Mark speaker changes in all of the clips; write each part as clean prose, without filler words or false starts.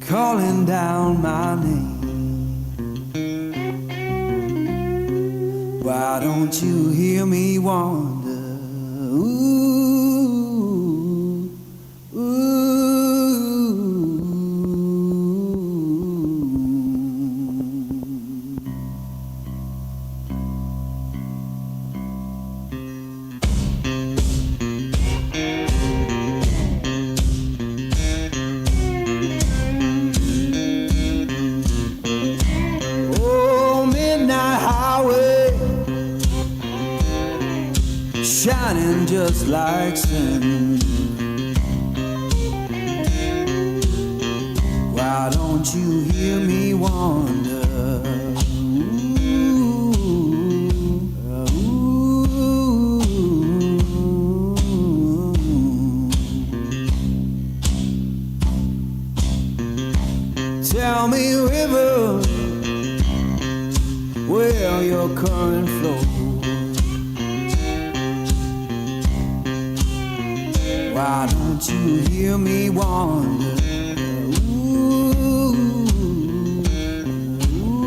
Speaker 1: calling down my name. Why don't you hear me wonder? Ooh, ooh. Oh, midnight highway, shining just like sin. Why don't you hear me wonder? Tell me, river, where your current flows. Why don't you hear me wonder? Ooh, ooh.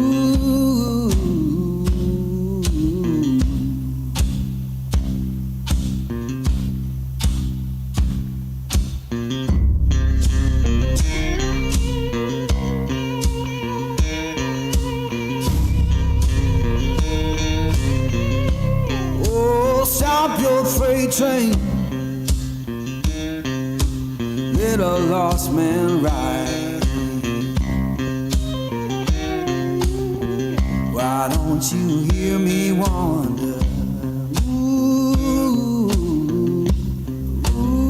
Speaker 1: Oh, stop your freight train, let a lost man ride. Why don't you hear me wonder? Ooh, ooh.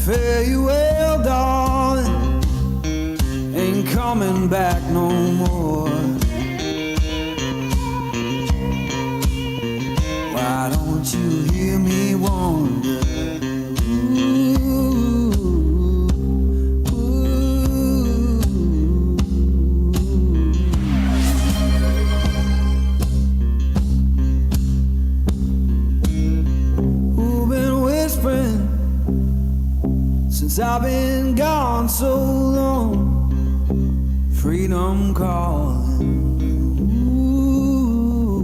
Speaker 1: Fare you well, darling, ain't coming back no more. Why don't you hear me wonder? Ooh, ooh. Who's been whispering since I've been gone so long? Freedom calling. Ooh.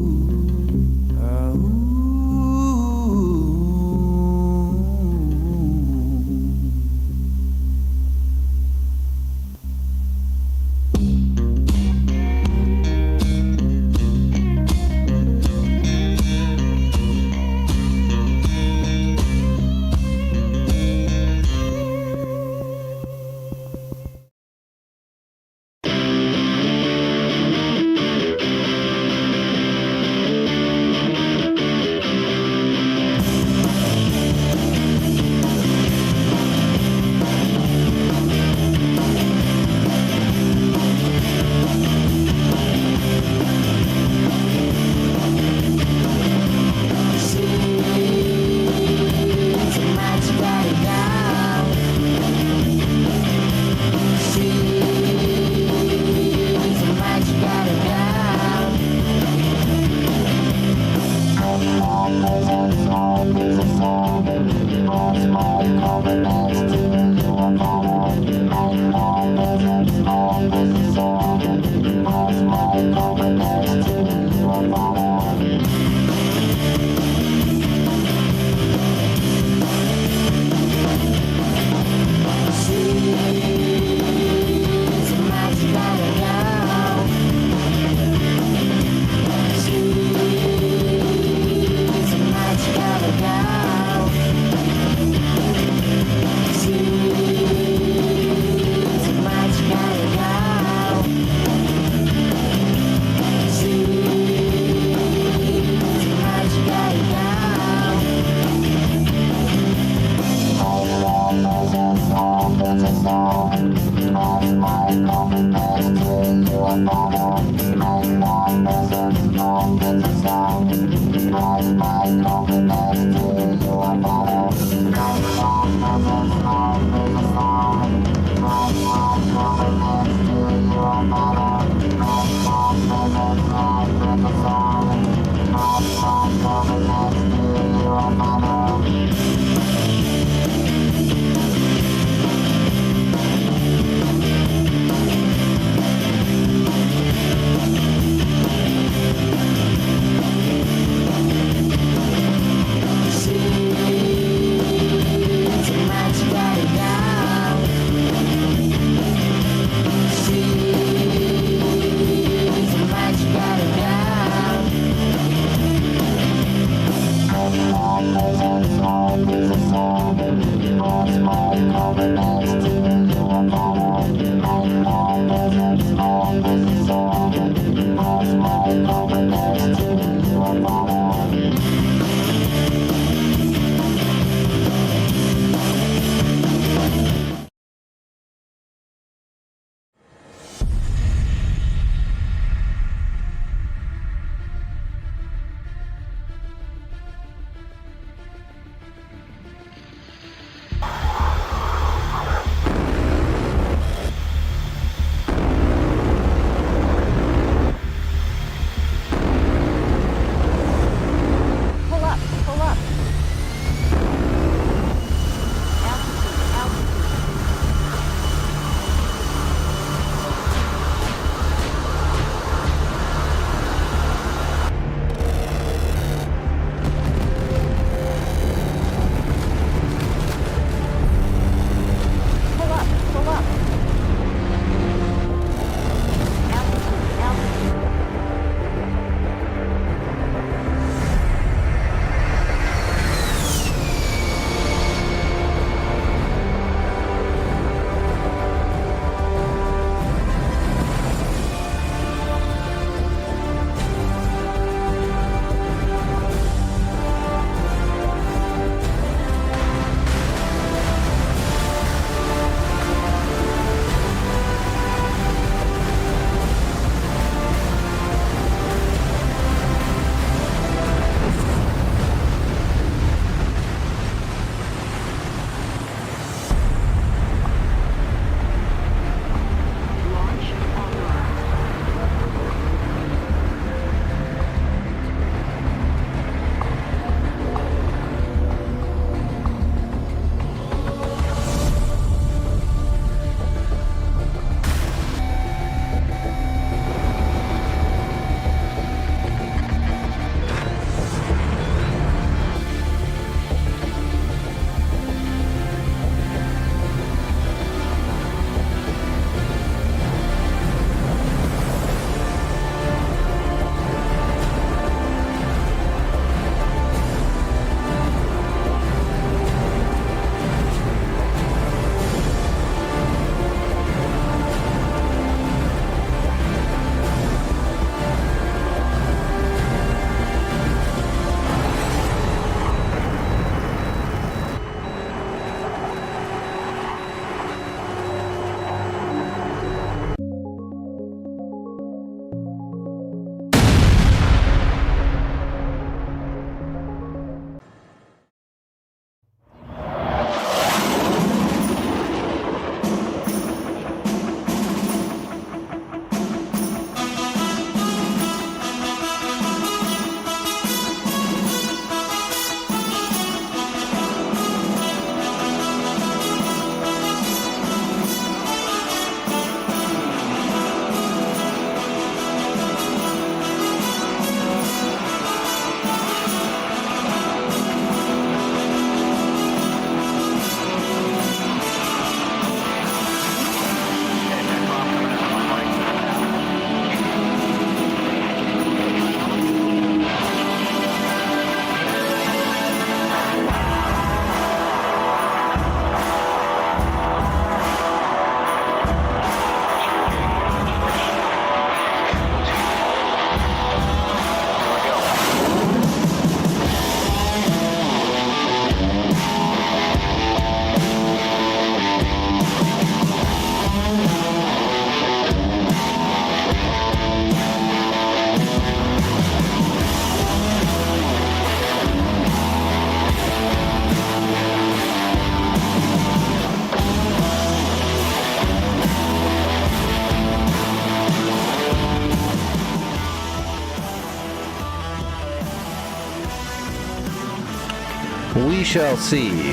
Speaker 2: We shall see.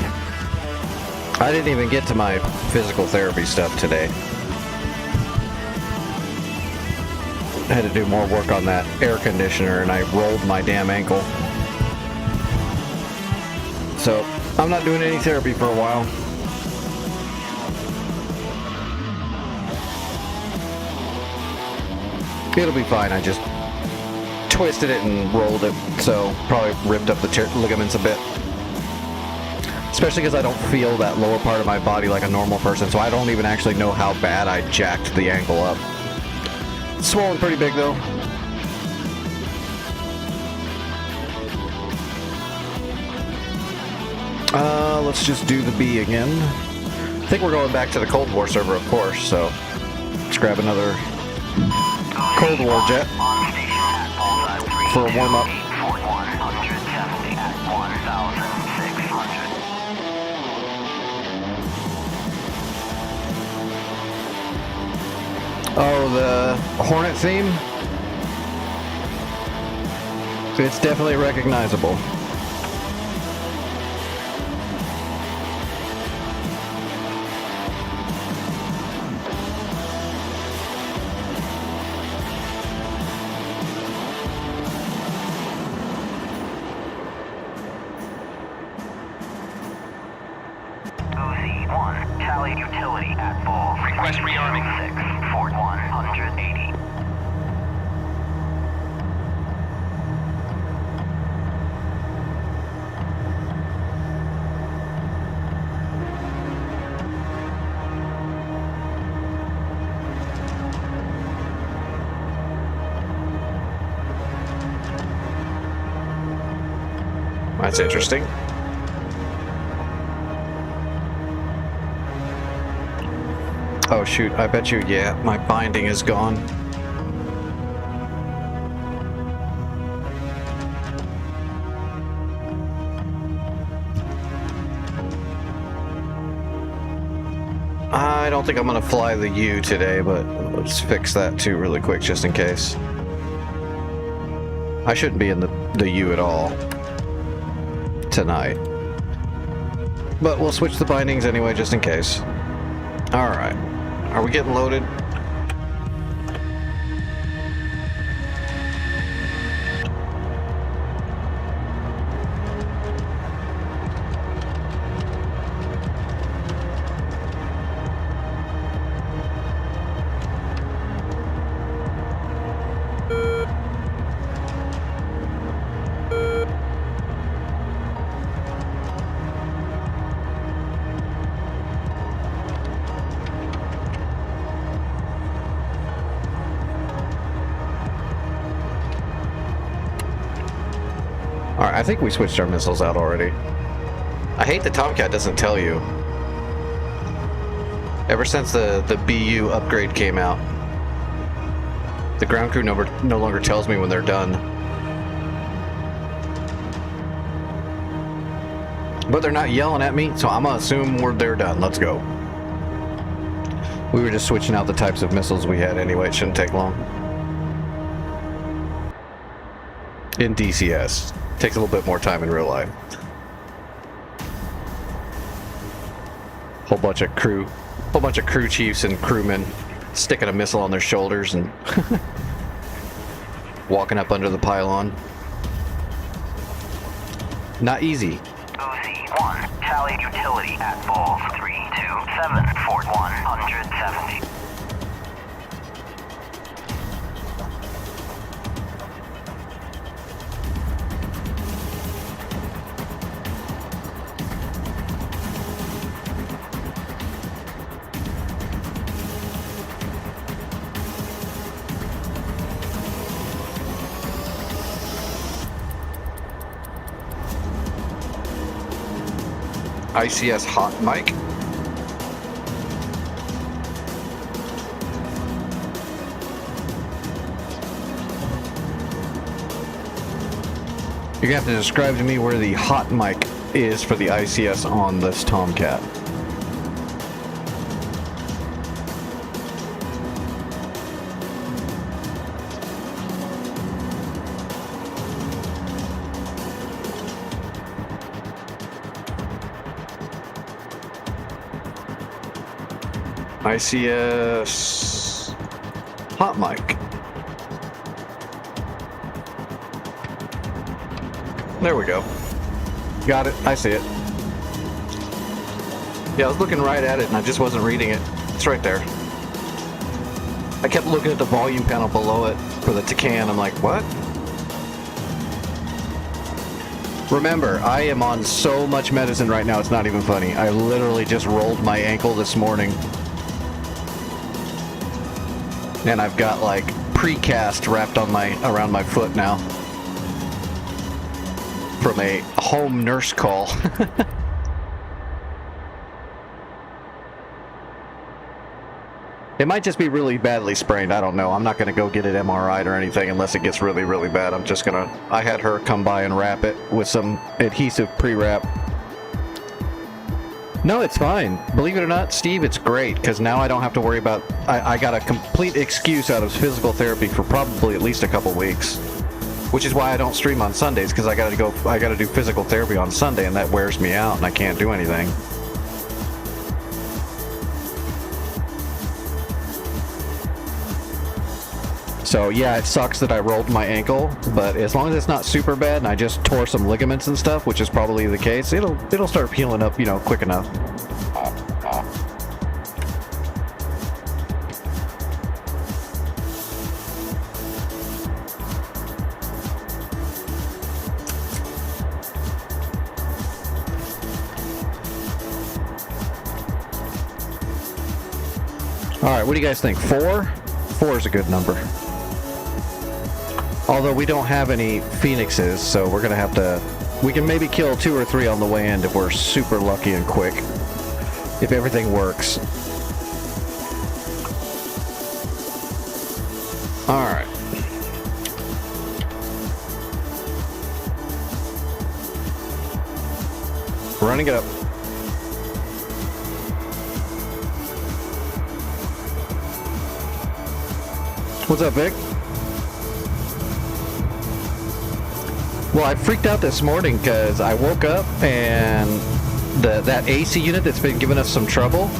Speaker 2: I didn't even get to my physical therapy stuff today. I had to do more work on that air conditioner and I rolled my damn ankle. So, I'm not doing any therapy for a while. It'll be fine. I just twisted it and rolled it, so probably ripped up the ligaments a bit. Especially because I don't feel that lower part of my body like a normal person, so I don't even actually know how bad I jacked the ankle up. It's swollen pretty big though. Let's just do the B again. I think we're going back to the Cold War server, of course, so let's grab another Cold War jet for a warm-up. Oh, the Hornet theme? It's definitely recognizable.
Speaker 3: OZ-1, Tally utility at Ball. Request rearming. 6, Fort 180.
Speaker 2: That's interesting. Oh shoot, I bet you, yeah, my binding is gone. I don't think I'm gonna fly the U today, but let's fix that too really quick just in case. I shouldn't be in the U at all tonight. But we'll switch the bindings anyway just in case. Alright. Are we getting loaded? Alright, I think we switched our missiles out already. I hate the Tomcat doesn't tell you. Ever since the BU upgrade came out, the ground crew no longer tells me when they're done. But they're not yelling at me, so I'm gonna assume they're done. Let's go. We were just switching out the types of missiles we had anyway. It shouldn't take long. In DCS. Takes a little bit more time in real life. Whole bunch of crew chiefs and crewmen sticking a missile on their shoulders and walking up under the pylon. Not easy.
Speaker 3: OZ-1, Tally utility at Ball 327, Fort 170.
Speaker 2: ICS hot mic. You're gonna have to describe to me where the hot mic is for the ICS on this Tomcat. ICS hot mic. There we go. Got it. I see it. Yeah, I was looking right at it and I just wasn't reading it. It's right there. I kept looking at the volume panel below it for the Tacan. I'm like, what? Remember, I am on so much medicine right now, it's not even funny. I literally just rolled my ankle this morning. And I've got like precast wrapped on around my foot now. From a home nurse call. It might just be really badly sprained. I don't know. I'm not going to go get it MRI'd or anything unless it gets really, really bad. I'm just going to... I had her come by and wrap it with some adhesive pre-wrap. No, it's fine. Believe it or not, Steve, it's great because now I don't have to worry about... I got a complete excuse out of physical therapy for probably at least a couple weeks. Which is why I don't stream on Sundays because I got to do physical therapy on Sunday and that wears me out and I can't do anything. So yeah, it sucks that I rolled my ankle, but as long as it's not super bad and I just tore some ligaments and stuff, which is probably the case, it'll start healing up, you know, quick enough. All right, what do you guys think? 4? 4 is a good number. Although we don't have any phoenixes, so we're gonna have to... We can maybe kill 2 or 3 on the way in if we're super lucky and quick. If everything works. Alright. Running it up. What's up, Vic? Well, I freaked out this morning because I woke up and that AC unit that's been giving us some trouble,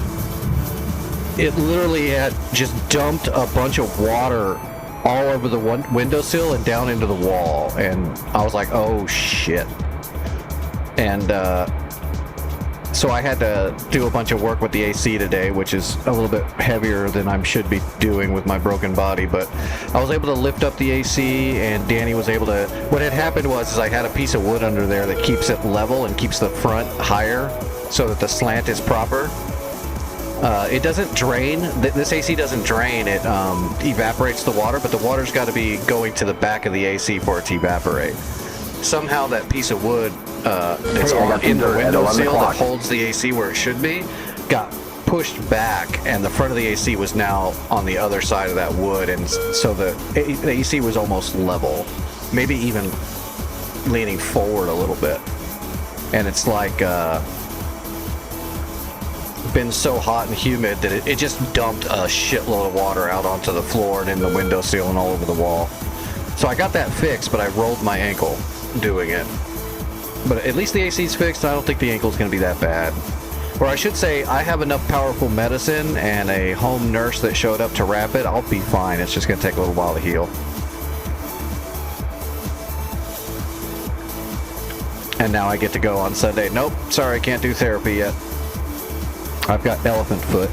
Speaker 2: it literally had just dumped a bunch of water all over the windowsill and down into the wall. And I was like, oh shit. And so I had to do a bunch of work with the AC today, which is a little bit heavier than I should be doing with my broken body, but I was able to lift up the AC and Danny was able to... What had happened was I had a piece of wood under there that keeps it level and keeps the front higher so that the slant is proper. It doesn't drain. This AC doesn't drain. It evaporates the water, but the water's got to be going to the back of the AC for it to evaporate. Somehow that piece of wood that's in the windowsill that holds the AC where it should be got pushed back, and the front of the AC was now on the other side of that wood, and so the AC was almost level, maybe even leaning forward a little bit. And it's like been so hot and humid that it just dumped a shitload of water out onto the floor and in the windowsill and all over the wall. So I got that fixed, but I rolled my ankle doing it. But at least the AC's fixed. I don't think the ankle's going to be that bad. Or I should say, I have enough powerful medicine and a home nurse that showed up to wrap it. I'll be fine. It's just going to take a little while to heal. And now I get to go on Sunday. Nope, sorry, I can't do therapy yet. I've got elephant foot.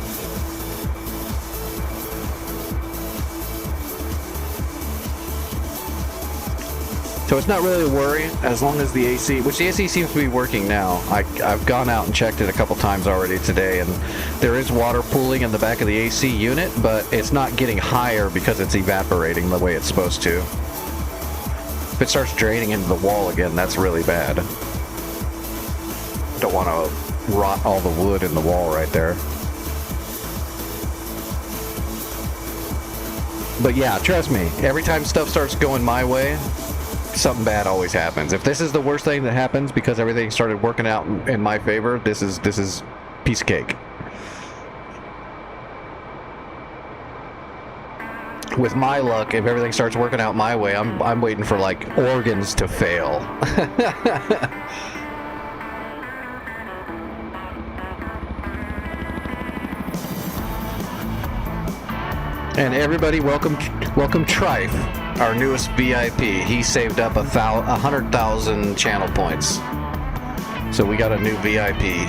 Speaker 2: So it's not really a worry as long as the AC, which the AC seems to be working now. I've gone out and checked it a couple times already today, and there is water pooling in the back of the AC unit, but it's not getting higher because it's evaporating the way it's supposed to. If it starts draining into the wall again, that's really bad. Don't want to rot all the wood in the wall right there. But yeah, trust me, every time stuff starts going my way, something bad always happens. If this is the worst thing that happens because everything started working out in my favor, this is piece of cake. With my luck, if everything starts working out my way, I'm waiting for like organs to fail. And everybody, welcome Trife, our newest VIP. He saved up 100,000 channel points. So we got a new VIP.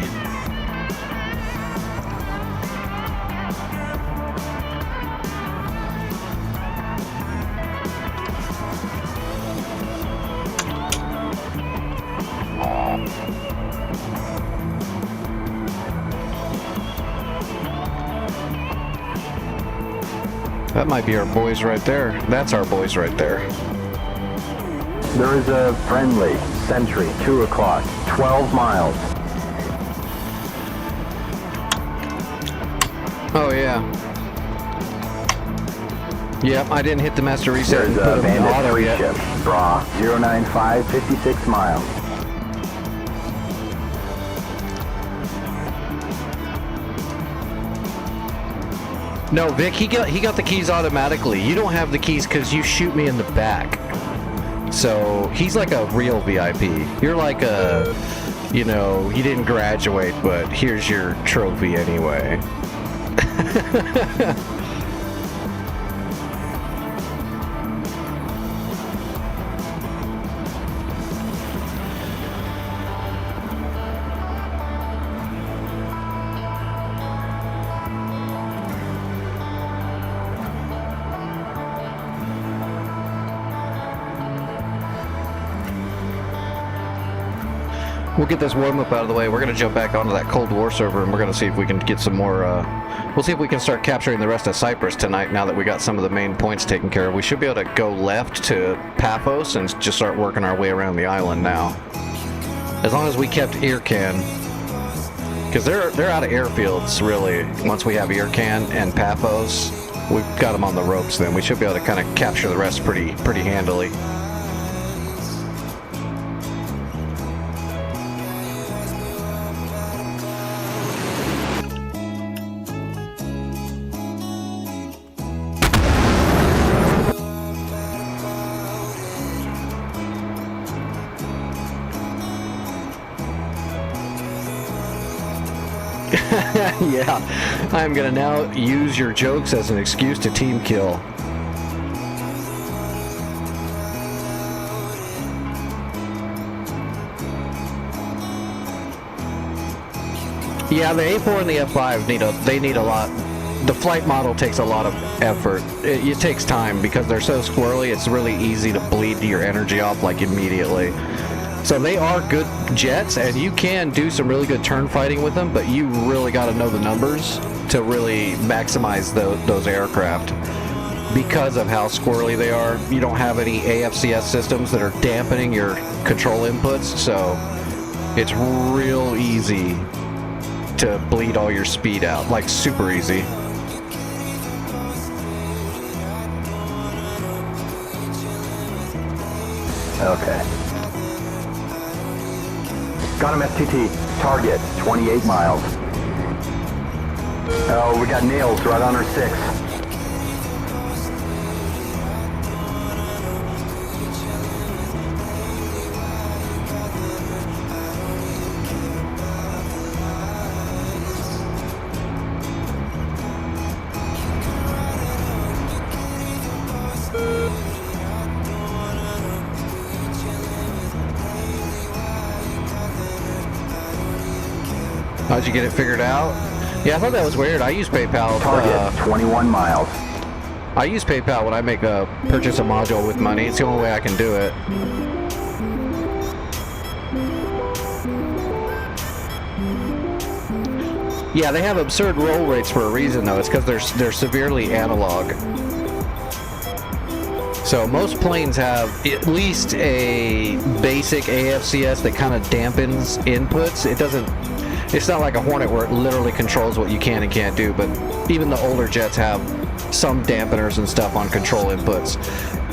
Speaker 2: That might be our boys right there. That's our boys right there.
Speaker 4: There is a friendly sentry, 2 o'clock, 12 miles.
Speaker 2: Oh, yeah. Yep, I didn't hit the master reset and
Speaker 4: There's
Speaker 2: put
Speaker 4: a
Speaker 2: them in
Speaker 4: bandit
Speaker 2: auto
Speaker 4: 3
Speaker 2: yet.
Speaker 4: ship, draw 095, 56 miles.
Speaker 2: No, Vic, he got the keys automatically. You don't have the keys because you shoot me in the back. So he's like a real VIP. You're like a, you know, you didn't graduate, but here's your trophy anyway. We'll get this warm-up out of the way. We're going to jump back onto that Cold War server, and we're going to see if we can get some more, we'll see if we can start capturing the rest of Cyprus tonight now that we got some of the main points taken care of. We should be able to go left to Paphos and just start working our way around the island now. As long as we kept Irkan, because they're out of airfields, really. Once we have Irkan and Paphos, we've got them on the ropes then. We should be able to kind of capture the rest pretty handily. Yeah, I'm gonna now use your jokes as an excuse to team kill. Yeah, the A4 and the F5 need a lot. The flight model takes a lot of effort. It takes time because they're so squirrely. It's really easy to bleed your energy off like immediately. So they are good jets, and you can do some really good turn fighting with them, but you really got to know the numbers to really maximize those aircraft. Because of how squirrely they are, you don't have any AFCS systems that are dampening your control inputs, so it's real easy to bleed all your speed out, like super easy.
Speaker 4: Okay. Got him FTT. Target, 28 miles. Oh, we got nails right on our 6.
Speaker 2: How'd you get it figured out? Yeah, I thought that was weird. I use PayPal.
Speaker 4: Target, 21 miles.
Speaker 2: I use PayPal when I make a purchase a module with money. It's the only way I can do it. Yeah, they have absurd roll rates for a reason, though. It's because they're severely analog. So most planes have at least a basic AFCS that kind of dampens inputs. It's not like a Hornet where it literally controls what you can and can't do, but even the older jets have some dampeners and stuff on control inputs.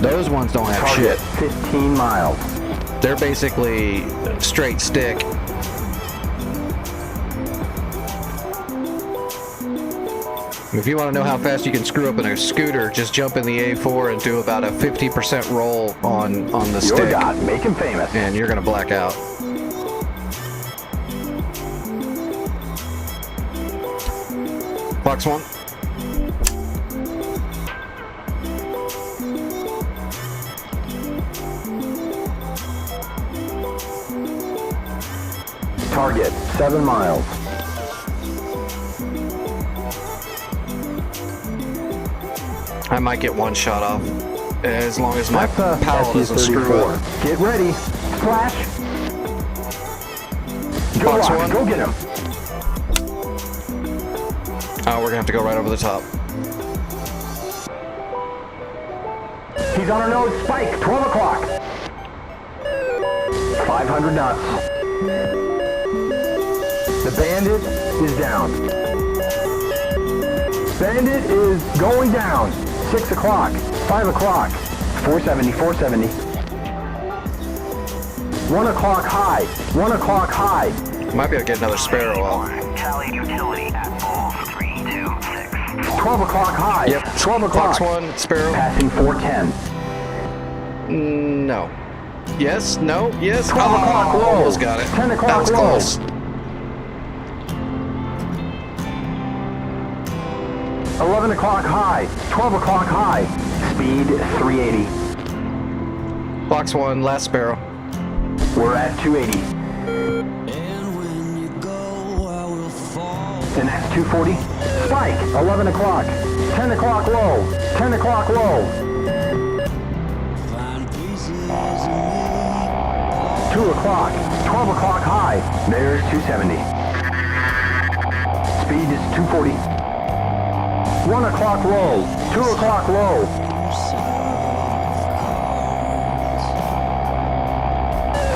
Speaker 2: Those ones don't have
Speaker 4: Target,
Speaker 2: shit.
Speaker 4: 15 miles.
Speaker 2: They're basically straight stick. If you want to know how fast you can screw up in a scooter, just jump in the A4 and do about a 50% roll on the stick.
Speaker 4: Your God, make him famous.
Speaker 2: And you're gonna black out. Fox 1.
Speaker 4: Target, 7 miles.
Speaker 2: I might get one shot off as long as my
Speaker 4: Alpha,
Speaker 2: powell doesn't screw
Speaker 4: SU-34.
Speaker 2: up.
Speaker 4: Get ready. Splash. Go
Speaker 2: Box
Speaker 4: on,
Speaker 2: one.
Speaker 4: go get him.
Speaker 2: Oh, we're gonna have to go right over the top.
Speaker 4: He's on our nose. Spike, 12 o'clock. 500 knots. The Bandit is down. Bandit is going down. 6 o'clock. 5 o'clock. 470, 470. 1 o'clock high. 1 o'clock high.
Speaker 2: Might be able to get another sparrow out.
Speaker 3: Tally utility at full. 326.
Speaker 4: 12 o'clock high.
Speaker 2: Yep.
Speaker 4: 12 o'clock.
Speaker 2: Fox one, sparrow.
Speaker 4: Passing 410.
Speaker 2: No. Yes. No. Yes.
Speaker 4: 12 o'clock low.
Speaker 2: Almost got it.
Speaker 4: 10 o'clock
Speaker 2: That was
Speaker 4: low.
Speaker 2: close.
Speaker 4: 11 o'clock high. 12 o'clock high. Speed 380.
Speaker 2: Box one, last sparrow.
Speaker 4: We're at 280.
Speaker 1: And when you go, I will fall.
Speaker 4: And that's 240. Spike, 11 o'clock. 10 o'clock low. 10 o'clock low.
Speaker 1: Find pieces of me.
Speaker 4: 2 o'clock. 12 o'clock high. There's 270. Speed is 240. 1 o'clock low. 2 o'clock low.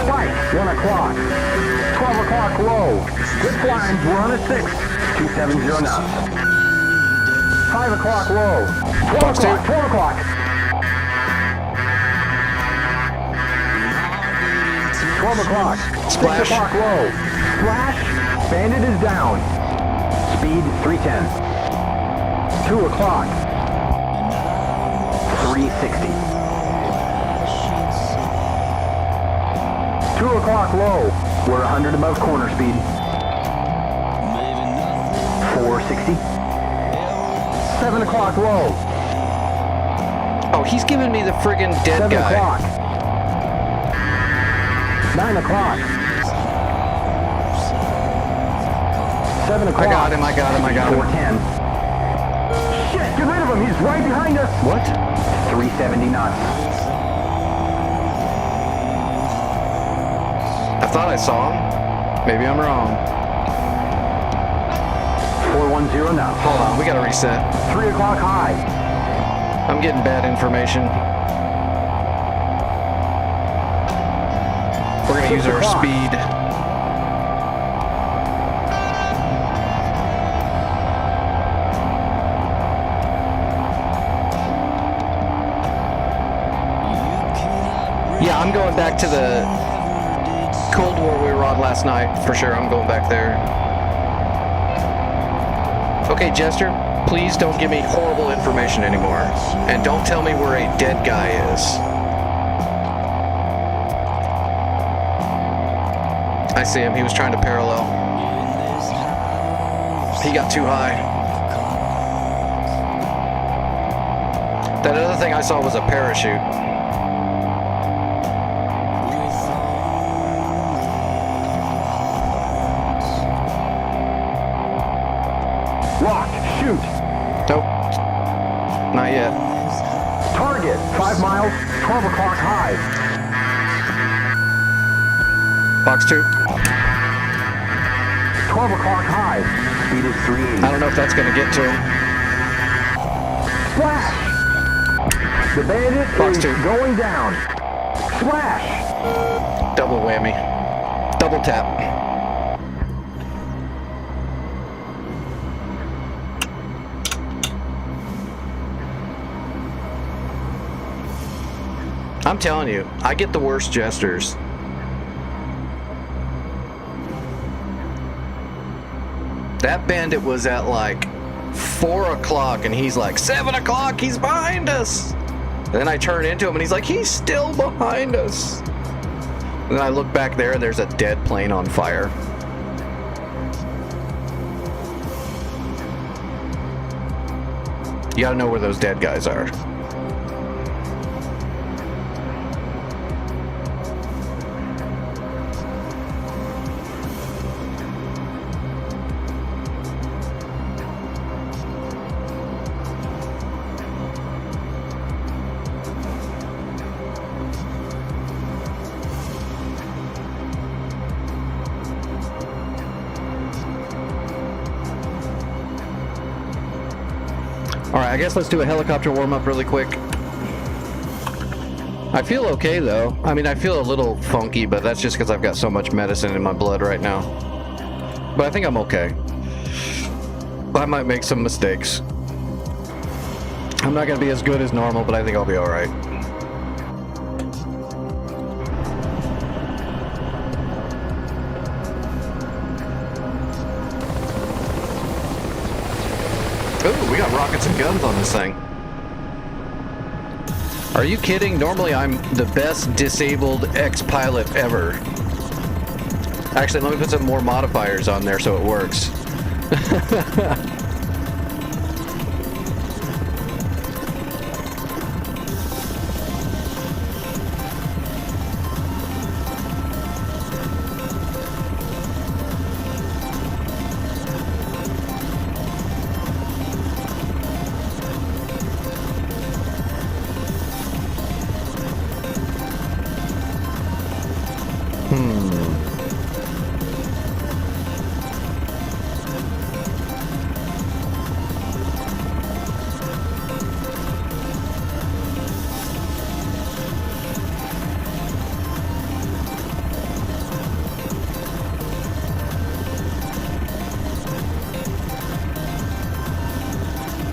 Speaker 4: Spike, 1 o'clock. 12 o'clock low. Good flying. We're on a 6. 270 knots. 5 o'clock low. 12 o'clock. 12 o'clock. 12 o'clock. 6
Speaker 2: Splash.
Speaker 4: o'clock low. Splash. Bandit is down. Speed 310. 2 o'clock. 360. 2 o'clock low. We're 100 above corner speed. 460. 7 o'clock low.
Speaker 2: Oh, he's giving me the friggin' dead
Speaker 4: 7
Speaker 2: guy.
Speaker 4: o'clock. 9 o'clock. 7 o'clock.
Speaker 2: I got him. I got him. I got him.
Speaker 4: 410. Shit, get rid of him. He's right behind us. What? 370 knots.
Speaker 2: I thought I saw him. Maybe I'm wrong.
Speaker 4: 410 knots.
Speaker 2: Hold on. We gotta reset.
Speaker 4: 3 o'clock high.
Speaker 2: I'm getting bad information. We're gonna
Speaker 4: 6
Speaker 2: use our
Speaker 4: o'clock.
Speaker 2: speed. Yeah, I'm going back to the Cold War we were on last night, for sure. I'm going back there. Okay, Jester, please don't give me horrible information anymore. And don't tell me where a dead guy is. I see him. He was trying to parallel. He got too high. That other thing I saw was a parachute.
Speaker 4: Locked. Shoot.
Speaker 2: Nope. Not yet.
Speaker 4: Target. 5 miles. 12 o'clock high.
Speaker 2: Box 2.
Speaker 4: 12 o'clock high. Speed is 380.
Speaker 2: I don't know if that's going to get to him.
Speaker 4: Splash! The Bandit
Speaker 2: Box
Speaker 4: is
Speaker 2: 2.
Speaker 4: going down. Splash!
Speaker 2: Double whammy. Double tap. I'm telling you, I get the worst jesters. That bandit was at like 4 o'clock and he's like 7 o'clock, he's behind us. And then I turn into him and he's like, he's still behind us. And then I look back there and there's a dead plane on fire. You gotta know where those dead guys are. I guess let's do a helicopter warm-up really quick. I feel okay, though. I mean, I feel a little funky, but that's just because I've got so much medicine in my blood right now. But I think I'm okay. I might make some mistakes. I'm not going to be as good as normal, but I think I'll be all right. Ooh, we got rockets and guns on this thing. Are you kidding? Normally I'm the best disabled ex-pilot ever. Actually, let me put some more modifiers on there so it works.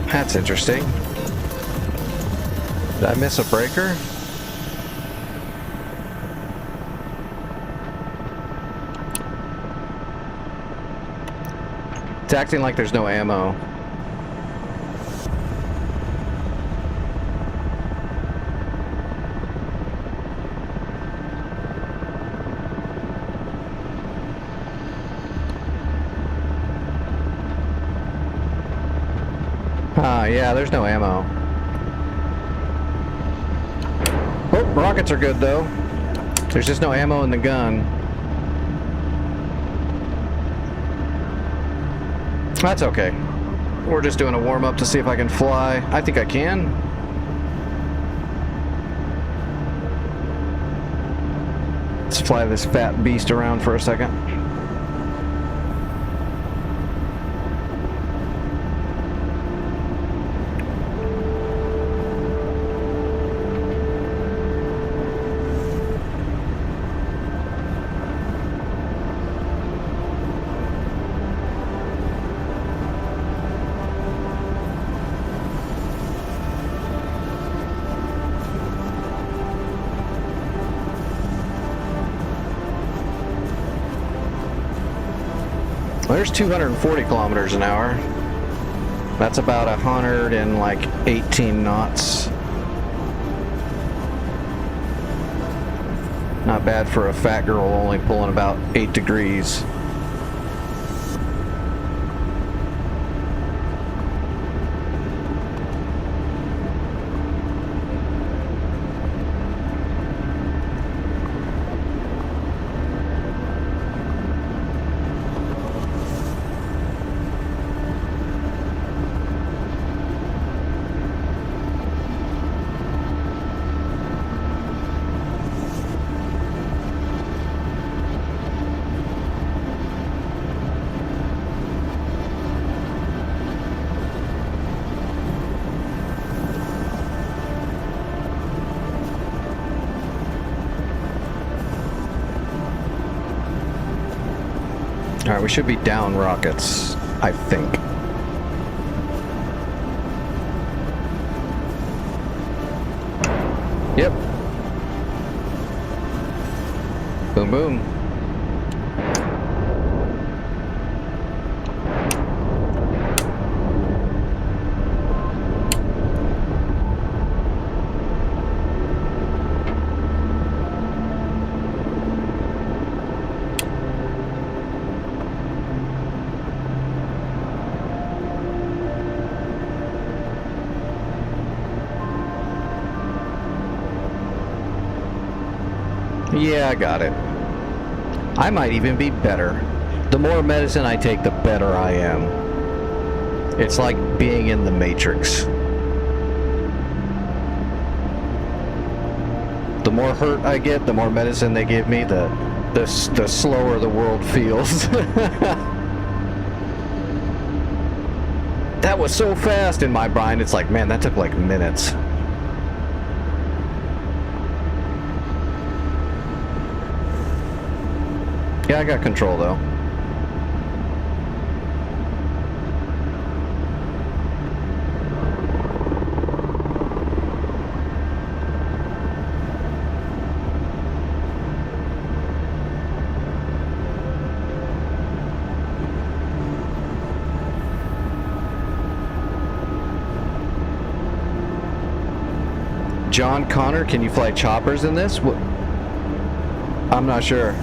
Speaker 2: That's interesting. Did I miss a breaker? It's acting like there's no ammo. Yeah, there's no ammo. Oh, rockets are good though. There's just no ammo in the gun. That's okay. We're just doing a warm-up to see if I can fly. I think I can. Let's fly this fat beast around for a second. There's 240 kilometers an hour. That's about 118 knots. Not bad for a fat girl only pulling about 8 degrees. Alright, we should be down rockets, I think. Yep. Boom, boom. Yeah, I got it. I might even be better. The more medicine I take, the better I am. It's like being in the Matrix. The more hurt I get, the more medicine they give me, the slower the world feels. That was so fast. In my mind, it's like, man, that took like minutes. Yeah, I got control though. John Connor, can you fly choppers in this? I'm not sure.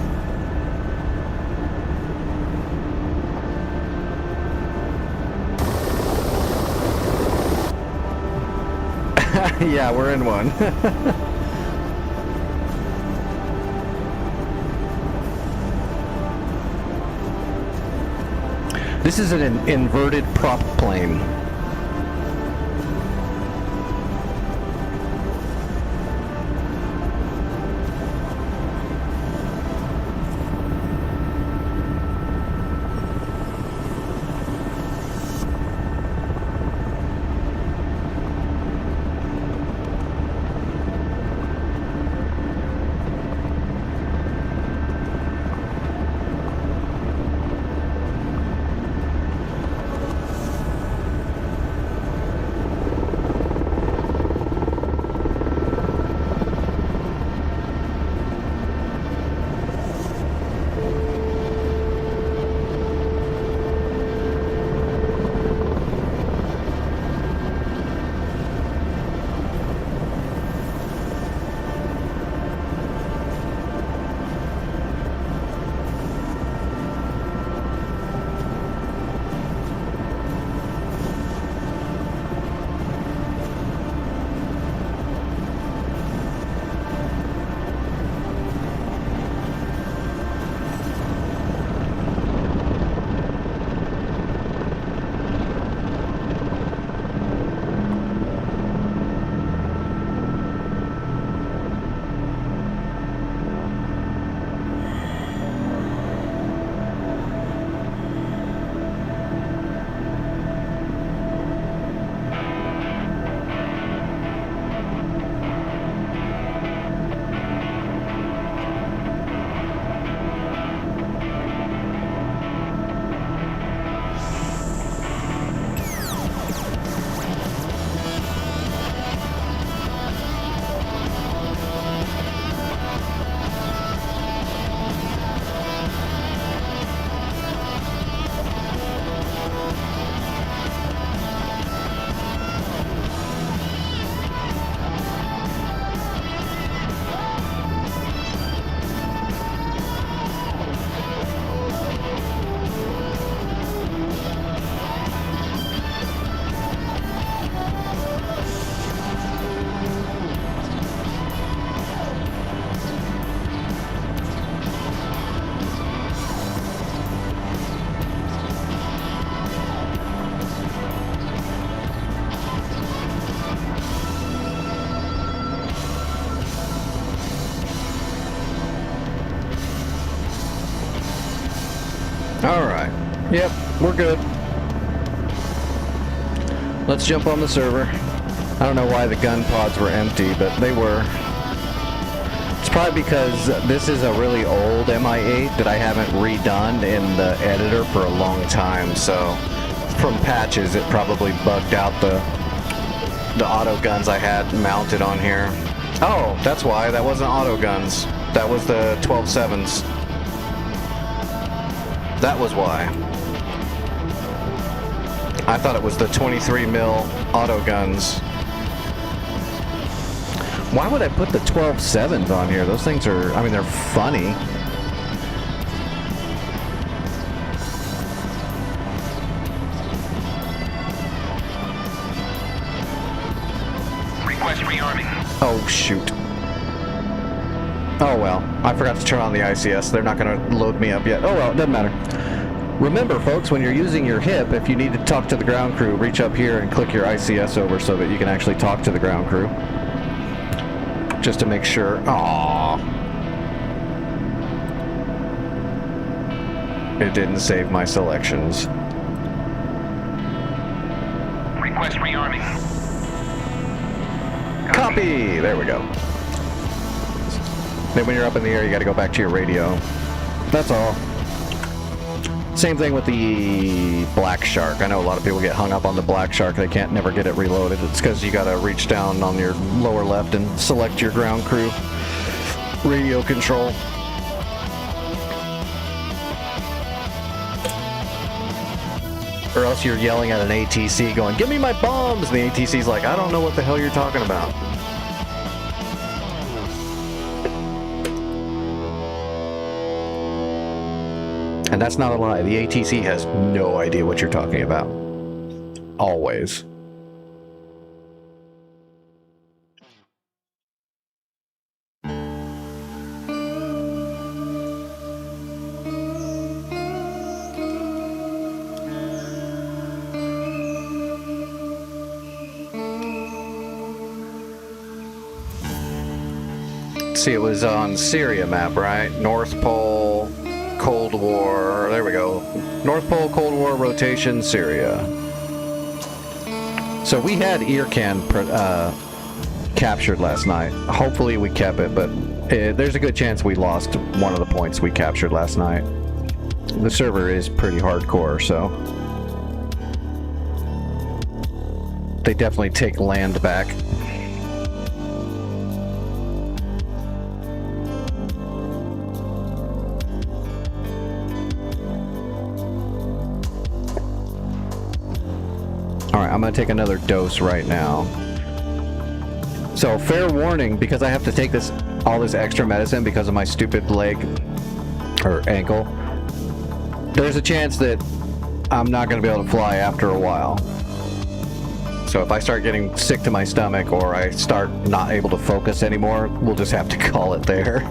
Speaker 2: Yeah, we're in one. This is an inverted prop plane. Alright. Yep, we're good. Let's jump on the server. I don't know why the gun pods were empty, but they were. It's probably because this is a really old MI8 that I haven't redone in the editor for a long time, so from patches it probably bugged out the auto guns I had mounted on here. Oh, that's why. That wasn't auto guns. That was the 12.7s. That was why. I thought it was the 23 mil auto guns. Why would I put the 12.7s on here? Those things are, I mean, they're funny.
Speaker 3: Request rearming.
Speaker 2: Oh, shoot. Oh, well. I forgot to turn on the ICS. They're not going to load me up yet. Oh, well, it doesn't matter. Remember, folks, when you're using your hip, if you need to talk to the ground crew, reach up here and click your ICS over so that you can actually talk to the ground crew. Just to make sure. Aww. It didn't save my selections. There we go. Then when you're up in the air, you got to go back to your radio. That's all. Same thing with the Black Shark. I know a lot of people get hung up on the Black Shark. They can't never get it reloaded. It's because you got to reach down on your lower left and select your ground crew radio control. Or else you're yelling at an ATC going, "Give me my bombs!" And the ATC's like, "I don't know what the hell you're talking about." And that's not a lie. The ATC has no idea what you're talking about. Always. See, it was on Syria map, right? North Pole, Cold War. There we go. North Pole, Cold War, rotation, Syria. So we had Irkan captured last night. Hopefully we kept it, but there's a good chance we lost one of the points we captured last night. The server is pretty hardcore, so they definitely take land back. Alright, I'm going to take another dose right now. So, fair warning, because I have to take all this extra medicine because of my stupid leg, or ankle, there's a chance that I'm not going to be able to fly after a while. So if I start getting sick to my stomach, or I start not able to focus anymore, we'll just have to call it there.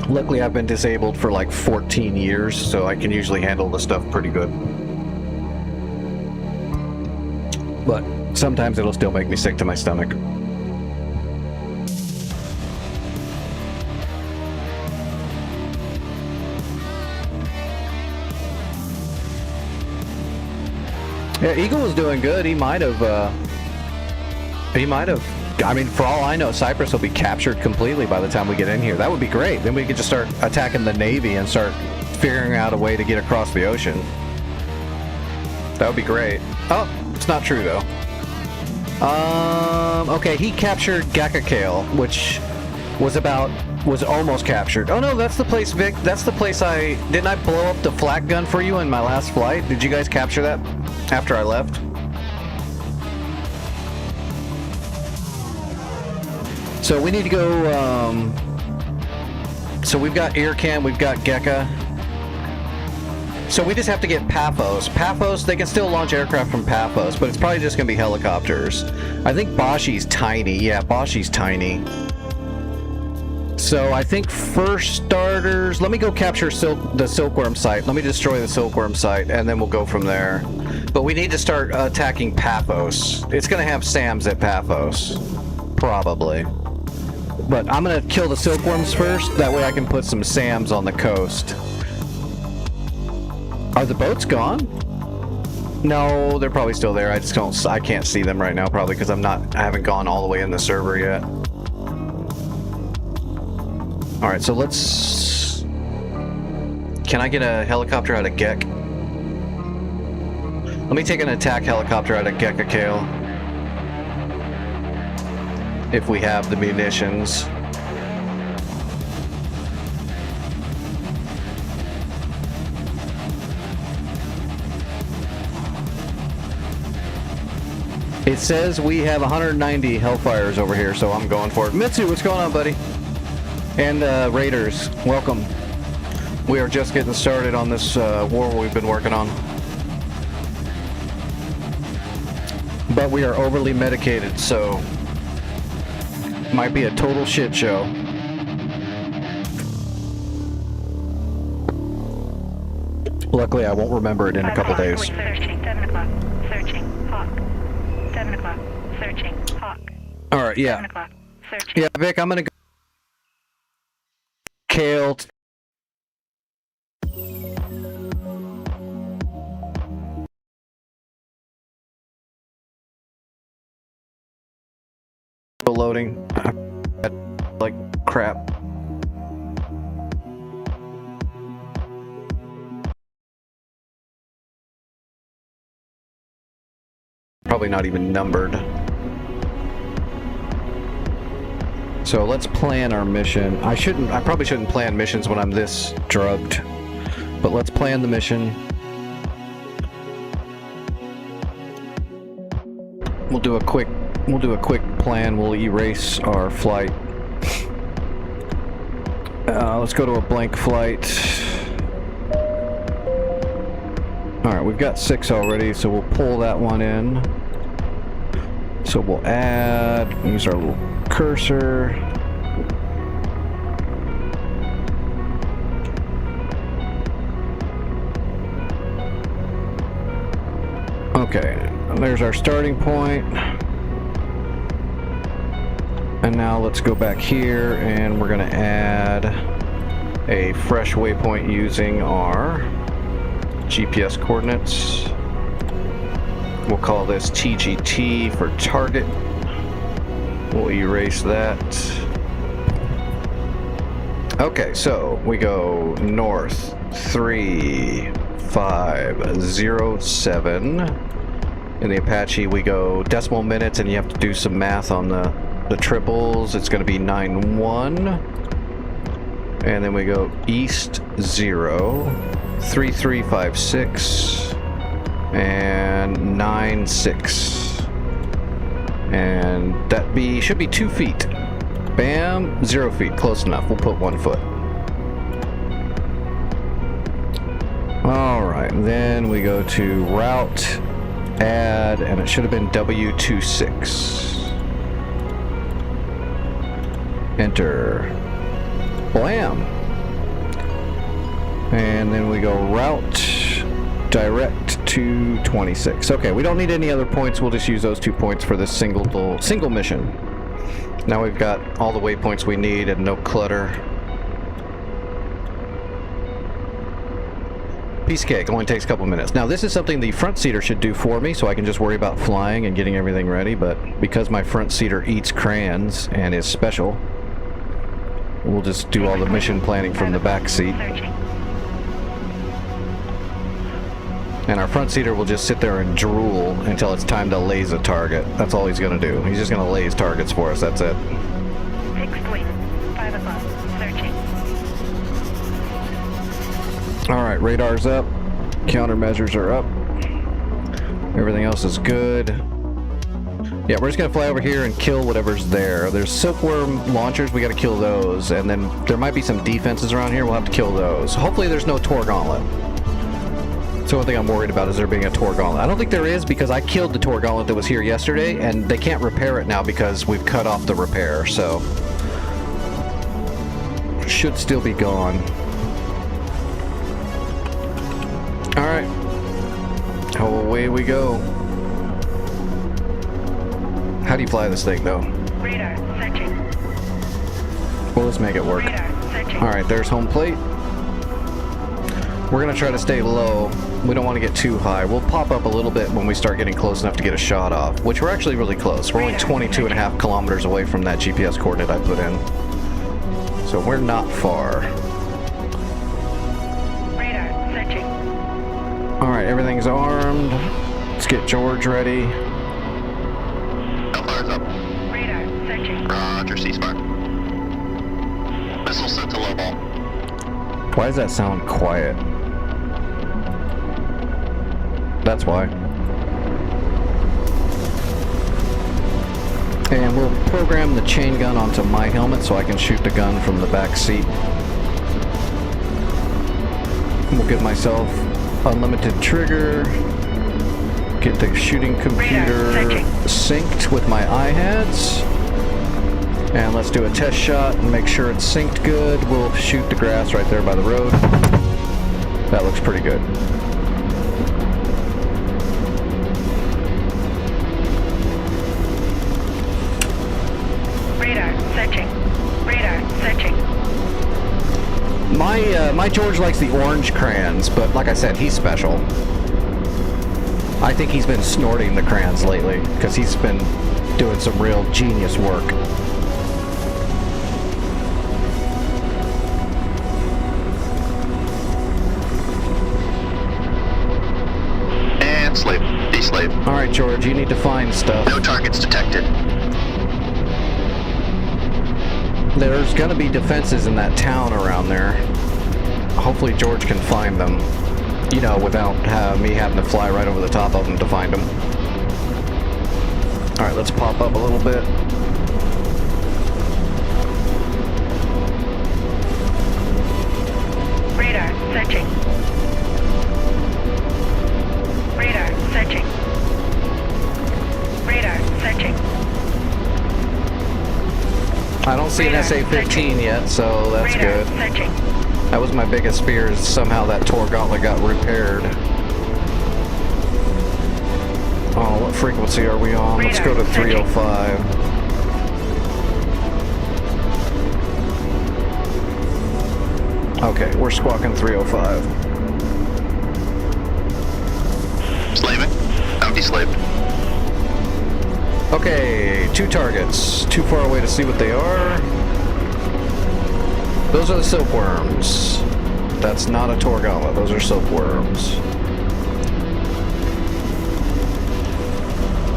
Speaker 2: Luckily, I've been disabled for like 14 years, so I can usually handle the stuff pretty good. But sometimes it'll still make me sick to my stomach. Yeah, Eagle was doing good. He might have, I mean, for all I know, Cyprus will be captured completely by the time we get in here. That would be great. Then we could just start attacking the Navy and start figuring out a way to get across the ocean. That would be great. Oh, it's not true, though. Okay, he captured Gakakale, which was almost captured. Oh, no, that's the place, Vic. That's the place didn't I blow up the flak gun for you in my last flight? Did you guys capture that after I left? So we need to go, so we've got Irkan, we've got Geka. So we just have to get Paphos. Paphos, they can still launch aircraft from Paphos, but it's probably just going to be helicopters. I think Bashi's tiny. Yeah, Bashi's tiny. So I think first starters, let me go capture the Silkworm site. Let me destroy the Silkworm site, and then we'll go from there. But we need to start attacking Paphos. It's going to have SAMs at Paphos. Probably. But I'm going to kill the Silkworms first. That way I can put some SAMs on the coast. Are the boats gone? No, they're probably still there. I can't see them right now, probably because I haven't gone all the way in the server yet. Alright, so let's... Can I get a helicopter out of Gek? Let me take an attack helicopter out of Gekakale. If we have the munitions. It says we have 190 Hellfires over here, so I'm going for it. Mitsu, what's going on, buddy? And Raiders, welcome. We are just getting started on this war we've been working on. But we are overly medicated, so might be a total shit show. Luckily, I won't remember it in a couple days.
Speaker 5: Searching, 7 o'clock. Searching, Hawk. 7 o'clock. Searching, Hawk.
Speaker 2: All right, yeah.
Speaker 5: 7 o'clock. Searching.
Speaker 2: Yeah, Vic, I'm gonna go. Kale. still loading. Like crap. Probably not even numbered. So let's plan our mission. I probably shouldn't plan missions when I'm this drugged. But let's plan the mission. We'll do a quick plan. We'll erase our flight. Let's go to a blank flight. Alright, we've got 6 already, so we'll pull that one in. So we'll use our little cursor. Okay, there's our starting point. And now let's go back here and we're going to add a fresh waypoint using our GPS coordinates. We'll call this TGT for target. We'll erase that. Okay, so we go north 3507. In the Apache we go decimal minutes, and you have to do some math on the triples. It's going to be 91. And then we go east 0 3356 and 96, and that should be 2 feet. Bam, 0 feet, close enough. We'll put 1 foot. All right, then we go to route, add, and it should have been W26. Enter. Blam. And then we go route direct to 26. Okay, we don't need any other points. We'll just use those 2 points for this single mission. Now we've got all the waypoints we need and no clutter. Piece of cake, only takes a couple minutes. Now this is something the front seater should do for me, so I can just worry about flying and getting everything ready, but because my front seater eats crayons and is special, we'll just do all the mission planning from the back seat. And our front seater will just sit there and drool until it's time to laze a target. That's all he's going to do. He's just going to laze targets for us. That's it.
Speaker 5: Fixed wing. 5 o'clock. Searching.
Speaker 2: Alright, radar's up. Countermeasures are up. Everything else is good. Yeah, we're just going to fly over here and kill whatever's there. There's silkworm launchers. We got to kill those. And then there might be some defenses around here. We'll have to kill those. Hopefully there's no Tor Gauntlet. So one thing I'm worried about is there being a Tor Gauntlet. I don't think there is, because I killed the Tor Gauntlet that was here yesterday, and they can't repair it now because we've cut off the repair, so should still be gone. Alright. Away we go. How do you fly this thing, though?
Speaker 5: Radar. Searching.
Speaker 2: Well, let's make it work.
Speaker 5: Radar. Searching.
Speaker 2: Alright, there's home plate. We're going to try to stay low. We don't want to get too high. We'll pop up a little bit when we start getting close enough to get a shot off, which we're actually really close. We're only 22.5 kilometers away from that GPS coordinate I put in. So we're not far.
Speaker 5: Radar. Searching.
Speaker 2: Alright, everything's armed. Let's get George ready.
Speaker 6: Hellfire's up.
Speaker 5: Radar. Searching.
Speaker 6: Roger, ceasefire. Missile set to low ball.
Speaker 2: Why does that sound quiet? That's why. And we'll program the chain gun onto my helmet so I can shoot the gun from the back seat. We'll give myself unlimited trigger. Get the shooting computer synced with my iHads. And let's do a test shot and make sure it's synced good. We'll shoot the grass right there by the road. That looks pretty good.
Speaker 5: Radar. Searching. Radar. Searching.
Speaker 2: My George likes the orange crayons, but like I said, he's special. I think he's been snorting the crayons lately because he's been doing some real genius work.
Speaker 6: And slave. De-slave.
Speaker 2: All right, George, you need to find stuff.
Speaker 6: No targets detected.
Speaker 2: There's gonna be defenses in that town around there. Hopefully George can find them. You know, without me having to fly right over the top of them to find them. All right, let's pop up a little bit.
Speaker 5: Radar searching. Radar searching. Radar searching.
Speaker 2: I don't see an
Speaker 5: Radar
Speaker 2: SA-15 yet, so that's
Speaker 5: Radar
Speaker 2: good.
Speaker 5: searching.
Speaker 2: That was my biggest fear, is somehow that Tor Gauntlet got repaired. Oh, what frequency are we on? Let's go to
Speaker 5: Radar searching.
Speaker 2: 305. Okay, we're squawking 305.
Speaker 6: Slaving. I'm de-slaved.
Speaker 2: Okay, 2 targets. Too far away to see what they are. Those are the silkworms. That's not a Tor Gauntlet. Those are silkworms.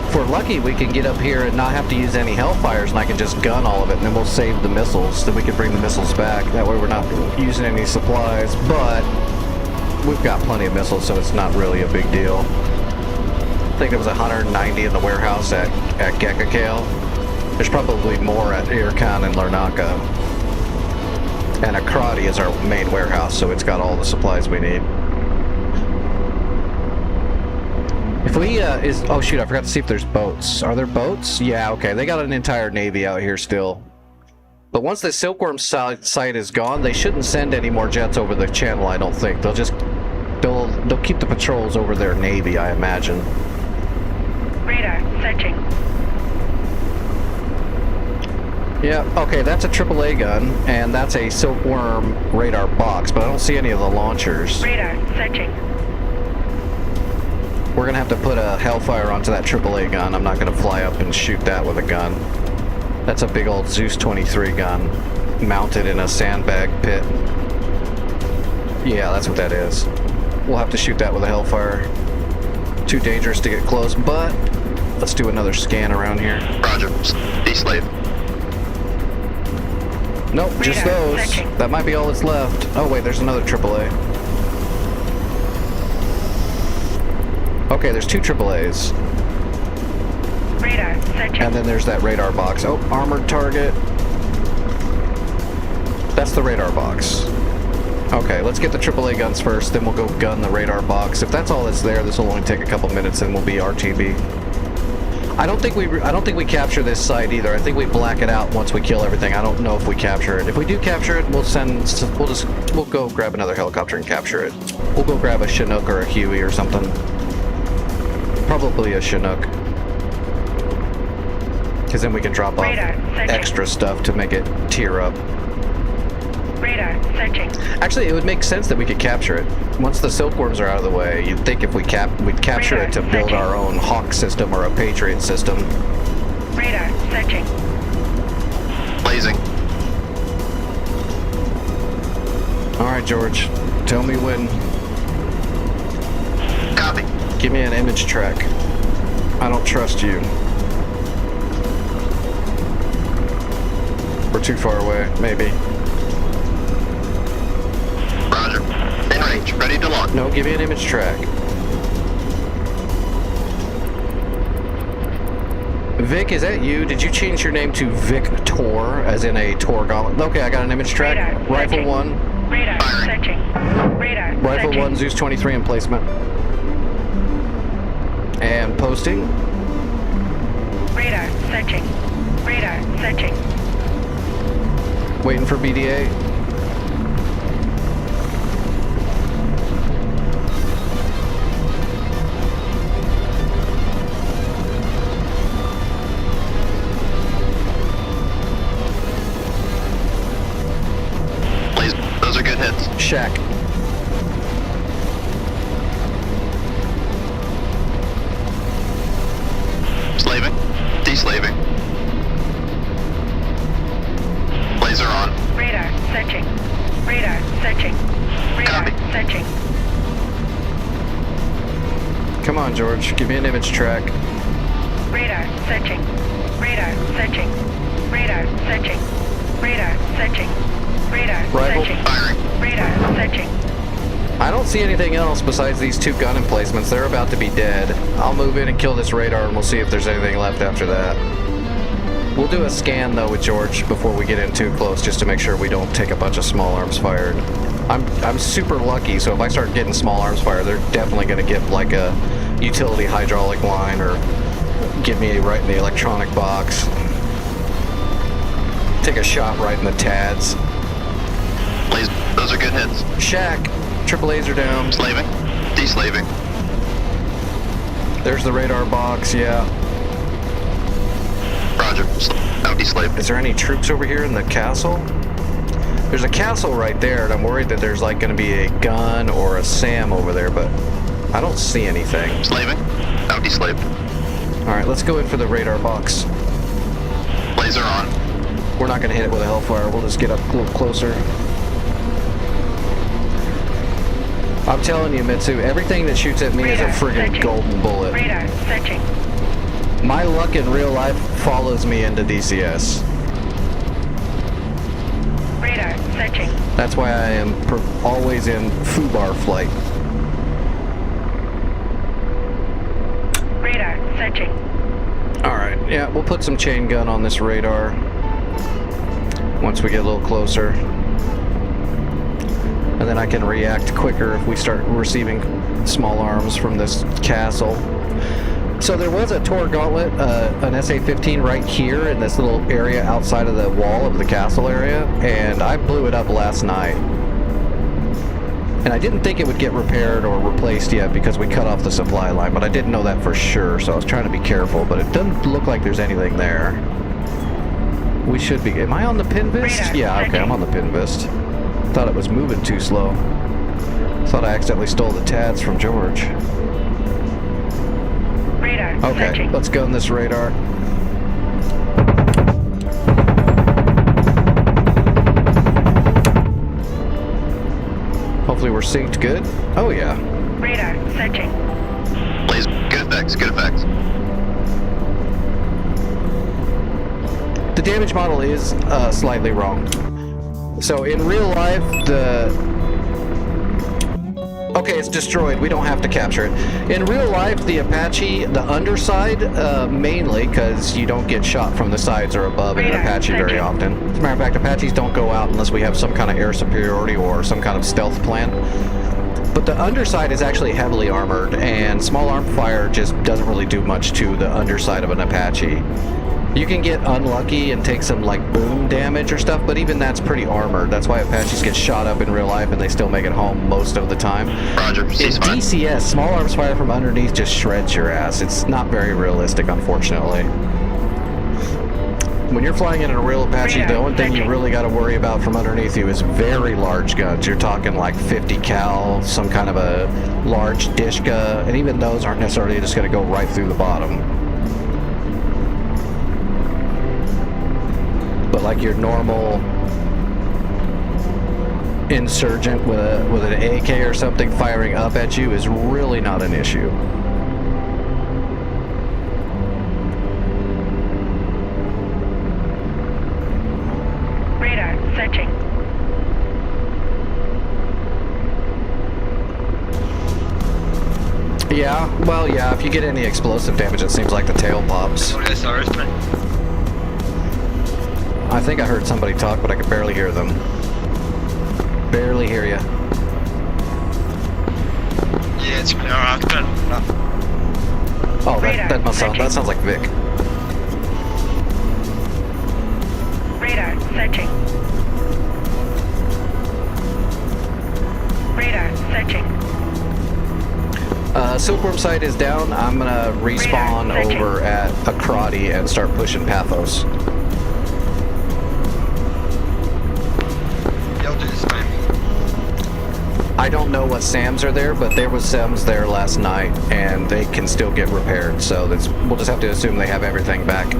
Speaker 2: If we're lucky, we can get up here and not have to use any Hellfires, and I can just gun all of it, and then we'll save the missiles. Then we can bring the missiles back. That way we're not using any supplies, but we've got plenty of missiles, so it's not really a big deal. I think there was 190 in the warehouse at Gekakale. There's probably more at Irkan and Larnaca. And Akrati is our main warehouse, so it's got all the supplies we need. If we, oh shoot, I forgot to see if there's boats. Are there boats? Yeah, okay, they got an entire navy out here still. But once the Silkworm site is gone, they shouldn't send any more jets over the channel, I don't think. They'll just, they'll keep the patrols over their navy, I imagine.
Speaker 5: Radar searching.
Speaker 2: Yeah, okay, that's a AAA gun, and that's a Silkworm radar box, but I don't see any of the launchers.
Speaker 5: Radar searching.
Speaker 2: We're gonna have to put a Hellfire onto that AAA gun. I'm not gonna fly up and shoot that with a gun. That's a big old Zeus 23 gun, mounted in a sandbag pit. Yeah, that's what that is. We'll have to shoot that with a Hellfire. Too dangerous to get close, but let's do another scan around here.
Speaker 6: Roger. De-slave.
Speaker 2: Nope, just
Speaker 5: Radar
Speaker 2: those.
Speaker 5: searching.
Speaker 2: That might be all that's left. Oh wait, there's another AAA. Okay, there's 2 AAAs.
Speaker 5: Radar searching.
Speaker 2: And then there's that radar box. Oh, armored target. That's the radar box. Okay, let's get the AAA guns first, then we'll go gun the radar box. If that's all that's there, this will only take a couple minutes and we'll be RTB. I don't think we capture this site either. I think we black it out once we kill everything. I don't know if we capture it. If we do capture it, we'll go grab another helicopter and capture it. We'll go grab a Chinook or a Huey or something. Probably a Chinook. Because then we can drop off
Speaker 5: Radar searching.
Speaker 2: extra stuff to make it tier up.
Speaker 5: Radar searching.
Speaker 2: Actually, it would make sense that we could capture it. Once the Silkworms are out of the way, you'd think if we'd capture
Speaker 5: Radar
Speaker 2: it to build
Speaker 5: searching.
Speaker 2: our own Hawk system or a Patriot system.
Speaker 5: Radar searching.
Speaker 6: Blazing.
Speaker 2: Alright, George. Tell me when.
Speaker 6: Copy.
Speaker 2: Give me an image track. I don't trust you. We're too far away, maybe.
Speaker 6: Roger. In range. Ready to launch.
Speaker 2: No, give me an image track. Vic, is that you? Did you change your name to Victor, as in a Tor Gauntlet? Okay, I got an image track.
Speaker 5: Radar
Speaker 2: Rifle
Speaker 5: searching.
Speaker 2: 1.
Speaker 5: Radar
Speaker 6: Firing.
Speaker 5: searching. Radar
Speaker 2: Rifle
Speaker 5: searching.
Speaker 2: 1, Zeus 23 in placement. And posting.
Speaker 5: Radar searching. Radar searching.
Speaker 2: Waiting for BDA.
Speaker 6: Blaze. Those are good hits.
Speaker 2: Shack.
Speaker 6: Slaving. De-slaving.
Speaker 2: George. Give me an image track.
Speaker 5: Radar searching. Radar searching. Radar searching. Radar searching. Radar
Speaker 2: Rifle.
Speaker 5: searching.
Speaker 6: Firing.
Speaker 5: Radar searching.
Speaker 2: I don't see anything else besides these 2 gun emplacements. They're about to be dead. I'll move in and kill this radar and we'll see if there's anything left after that. We'll do a scan though with George before we get in too close, just to make sure we don't take a bunch of small arms fired. I'm super lucky, so if I start getting small arms fired, they're definitely going to get like a utility hydraulic line or get me right in the electronic box. Take a shot right in the TADS.
Speaker 6: Blaze. Those are good hits.
Speaker 2: Shack, triple laser down.
Speaker 6: Slaving. Deslaving.
Speaker 2: There's the radar box, yeah.
Speaker 6: Roger. Now deslave.
Speaker 2: Is there any troops over here in the castle? There's a castle right there, and I'm worried that there's like going to be a gun or a SAM over there, but I don't see anything.
Speaker 6: Slaving. Now deslaved.
Speaker 2: Alright, let's go in for the radar box.
Speaker 6: Laser on.
Speaker 2: We're not going to hit it with a Hellfire, we'll just get up a little closer. I'm telling you, Mitsu, everything that shoots at me is a
Speaker 5: Radar
Speaker 2: friggin'
Speaker 5: searching.
Speaker 2: golden bullet.
Speaker 5: Radar searching.
Speaker 2: My luck in real life follows me into DCS.
Speaker 5: Radar searching.
Speaker 2: That's why I am always in FUBAR flight.
Speaker 5: Radar searching.
Speaker 2: Alright, yeah, we'll put some chain gun on this radar once we get a little closer. And then I can react quicker if we start receiving small arms from this castle. So there was a Tor Gauntlet, an SA-15 right here in this little area outside of the wall of the castle area, and I blew it up last night. And I didn't think it would get repaired or replaced yet because we cut off the supply line, but I didn't know that for sure, so I was trying to be careful, but it doesn't look like there's anything there. We should be. Am I on the Pinvist?
Speaker 5: Radar
Speaker 2: Yeah, okay, I'm on the Pinvist. Thought it was moving too slow. Thought I accidentally stole the TADS from George.
Speaker 5: Radar
Speaker 2: Okay,
Speaker 5: searching.
Speaker 2: let's gun this radar. Hopefully we're synced good. Oh yeah.
Speaker 5: Radar searching.
Speaker 6: Blaze. Good effects. Good effects.
Speaker 2: The damage model is slightly wrong. So in real life, okay, it's destroyed. We don't have to capture it. In real life, the Apache, the underside, mainly, because you don't get shot from the sides or above in an
Speaker 5: Radar
Speaker 2: Apache very
Speaker 5: searching.
Speaker 2: often. As a matter of fact, Apaches don't go out unless we have some kind of air superiority or some kind of stealth plan. But the underside is actually heavily armored, and small arm fire just doesn't really do much to the underside of an Apache. You can get unlucky and take some like boom damage or stuff, but even that's pretty armored. That's why Apaches get shot up in real life and they still make it home most of the time.
Speaker 6: Roger.
Speaker 2: In
Speaker 6: Ceasefire.
Speaker 2: DCS, small arms fire from underneath just shreds your ass. It's not very realistic, unfortunately. When you're flying in a real Apache, the only thing you really got to worry about from underneath you is very large guns. You're talking like 50 cal, some kind of a large Dishka, and even those aren't necessarily just going to go right through the bottom. But like your normal insurgent with an AK or something firing up at you is really not an issue.
Speaker 5: Radar searching.
Speaker 2: Yeah, well, yeah, if you get any explosive damage, it seems like the tail pops. I think I heard somebody talk, but I could barely hear them. Barely hear you.
Speaker 7: Yeah, it's been alright.
Speaker 2: Oh,
Speaker 5: Radar
Speaker 2: that must sound,
Speaker 5: searching.
Speaker 2: that sounds like Vic.
Speaker 5: Radar searching. Radar searching.
Speaker 2: Silkworm site is down. I'm gonna respawn
Speaker 5: Radar searching.
Speaker 2: over at Akrati and start pushing Pathos.
Speaker 7: You'll do the same.
Speaker 2: I don't know what SAMs are there, but there was SAMs there last night, and they can still get repaired. So we'll just have to assume they have everything back.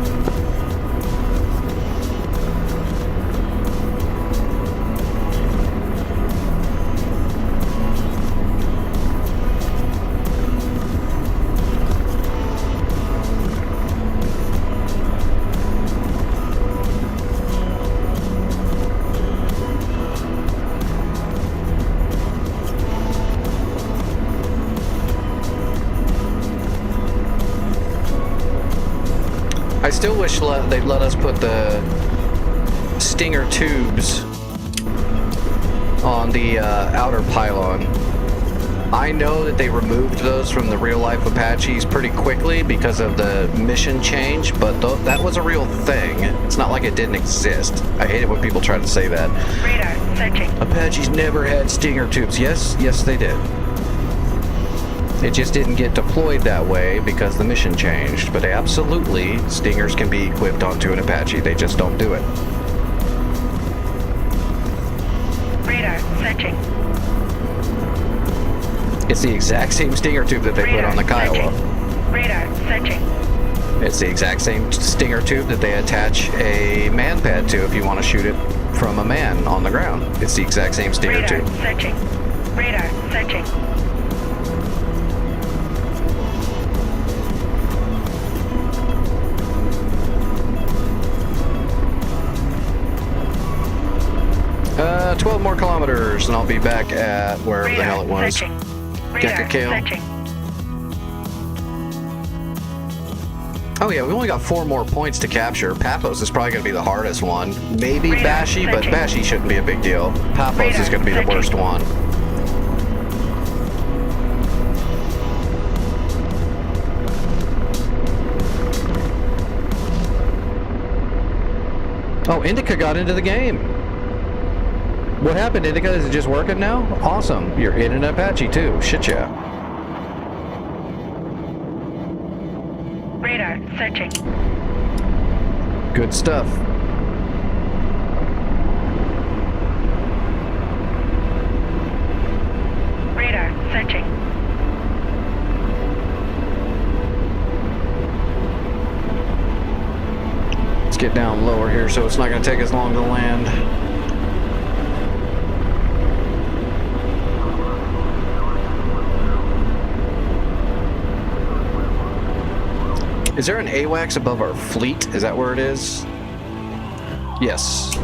Speaker 2: still wish they'd let us put the Stinger tubes on the outer pylon. I know that they removed those from the real-life Apaches pretty quickly because of the mission change, but that was a real thing. It's not like it didn't exist. I hate it when people try to say that.
Speaker 5: Radar, searching.
Speaker 2: Apaches never had Stinger tubes. Yes, they did. It just didn't get deployed that way because the mission changed. But absolutely, Stingers can be equipped onto an Apache. They just don't do it.
Speaker 5: Radar, searching.
Speaker 2: It's the exact same Stinger tube that they put on the Kiowa.
Speaker 5: Radar, searching.
Speaker 2: It's the exact same Stinger tube that they attach a man pad to if you want to shoot it from a man on the ground. It's the exact same Stinger
Speaker 5: Radar,
Speaker 2: tube.
Speaker 5: searching. Radar, searching.
Speaker 2: Uh, 12 more kilometers and I'll be back at wherever the hell it was.
Speaker 5: Searching. Radar,
Speaker 2: Gekka
Speaker 5: searching.
Speaker 2: Oh yeah, we only got 4 more points to capture. Paphos is probably going to be the hardest one. Maybe
Speaker 5: Radar,
Speaker 2: Bashi, but
Speaker 5: searching.
Speaker 2: Bashi shouldn't be a big deal. Paphos
Speaker 5: Radar,
Speaker 2: is going to be the
Speaker 5: searching.
Speaker 2: worst one. Oh, Indica got into the game. What happened, Indica? Is it just working now? Awesome. You're in an Apache too. Shit yeah.
Speaker 5: Radar, searching.
Speaker 2: Good stuff.
Speaker 5: Radar, searching.
Speaker 2: Let's get down lower here so it's not going to take as long to land. Is there an AWACS above our fleet? Is that where it is? Yes.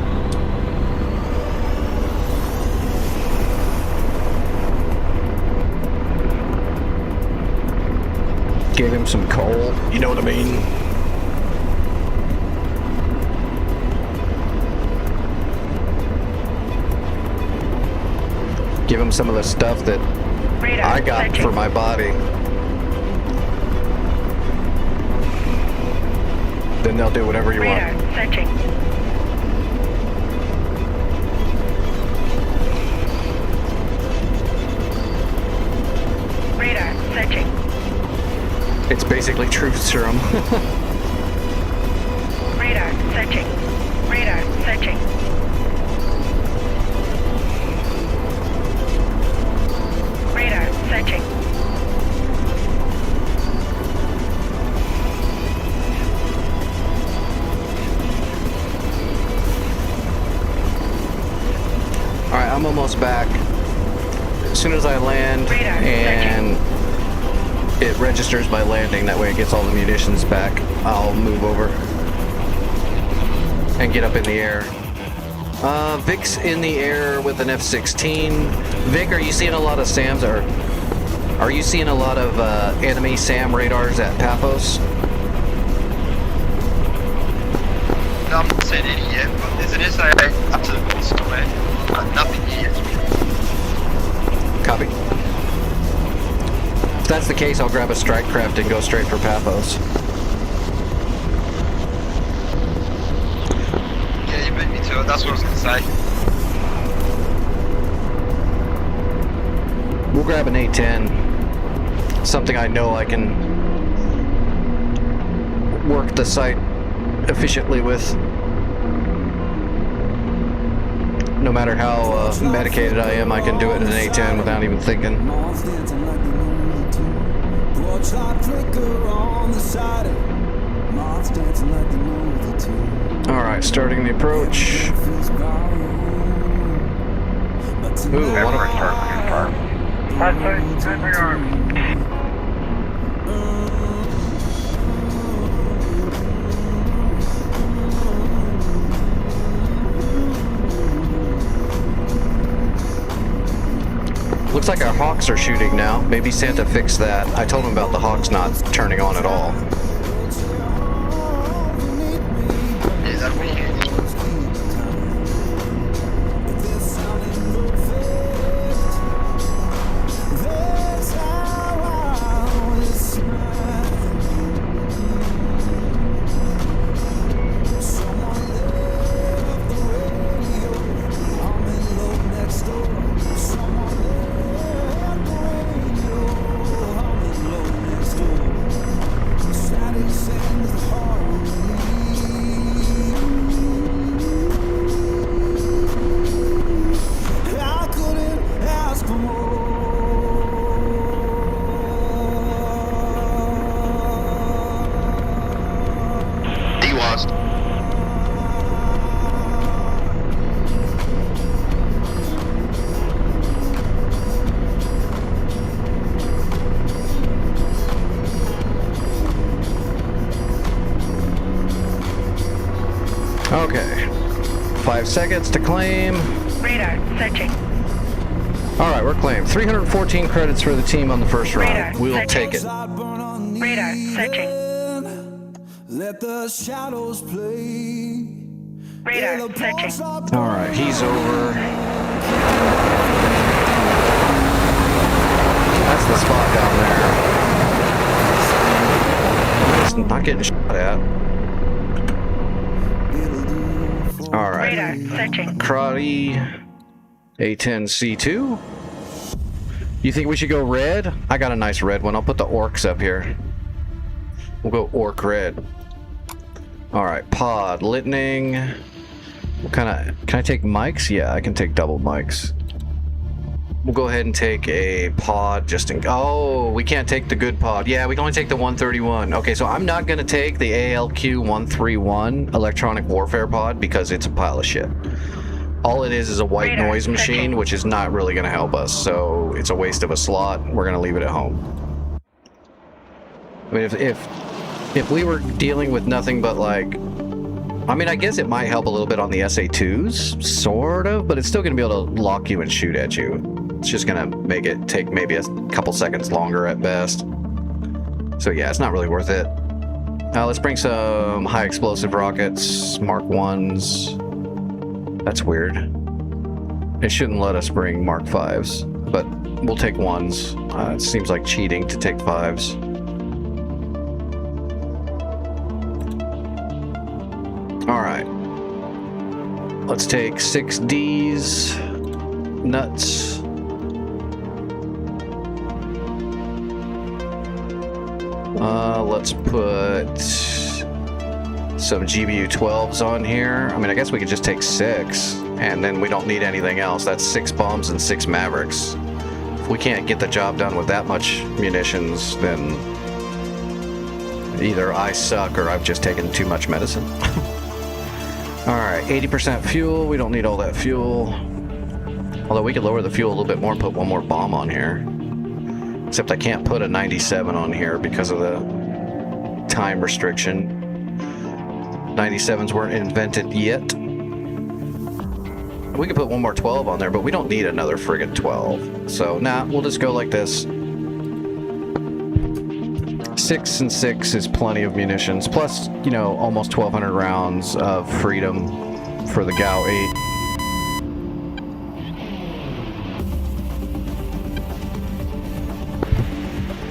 Speaker 2: Gave him some coal. You know what I mean? Give him some of the stuff that
Speaker 5: Radar,
Speaker 2: I got
Speaker 5: searching.
Speaker 2: for my body. Then they'll do whatever you
Speaker 5: Radar,
Speaker 2: want.
Speaker 5: searching. Radar, searching.
Speaker 2: It's basically truth serum.
Speaker 5: Radar, searching. Radar, searching. Radar, searching.
Speaker 2: Alright, I'm almost back. As soon as I land
Speaker 5: Radar,
Speaker 2: and it registers my landing, that way it gets all the munitions back, I'll move over and get up in the air. Vic's in the air with an F-16. Vic, are you seeing a lot of SAMs, or are you seeing a lot of enemy SAM radars at Paphos?
Speaker 7: No, I'm not saying any yet, but there's an SAA up to the north somewhere. Nothing yet.
Speaker 2: Copy. If that's the case, I'll grab a strike craft and go straight for Paphos.
Speaker 7: Yeah, you beat me to it. That's what I was going to say.
Speaker 2: We'll grab an A-10. Something I know I can work the site efficiently with. No matter how medicated I am, I can do it in an A-10 without even thinking.
Speaker 1: Moths dancing like they know me to. Porch light flicker on the side. Moths dancing like they know me to.
Speaker 2: Alright, starting the approach.
Speaker 1: Feels gone. But
Speaker 2: Ooh, what a... Looks like our Hawks are shooting now. Maybe Santa fixed that. I told him about the Hawks not turning on at all. Okay. 5 seconds to claim.
Speaker 5: Radar, searching.
Speaker 2: All right, we're claimed. 314 credits for the team on the first round.
Speaker 5: Radar,
Speaker 2: We will
Speaker 5: searching.
Speaker 2: take it.
Speaker 5: Radar, searching.
Speaker 1: Let the shadows play.
Speaker 5: Radar, searching.
Speaker 2: All right, he's over. That's the spot down there. It's not getting shot at. All right.
Speaker 5: Radar, searching.
Speaker 2: Karate A10C2. You think we should go red? I got a nice red one. I'll put the orcs up here. We'll go orc red. All right, pod lightning. What kind of? Can I take mics? Yeah, I can take double mics. We'll go ahead and take a pod just in. Oh, we can't take the good pod. Yeah, we can only take the 131. Okay, so I'm not gonna take the ALQ 131 electronic warfare pod because it's a pile of shit. All it is a white
Speaker 5: Radar,
Speaker 2: noise machine,
Speaker 5: searching.
Speaker 2: which is not really gonna help us. So it's a waste of a slot. We're gonna leave it at home. I mean, if we were dealing with nothing but like, I mean, I guess it might help a little bit on the SA2s, sort of, but it's still going to be able to lock you and shoot at you. It's just going to make it take maybe a couple seconds longer at best. So yeah, it's not really worth it. Let's bring some high explosive rockets, Mark 1s. That's weird. It shouldn't let us bring Mark 5s, but we'll take 1s. It seems like cheating to take 5s. All right, let's take 6 Ds, nuts. Let's put some GBU 12s on here. I mean, I guess we could just take 6, and then we don't need anything else. That's 6 bombs and 6 Mavericks. If we can't get the job done with that much munitions, then either I suck or I've just taken too much medicine. Alright, 80% fuel. We don't need all that fuel. Although we could lower the fuel a little bit more and put one more bomb on here. Except I can't put a 97 on here because of the time restriction. 97s weren't invented yet. We could put one more 12 on there, but we don't need another friggin' 12. So, nah, we'll just go like this. 6 and 6 is plenty of munitions, plus, you know, almost 1,200 rounds of freedom for the GAU 8.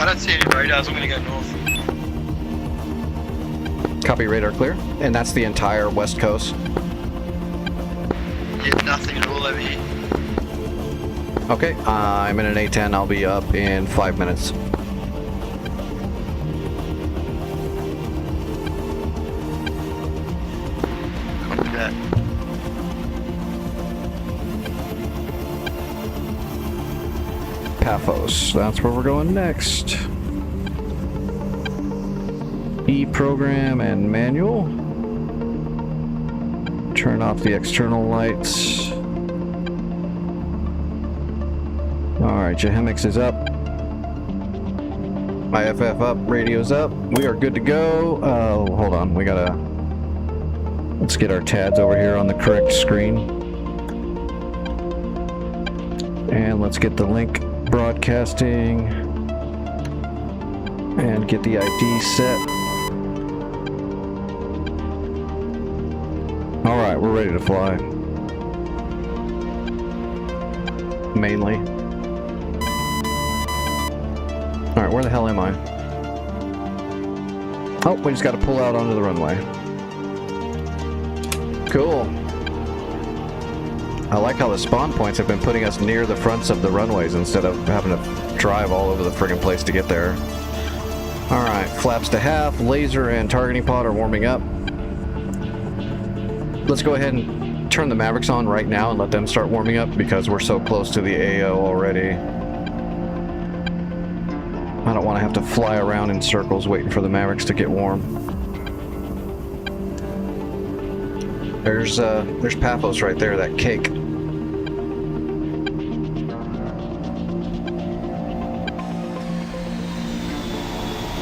Speaker 7: I don't see any radars. I'm gonna go north.
Speaker 2: Copy, radar clear. And that's the entire west coast.
Speaker 7: Yeah, nothing at all over here.
Speaker 2: Okay, I'm in an A10. I'll be up in 5 minutes.
Speaker 7: Copy that.
Speaker 2: Paphos, that's where we're going next. E-program and manual. Turn off the external lights. Alright, Jahemix is up. IFF up, radio's up. We are good to go. Oh, hold on, we gotta... Let's get our TADs over here on the correct screen. And let's get the link broadcasting. And get the ID set. Alright, we're ready to fly. Mainly. Alright, where the hell am I? Oh, we just gotta pull out onto the runway. Cool. I like how the spawn points have been putting us near the fronts of the runways instead of having to drive all over the friggin' place to get there. Alright, flaps to half, laser and targeting pod are warming up. Let's go ahead and turn the Mavericks on right now and let them start warming up because we're so close to the AO already. I don't want to have to fly around in circles waiting for the Mavericks to get warm. There's Paphos right there, that cake.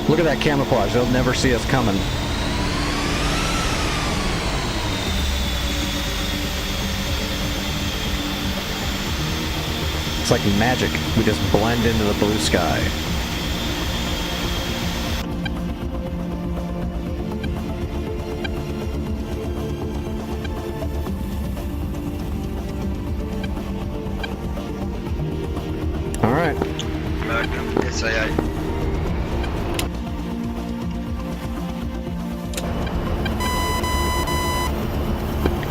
Speaker 2: Look at that camouflage, they'll never see us coming. It's like magic. We just blend into the blue sky. All right.
Speaker 7: American SAA.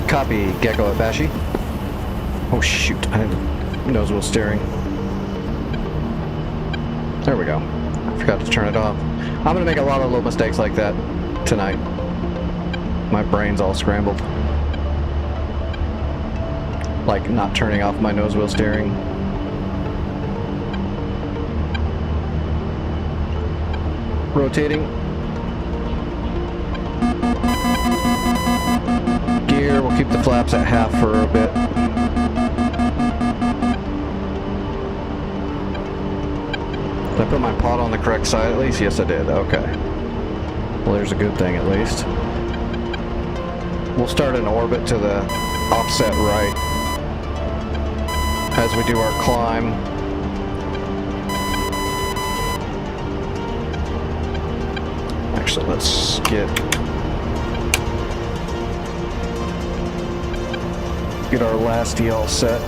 Speaker 2: Copy, Gecko at Bashi. Oh shoot, I had nose wheel steering. There we go. Forgot to turn it off. I'm gonna make a lot of little mistakes like that tonight. My brain's all scrambled. Like not turning off my nose wheel steering. Rotating. Gear, we'll keep the flaps at half for a bit. Did I put my pod on the correct side at least? Yes, I did. Okay. Well, there's a good thing at least. We'll start an orbit to the offset right as we do our climb. Actually, let's get our last all set,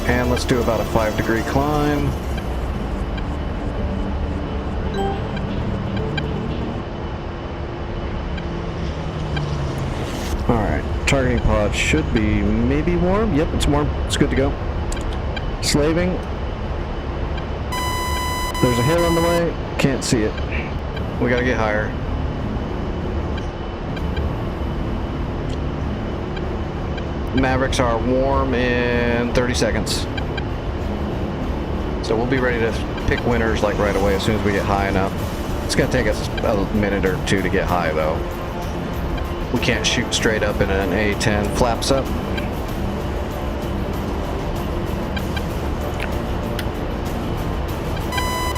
Speaker 2: and let's do about a 5-degree climb. All right, targeting pod should be maybe warm. Yep, it's warm. It's good to go. Slaving. There's a hill on the way. Can't see it. We gotta get higher. Mavericks are warm in 30 seconds. So we'll be ready to pick winners like right away as soon as we get high enough. It's gonna take us a minute or two to get high though. We can't shoot straight up in an A10. Flaps up.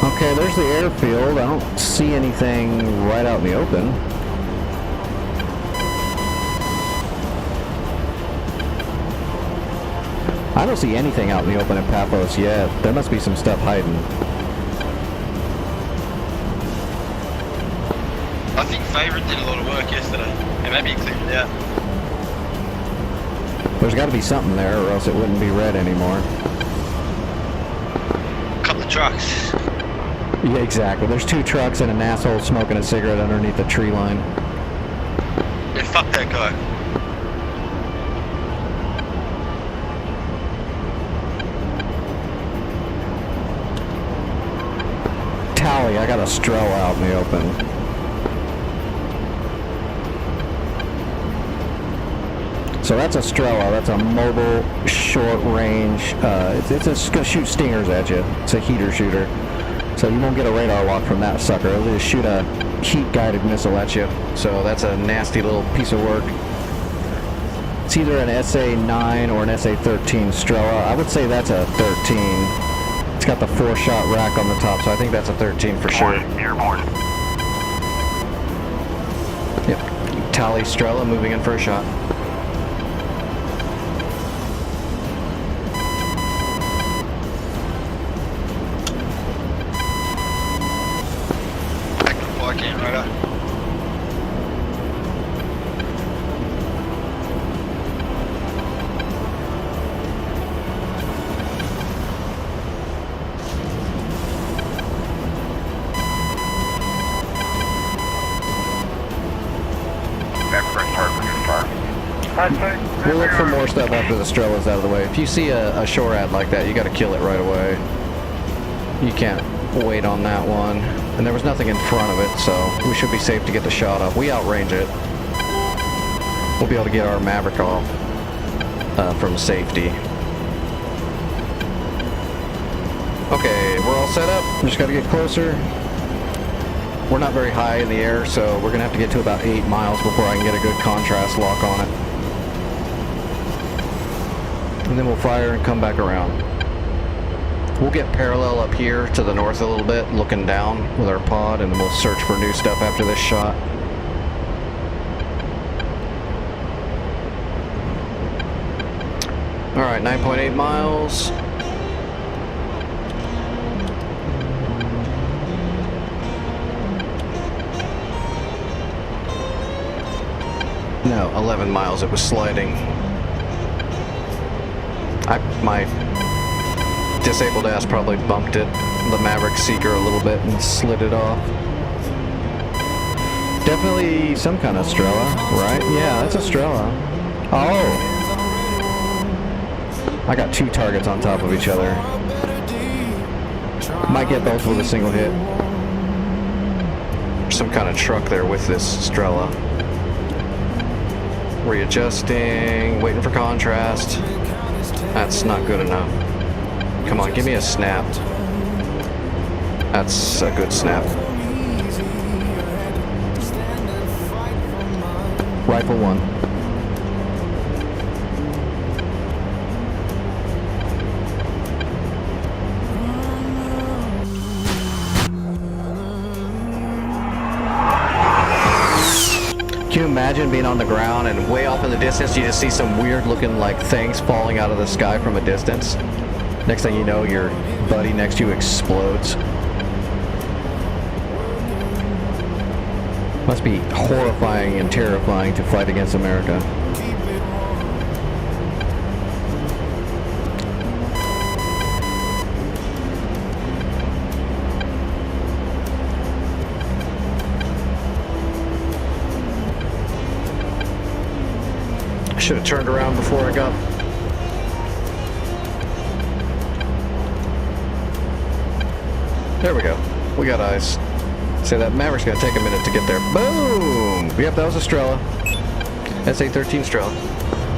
Speaker 2: Okay, there's the airfield. I don't see anything right out in the open. I don't see anything out in the open at Paphos yet. There must be some stuff hiding.
Speaker 7: I think Favourite did a lot of work yesterday, and maybe he cleared it out.
Speaker 2: There's got to be something there, or else it wouldn't be red anymore.
Speaker 7: A couple of trucks.
Speaker 2: Yeah, exactly. There's 2 trucks and an asshole smoking a cigarette underneath the tree line.
Speaker 7: Yeah, fuck that guy.
Speaker 2: Tally, I got a Strel out in the open. So that's a Strela. That's a mobile, short-range. It's gonna shoot stingers at you. It's a heater shooter. So you won't get a radar lock from that sucker. It'll just shoot a heat-guided missile at you. So that's a nasty little piece of work. It's either an SA-9 or an SA-13 Strela. I would say that's a 13. It's got the 4-shot rack on the top, so I think that's a 13 for sure.
Speaker 3: Airborne.
Speaker 2: Yep. Tally Strela moving in for a shot.
Speaker 7: Active radar.
Speaker 2: We'll look for more stuff after the Strela's out of the way. If you see a shore ad like that, you got to kill it right away. You can't wait on that one. And there was nothing in front of it, so we should be safe to get the shot off. We outrange it. We'll be able to get our Maverick off from safety. Okay, we're all set up. We just got to get closer. We're not very high in the air, so we're gonna have to get to about 8 miles before I can get a good contrast lock on it. And then we'll fire and come back around. We'll get parallel up here to the north a little bit, looking down with our pod, and then we'll search for new stuff after this shot. All right, 9.8 miles. No, 11 miles. It was sliding. My disabled ass probably bumped it, the Maverick Seeker, a little bit and slid it off. Definitely some kind of Strela, right? Yeah, that's a Strela. Oh! I got 2 targets on top of each other. Might get both with a single hit. Some kind of truck there with this Strela. Readjusting, waiting for contrast. That's not good enough. Come on, give me a snap. That's a good snap. Rifle 1. Can you imagine being on the ground and way off in the distance you just see some weird looking like things falling out of the sky from a distance? Next thing you know, your buddy next to you explodes. Must be horrifying and terrifying to fight against America. I should have turned around before I got... There we go. We got eyes. Say that Maverick's gonna take a minute to get there. Boom! Yep, that was a Strela. SA-13 Strela.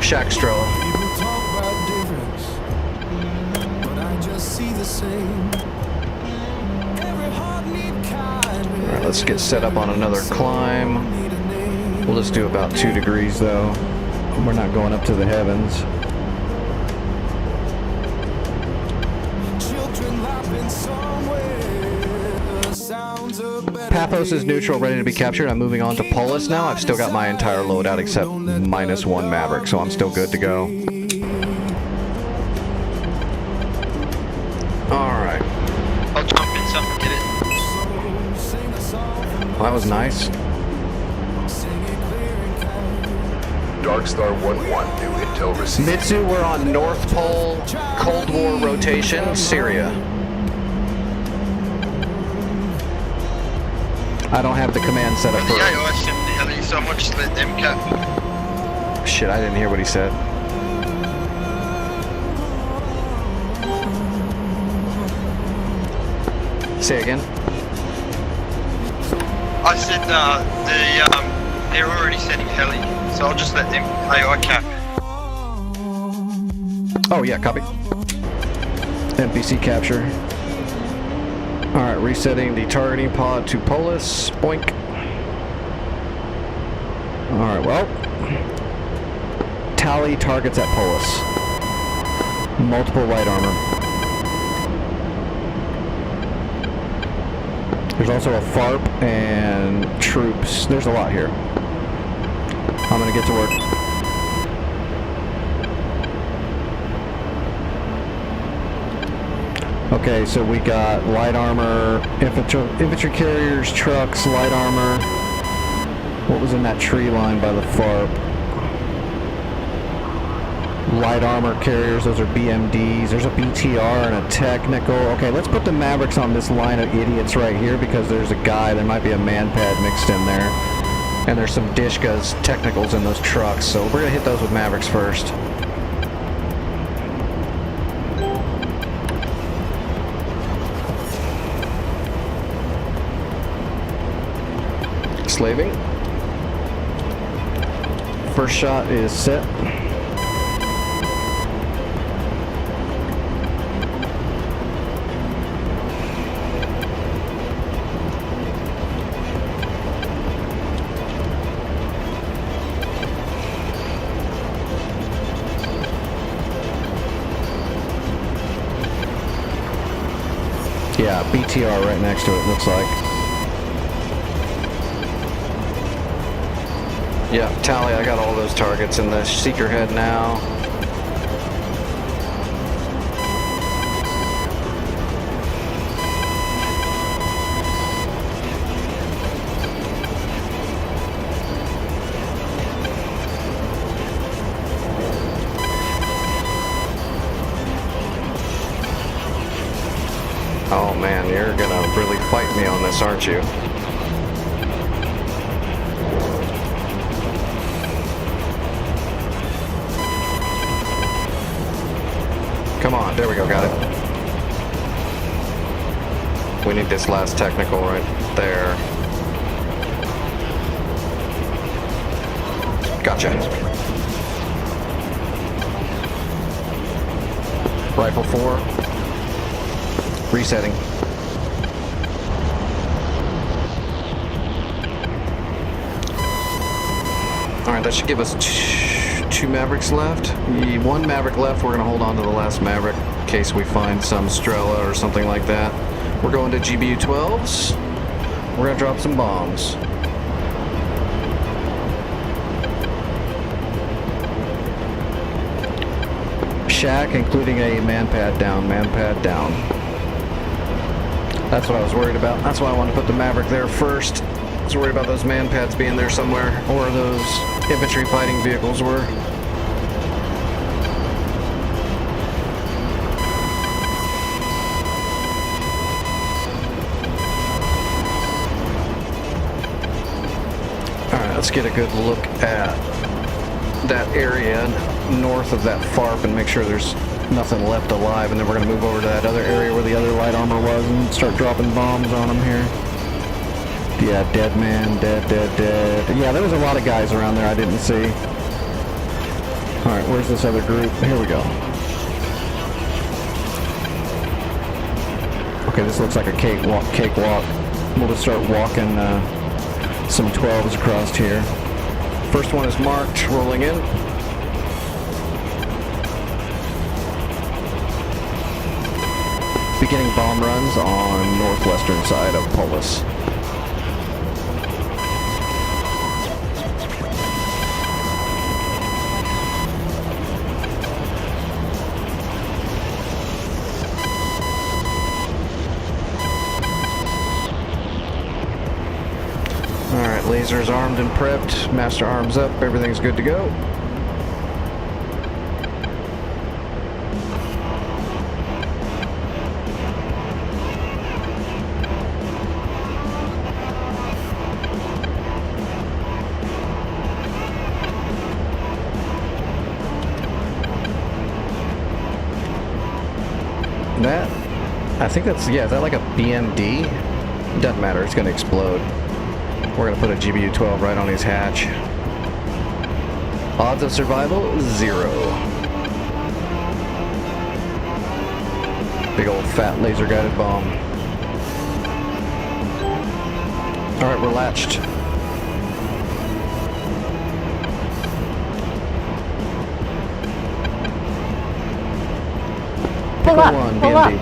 Speaker 2: Shack Strela.
Speaker 1: People talk about difference, but I just see the same. Every heart need kindness.
Speaker 2: Alright, let's get set up on another climb. We'll just do about 2 degrees though. We're not going up to the heavens.
Speaker 1: Children laughing somewhere. The sounds of better
Speaker 2: Paphos is neutral, ready to be captured. I'm moving on to Polis now. I've still got my entire loadout except -1 Maverick, so I'm still good to go. Alright.
Speaker 7: I'll jump in so I can get it.
Speaker 1: sing a song.
Speaker 2: Well, that was nice.
Speaker 8: Darkstar 1-1, new intel received.
Speaker 2: Mitsu, we're on North Pole, Cold War rotation, Syria. I don't have the command set up
Speaker 7: The
Speaker 2: for...
Speaker 7: AI sent the heli, so I might just let them cap.
Speaker 2: Shit, I didn't hear what he said. Say again?
Speaker 7: I said they're already sending heli, so I'll just let them AI cap.
Speaker 2: Oh yeah, copy. NPC capture. Alright, resetting the targeting pod to Polis. Boink. Alright, well. Tally targets at Polis. Multiple light armor. There's also a FARP and troops. There's a lot here. I'm gonna get to work. Okay, so we got light armor, infantry carriers, trucks, light armor. What was in that tree line by the FARP? Light armor carriers, those are BMDs. There's a BTR and a technical. Okay, let's put the Mavericks on this line of idiots right here because there's a guy, there might be a manpad mixed in there. And there's some Dishka's technicals in those trucks, so we're gonna hit those with Mavericks first. Slaving. First shot is set. Yeah, BTR right next to it, looks like. Yeah, Tally, I got all those targets in the Seeker head now. Yes, aren't you? Come on, there we go, got it. We need this last technical right there. Gotcha. Rifle 4. Resetting. Alright, that should give us two Mavericks left. One Maverick left. We're going to hold on to the last Maverick in case we find some Strela or something like that. We're going to GBU-12s. We're going to drop some bombs. Shack, including a man pad down, man pad down. That's what I was worried about. That's why I wanted to put the Maverick there first. I was worried about those man pads being there somewhere, or those infantry fighting vehicles were. Alright, let's get a good look at that area north of that FARP and make sure there's nothing left alive, and then we're going to move over to that other area where the other light armor was and start dropping bombs on them here. Yeah, dead man, dead. Yeah, there was a lot of guys around there I didn't see. Alright, where's this other group? Here we go. Okay, this looks like a cakewalk. We'll just start walking some 12s across here. First one is marked, rolling in. Beginning bomb runs on northwestern side of Polis. Alright, lasers armed and prepped, master arms up, everything's good to go. That, I think that's, yeah, is that like a BMD? Doesn't matter, it's going to explode. We're going to put a GBU-12 right on his hatch. Odds of survival, 0. Big old fat laser guided bomb. Alright, we're latched.
Speaker 9: Pull up, pull up.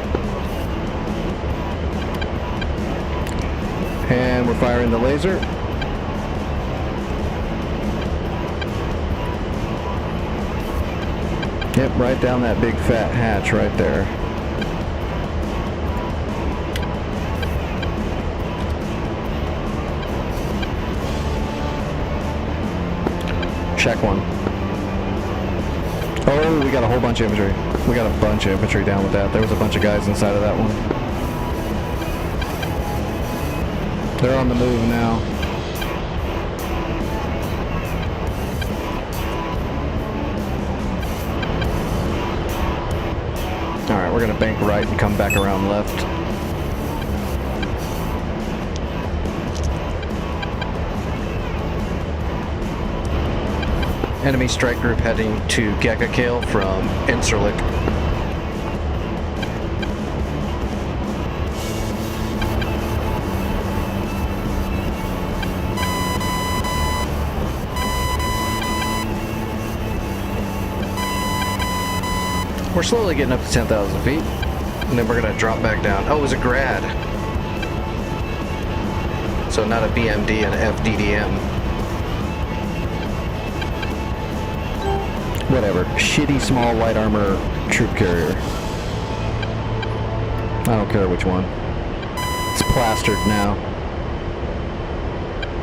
Speaker 2: And we're firing the laser. Yep, right down that big fat hatch right there. Check one. Oh, we got a whole bunch of infantry. We got a bunch of infantry down with that. There was a bunch of guys inside of that one. They're on the move now. Alright, we're gonna bank right and come back around left. Enemy strike group heading to Gekakale from Incirlik. We're slowly getting up to 10,000 feet, and then we're going to drop back down. Oh, it was a grad. So not a BMD and an FDDM. Whatever. Shitty small light armor troop carrier. I don't care which one. It's plastered now.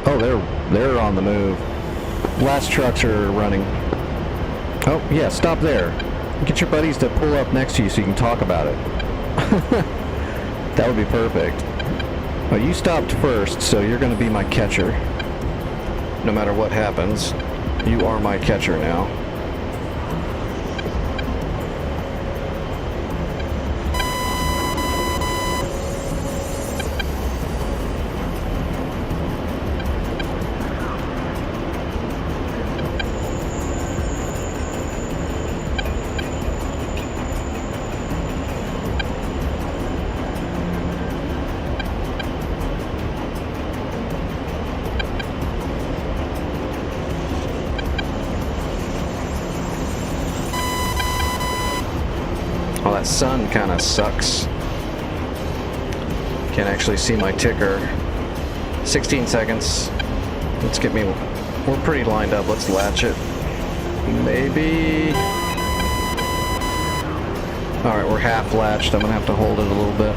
Speaker 2: Oh, they're on the move. Last trucks are running. Oh, yeah, stop there. Get your buddies to pull up next to you so you can talk about it. That would be perfect. Well, you stopped first, so you're going to be my catcher. No matter what happens, you are my catcher now. Oh, that sun kind of sucks. Can't actually see my ticker. 16 seconds. Let's get me... We're pretty lined up. Let's latch it. Maybe... Alright, we're half latched. I'm going to have to hold it a little bit.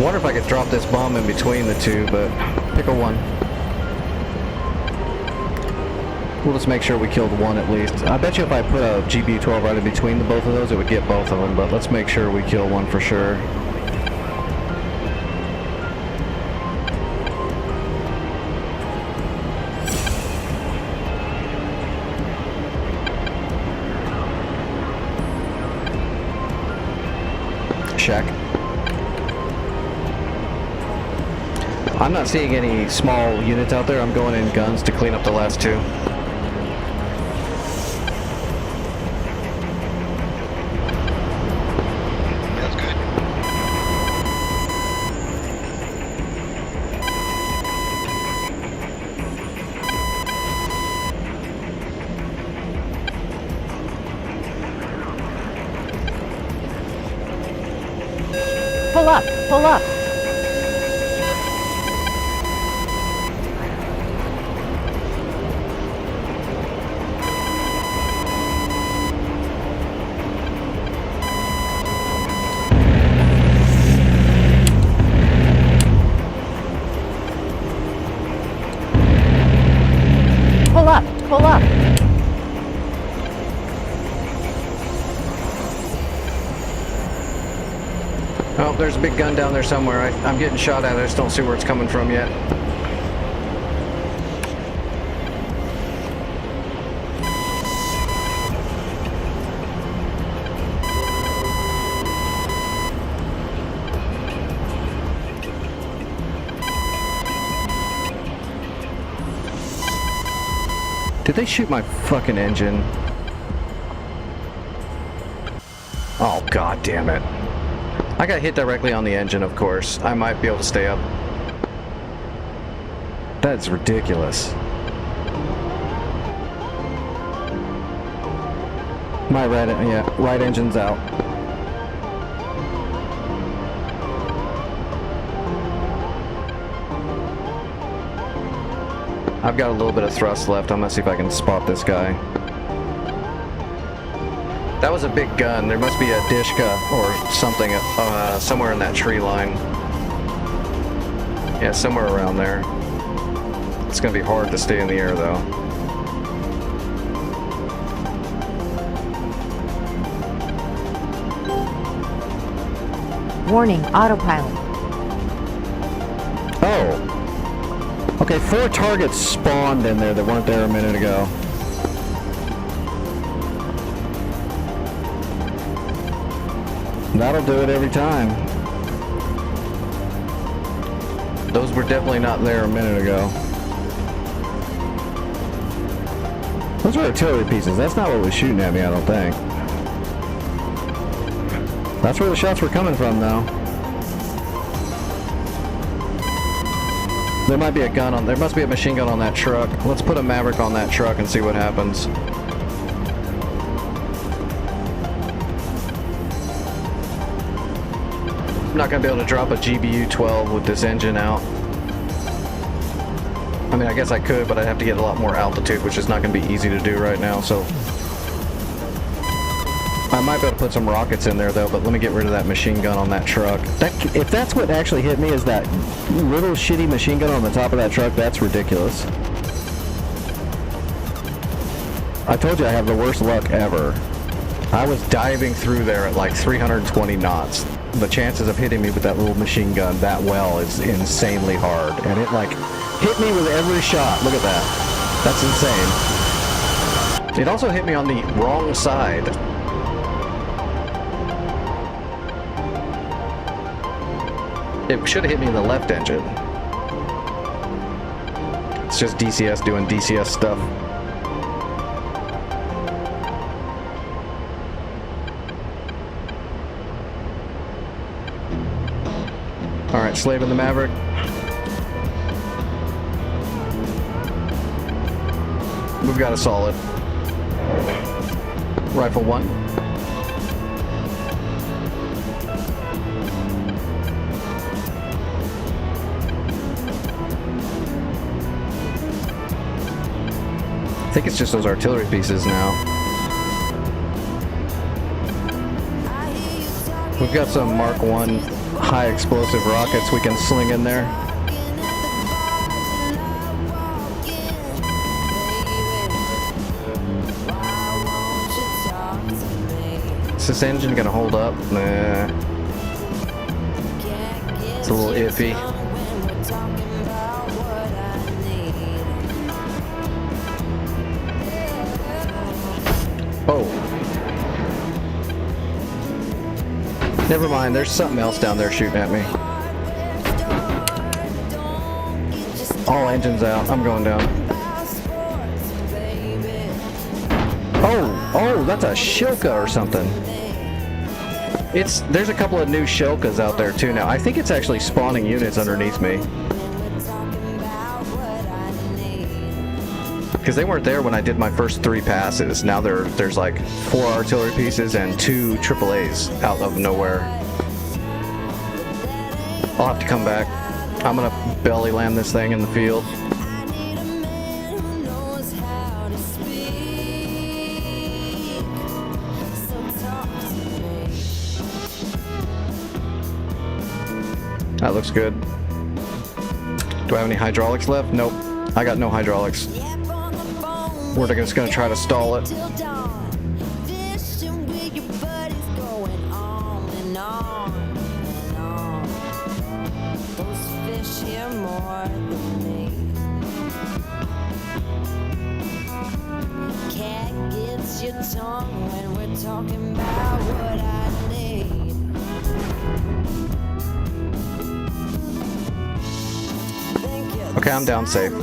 Speaker 2: Wonder if I could drop this bomb in between the two, but pick a one. We'll just make sure we killed one at least. I bet you if I put a GBU-12 right in between the both of those, it would get both of them, but let's make sure we kill one for sure. Check. I'm not seeing any small units out there. I'm going in guns to clean up the last two.
Speaker 7: That's good.
Speaker 9: Pull up, pull up. Pull up, pull up.
Speaker 2: Oh, there's a big gun down there somewhere. I'm getting shot at. I just don't see where it's coming from yet. Did they shoot my fucking engine? Oh, god damn it. I got hit directly on the engine, of course. I might be able to stay up. That's ridiculous. My right engine's out. I've got a little bit of thrust left. I'm gonna see if I can spot this guy. That was a big gun. There must be a Dishka or something somewhere in that tree line. Yeah, somewhere around there. It's gonna be hard to stay in the air though.
Speaker 9: Warning, autopilot.
Speaker 2: Oh. Okay, 4 targets spawned in there that weren't there a minute ago. That'll do it every time. Those were definitely not there a minute ago. Those were artillery pieces. That's not what was shooting at me, I don't think. That's where the shots were coming from, though. There might be a gun on... There must be a machine gun on that truck. Let's put a Maverick on that truck and see what happens. I'm not going to be able to drop a GBU-12 with this engine out. I mean, I guess I could, but I'd have to get a lot more altitude, which is not going to be easy to do right now, so... I might be able to put some rockets in there, though, but let me get rid of that machine gun on that truck. If that's what actually hit me, is that little shitty machine gun on the top of that truck, that's ridiculous. I told you I have the worst luck ever. I was diving through there at like 320 knots. The chances of hitting me with that little machine gun that well is insanely hard. And it like hit me with every shot. Look at that. That's insane. It also hit me on the wrong side. It should have hit me in the left engine. It's just DCS doing DCS stuff. Alright, slaving the Maverick. We've got a solid. Rifle 1. I think it's just those artillery pieces now. We've got some Mark 1 high explosive rockets we can sling in there. Is this engine gonna hold up? Nah. It's a little iffy. Oh. Never mind, there's something else down there shooting at me. All engines out. I'm going down. Oh, that's a Shilka or something. There's a couple of new Shilkas out there too now. I think it's actually spawning units underneath me. Because they weren't there when I did my first 3 passes. Now there's like 4 artillery pieces and 2 AAAs out of nowhere. I'll have to come back. I'm gonna belly land this thing in the field. That looks good. Do I have any hydraulics left? Nope. I got no hydraulics. We're just gonna try to stall it. Okay, I'm down safe.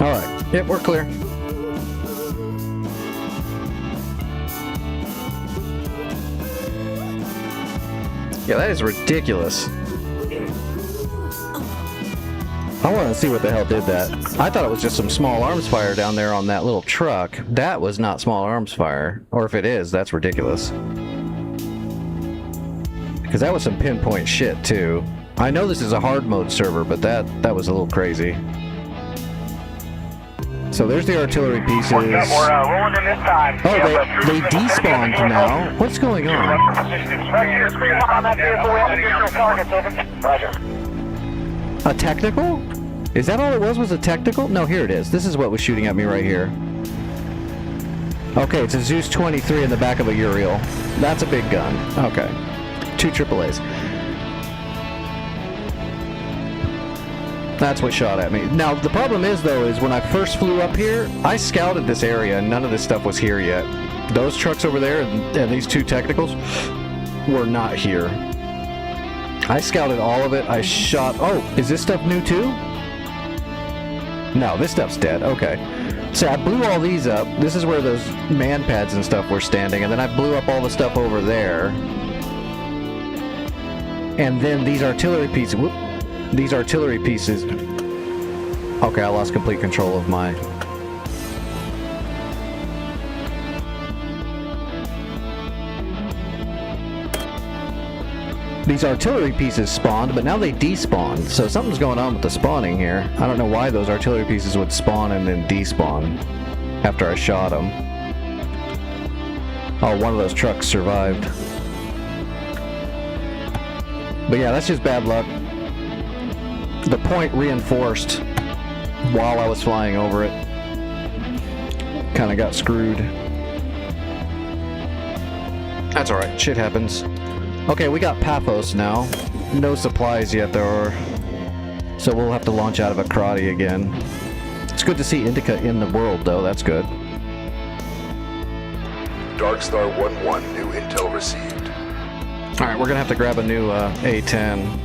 Speaker 2: All right. Yep, we're clear. Yeah, that is ridiculous. I want to see what the hell did that. I thought it was just some small arms fire down there on that little truck. That was not small arms fire. Or if it is, that's ridiculous. Because that was some pinpoint shit, too. I know this is a hard mode server, but that was a little crazy. So there's the artillery pieces. Oh, they despawned now. What's going on? A technical? Is that all it was a technical? No, here it is. This is what was shooting at me right here. Okay, it's a Zeus 23 in the back of a Uriel. That's a big gun. Okay. 2 AAAs. That's what shot at me. Now, the problem is, though, is when I first flew up here, I scouted this area, and none of this stuff was here yet. Those trucks over there and these 2 technicals were not here. I scouted all of it. I shot... Oh, is this stuff new, too? No, this stuff's dead. Okay. So I blew all these up. This is where those man pads and stuff were standing, and then I blew up all the stuff over there. And then these artillery pieces. Whoop, these artillery pieces. Okay, I lost complete control of my. These artillery pieces spawned, but now they despawned. So something's going on with the spawning here. I don't know why those artillery pieces would spawn and then despawn after I shot them. Oh, one of those trucks survived. But yeah, that's just bad luck. The point reinforced while I was flying over it. Kind of got screwed. That's alright, shit happens. Okay, we got Paphos now. No supplies yet though, so we'll have to launch out of Akrati again. It's good to see Indica in the world though, that's good.
Speaker 8: Darkstar 1-1, new intel received.
Speaker 2: Alright, we're gonna have to grab a new A-10.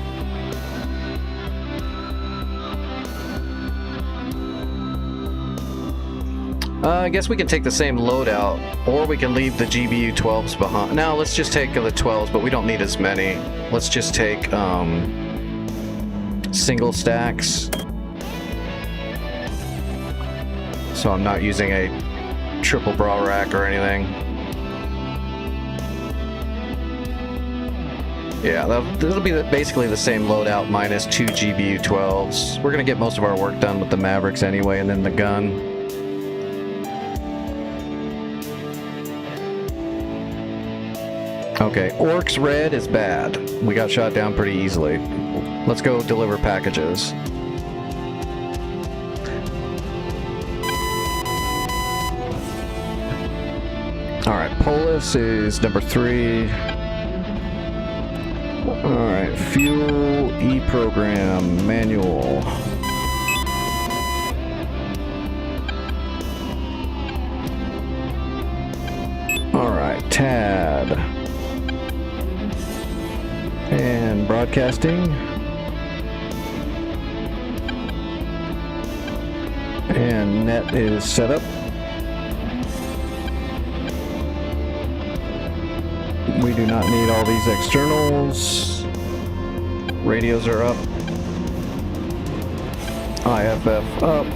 Speaker 2: I guess we can take the same loadout, or we can leave the GBU-12s behind. No, let's just take the 12s, but we don't need as many. Let's just take single stacks. So I'm not using a triple bra rack or anything. Yeah, that'll be basically the same loadout minus 2 GBU-12s. We're going to get most of our work done with the Mavericks anyway, and then the gun. Okay, Orcs Red is bad. We got shot down pretty easily. Let's go deliver packages. Alright, Polis is number 3. Alright, Fuel, E-Program, Manual. Alright, TAD. And broadcasting. And net is set up. We do not need all these externals. Radios are up. IFF up.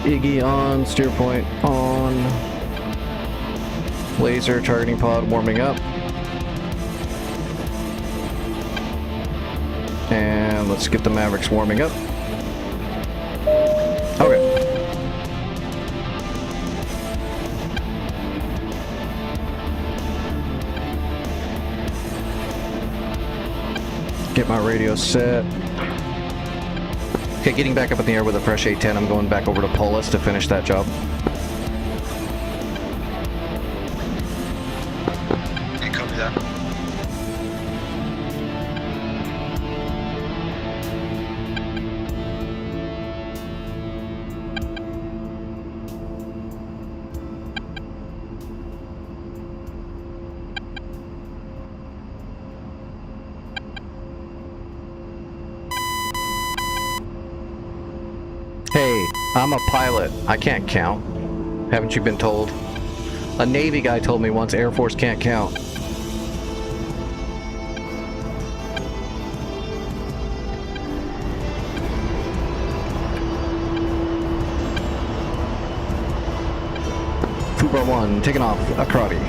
Speaker 2: Iggy on, steer point on. Laser targeting pod warming up. And let's get the Mavericks warming up. Okay. Get my radio set. Okay, getting back up in the air with a fresh A-10. I'm going back over to Polis to finish that job.
Speaker 7: Yeah, copy that.
Speaker 2: Hey, I'm a pilot. I can't count. Haven't you been told? A Navy guy told me once Air Force can't count. Fubar 1, taking off, Akrati.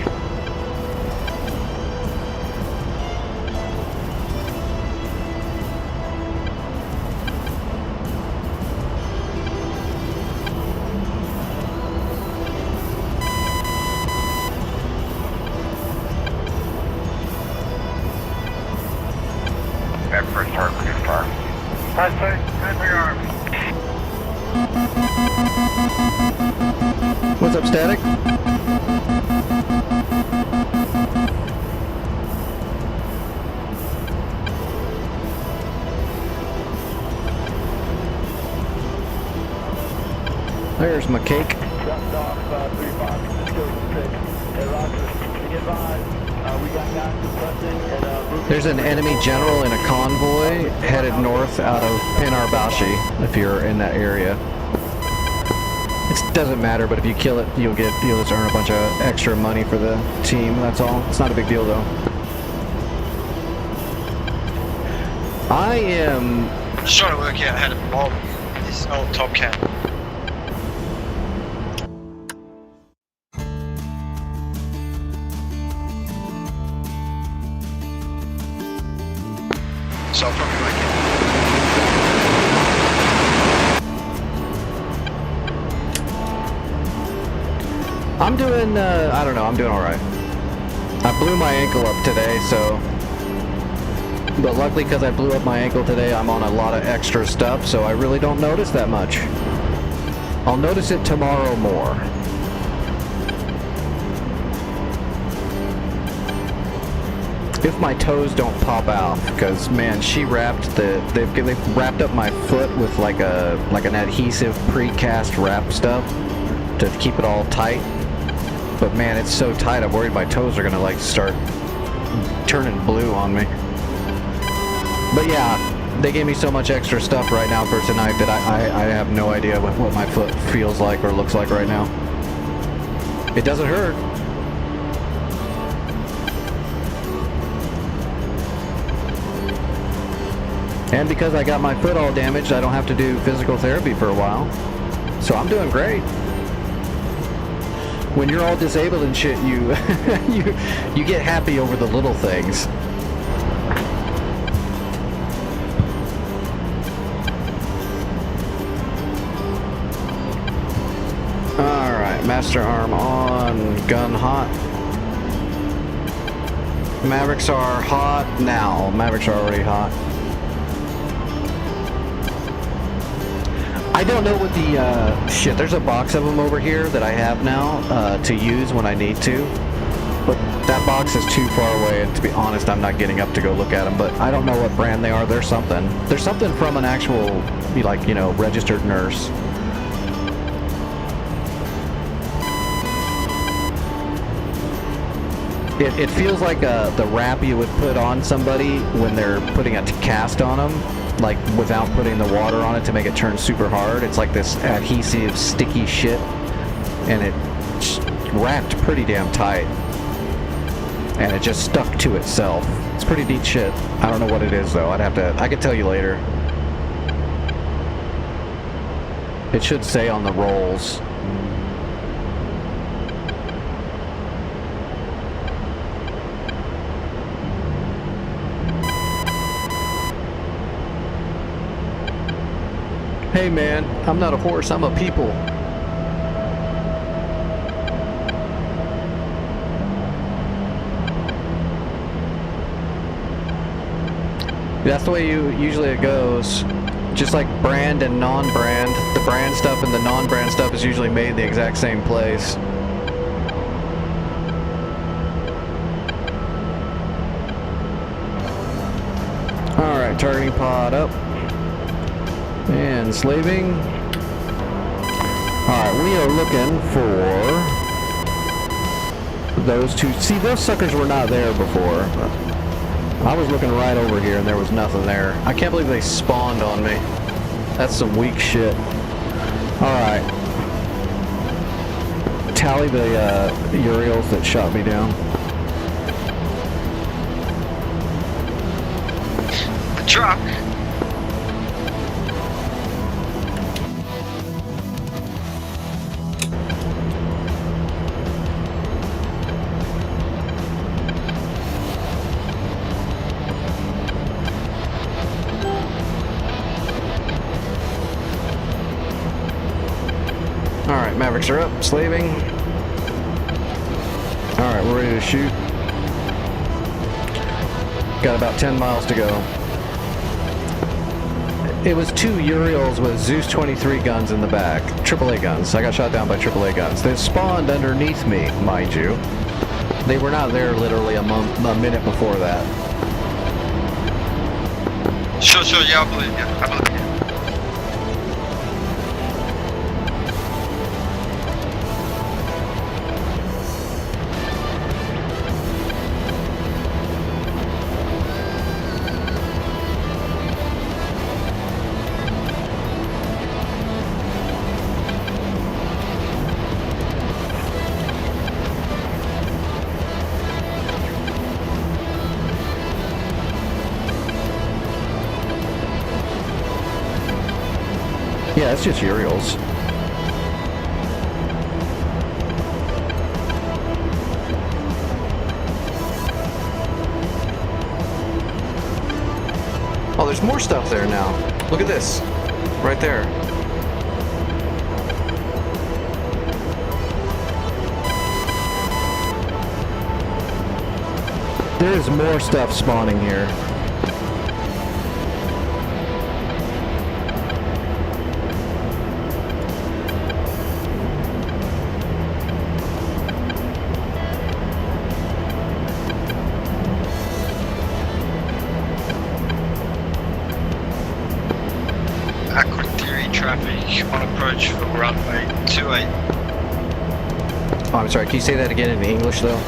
Speaker 4: Back for a start, clear start. High side, time for your arms.
Speaker 2: What's up, Static? There's my cake.
Speaker 4: Dropped off 3 Fox, still 6. Hey, Roger, be advised, we got guys suppressing and
Speaker 2: There's an enemy general in a convoy headed north out of Pinarbashi, if you're in that area. It doesn't matter, but if you kill it, you'll just earn a bunch of extra money for the team, that's all. It's not a big deal, though. I am.
Speaker 7: Just trying to work out how to mob this old Top Cat. So I'll probably work it.
Speaker 2: I'm doing. I don't know. I'm doing all right. I blew my ankle up today, so. But luckily, because I blew up my ankle today, I'm on a lot of extra stuff, so I really don't notice that much. I'll notice it tomorrow more. If my toes don't pop out, because man, she wrapped they've wrapped up my foot with like an adhesive precast wrap stuff to keep it all tight. But man, it's so tight, I'm worried my toes are gonna like start turning blue on me. But yeah, they gave me so much extra stuff right now for tonight that I have no idea what my foot feels like or looks like right now. It doesn't hurt. And because I got my foot all damaged, I don't have to do physical therapy for a while. So I'm doing great. When you're all disabled and shit, you you get happy over the little things. Alright, Master Arm on, gun hot. Mavericks are hot now. Mavericks are already hot. I don't know what the, shit, there's a box of them over here that I have now, to use when I need to. But that box is too far away, and to be honest, I'm not getting up to go look at them, but I don't know what brand they are. There's something from an actual, like, you know, registered nurse. It feels like the wrap you would put on somebody when they're putting a cast on them, like without putting the water on it to make it turn super hard. It's like this adhesive, sticky shit, and it's wrapped pretty damn tight, and it just stuck to itself. It's pretty neat shit. I don't know what it is though. I could tell you later. It should say on the rolls. Hey man, I'm not a horse, I'm a people. That's the way usually it goes. Just like brand and non-brand. The brand stuff and the non-brand stuff is usually made in the exact same place. Alright, targeting pod up. And slaving. Alright, we are looking for those two. See, those suckers were not there before. I was looking right over here and there was nothing there. I can't believe they spawned on me. That's some weak shit. Alright. Tally the Uriels that shot me down.
Speaker 7: The truck.
Speaker 2: Alright, Mavericks are up, slaving. Alright, we're ready to shoot. Got about 10 miles to go. It was 2 Uriels with Zeus 23 guns in the back. AAA guns. I got shot down by AAA guns. They spawned underneath me, mind you. They were not there literally a minute before that.
Speaker 7: Sure, yeah, I believe you. I believe you.
Speaker 2: it's just Uriels. Oh, there's more stuff there now. Look at this. Right there. There's more stuff spawning here.
Speaker 7: Aqua Theory traffic on approach for runway 28.
Speaker 2: Oh, I'm sorry, can you say that again in English though?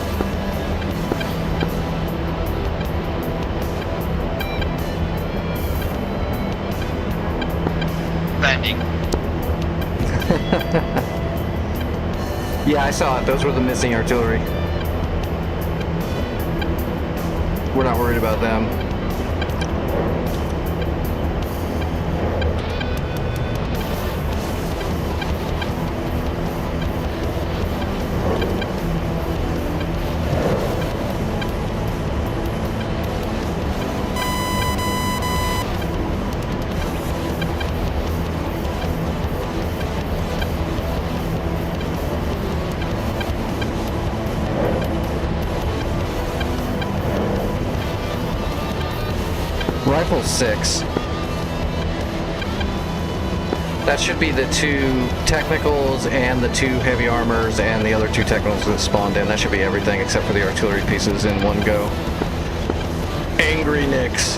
Speaker 7: Landing.
Speaker 2: Yeah, I saw it. Those were the missing artillery. We're not worried about them. Rifle 6. That should be the 2 technicals and the 2 heavy armors and the other 2 technicals that spawned in. That should be everything except for the artillery pieces in one go. Angry Nicks.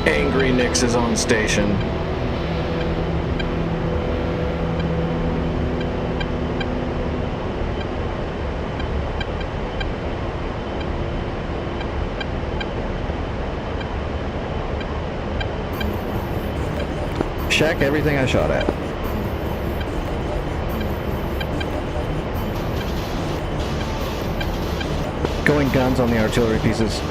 Speaker 2: Angry Nicks is on station. Check everything I shot at. Going guns on the artillery pieces.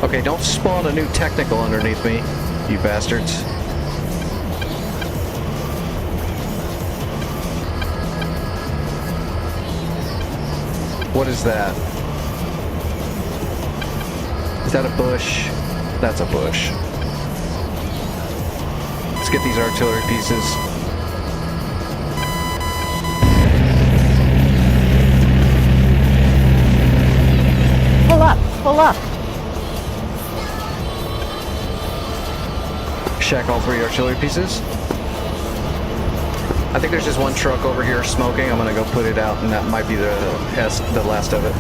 Speaker 2: Okay, don't spawn a new technical underneath me, you bastards. What is that? Is that a bush? That's a bush. Let's get these artillery pieces.
Speaker 9: Pull up, pull up.
Speaker 2: Check all 3 artillery pieces. I think there's just one truck over here smoking. I'm gonna go put it out, and that might be the last of it.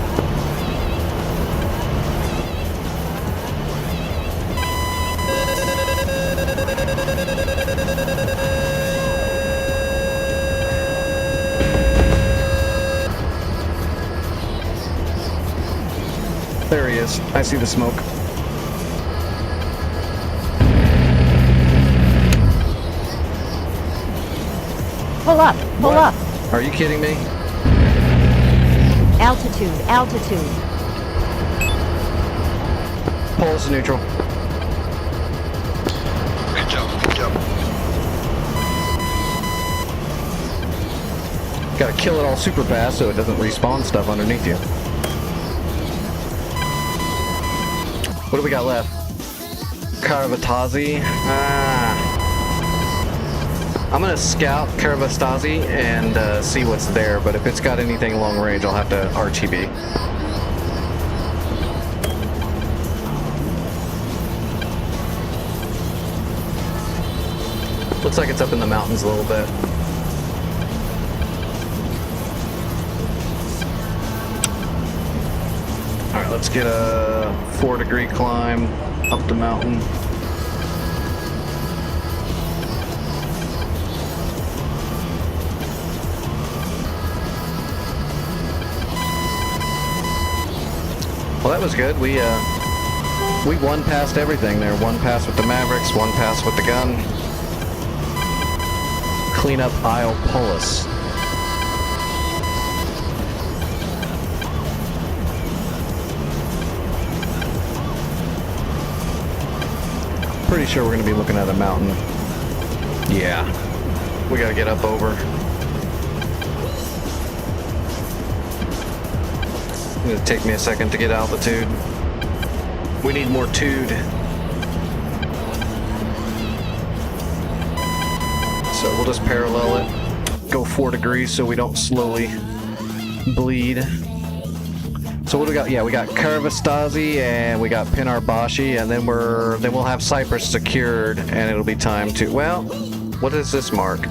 Speaker 2: There he is. I see the smoke.
Speaker 9: Pull up, pull
Speaker 2: What?
Speaker 9: up.
Speaker 2: Are you kidding me?
Speaker 9: Altitude, altitude.
Speaker 2: Pull us to neutral.
Speaker 7: Good job, good job.
Speaker 2: Gotta kill it all super fast so it doesn't respawn stuff underneath you. What do we got left? Caravatazi. I'm gonna scout Caravatazi and see what's there, but if it's got anything long range, I'll have to RTB. Looks like it's up in the mountains a little bit. Alright, let's get a 4-degree climb up the mountain. Well, that was good. We won past everything there. One pass with the Mavericks, one pass with the gun. Clean up Isle Polis. Pretty sure we're going to be looking at a mountain. Yeah. We got to get up over. It's going to take me a second to get altitude. We need more tude. So we'll just parallel it. Go 4 degrees so we don't slowly bleed. So what do we got? Yeah, we got Karavastasi and we got Pinarbashi, and then we'll have Cyprus secured, and it'll be time to. Well, what is this mark?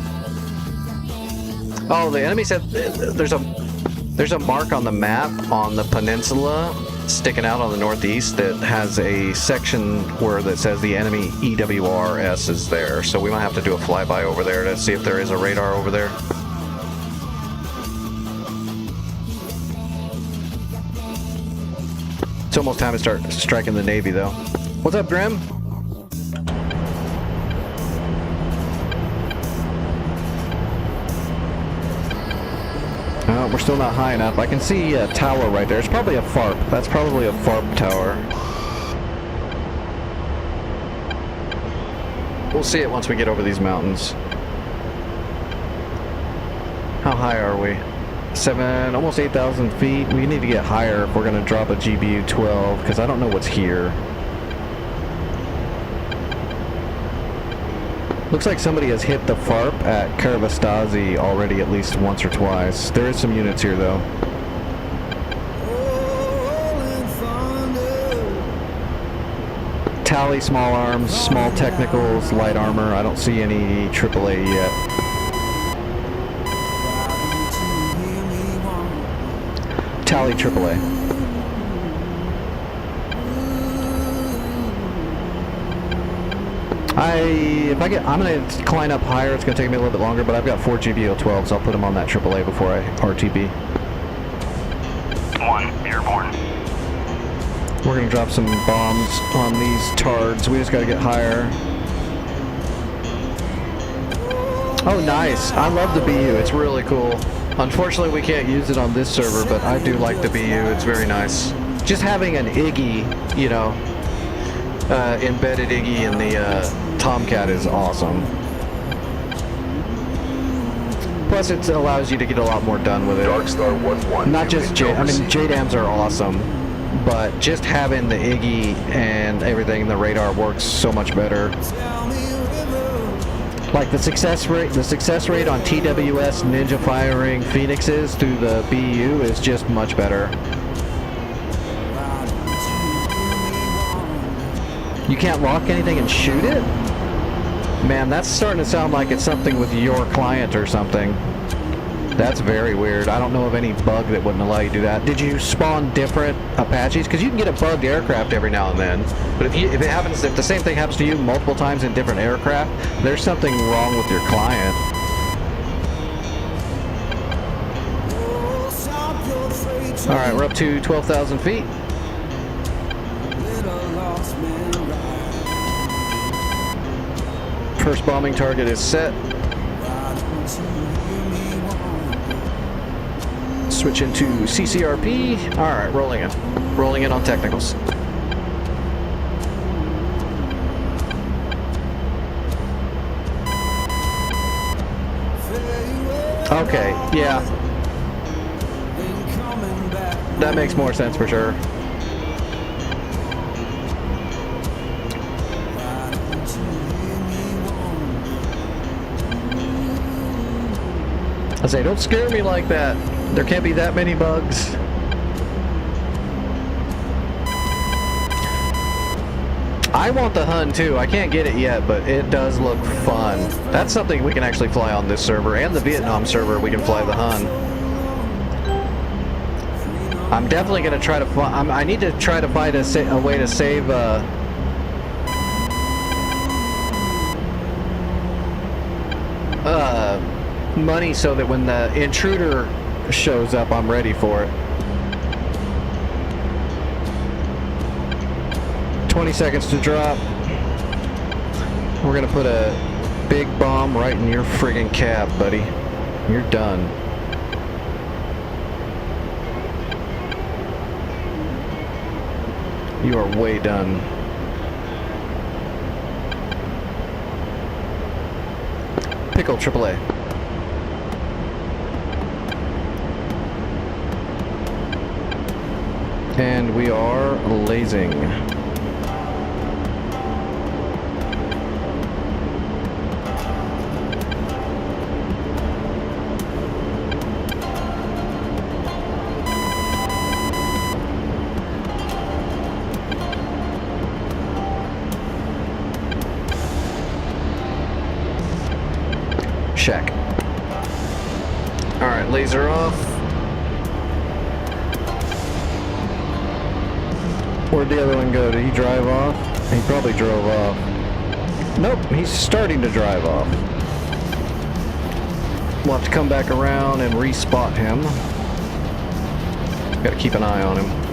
Speaker 2: Oh, the enemy said there's a mark on the map on the peninsula sticking out on the northeast that has a section where that says the enemy EWRS is there. So we might have to do a flyby over there to see if there is a radar over there. It's almost time to start striking the Navy, though. What's up, Grim? We're still not high enough. I can see a tower right there. It's probably a FARP. That's probably a FARP tower. We'll see it once we get over these mountains. How high are we? Almost 8,000 feet. We need to get higher if we're going to drop a GBU-12, because I don't know what's here. Looks like somebody has hit the FARP at Karavastasi already at least once or twice. There is some units here, though. Tally, small arms, small technicals, light armor. I don't see any AAA yet. Tally AAA. I'm gonna climb up higher. It's gonna take me a little bit longer, but I've got 4 GBO-12s. I'll put them on that AAA before I RTB.
Speaker 3: 1 airborne.
Speaker 2: We're gonna drop some bombs on these tards. We just gotta get higher. Oh, nice! I love the BU. It's really cool. Unfortunately, we can't use it on this server, but I do like the BU. It's very nice. Just having an Iggy, you know, embedded Iggy in the Tomcat is awesome. Plus, it allows you to get a lot more done with it.
Speaker 8: Darkstar 1-1.
Speaker 2: Not just JDAMs are awesome, but just having the Iggy and everything, the radar works so much better. Like the success rate on TWS Ninja firing Phoenixes through the BU is just much better. You can't lock anything and shoot it? Man, that's starting to sound like it's something with your client or something. That's very weird. I don't know of any bug that wouldn't allow you to do that. Did you spawn different Apaches? Because you can get a bugged aircraft every now and then. But if the same thing happens to you multiple times in different aircraft, there's something wrong with your client. Alright, we're up to 12,000 feet. First bombing target is set. Switch into CCRP. Alright, rolling in. Rolling in on technicals. Okay, yeah. That makes more sense for sure. I say, don't scare me like that. There can't be that many bugs. I want the Hun too. I can't get it yet, but it does look fun. That's something we can actually fly on this server, and the Vietnam server we can fly the Hun. I'm definitely going to try to find... I need to try to find a way to save... money so that when the intruder shows up, I'm ready for it. 20 seconds to drop. We're gonna put a big bomb right in your friggin' cab, buddy. You're done. You are way done. Pickle AAA. And we are lasing. Check. All right, laser off. Where'd the other one go? Did he drive off? He probably drove off. Nope, he's starting to drive off. We'll have to come back around and respot him. Gotta keep an eye on him.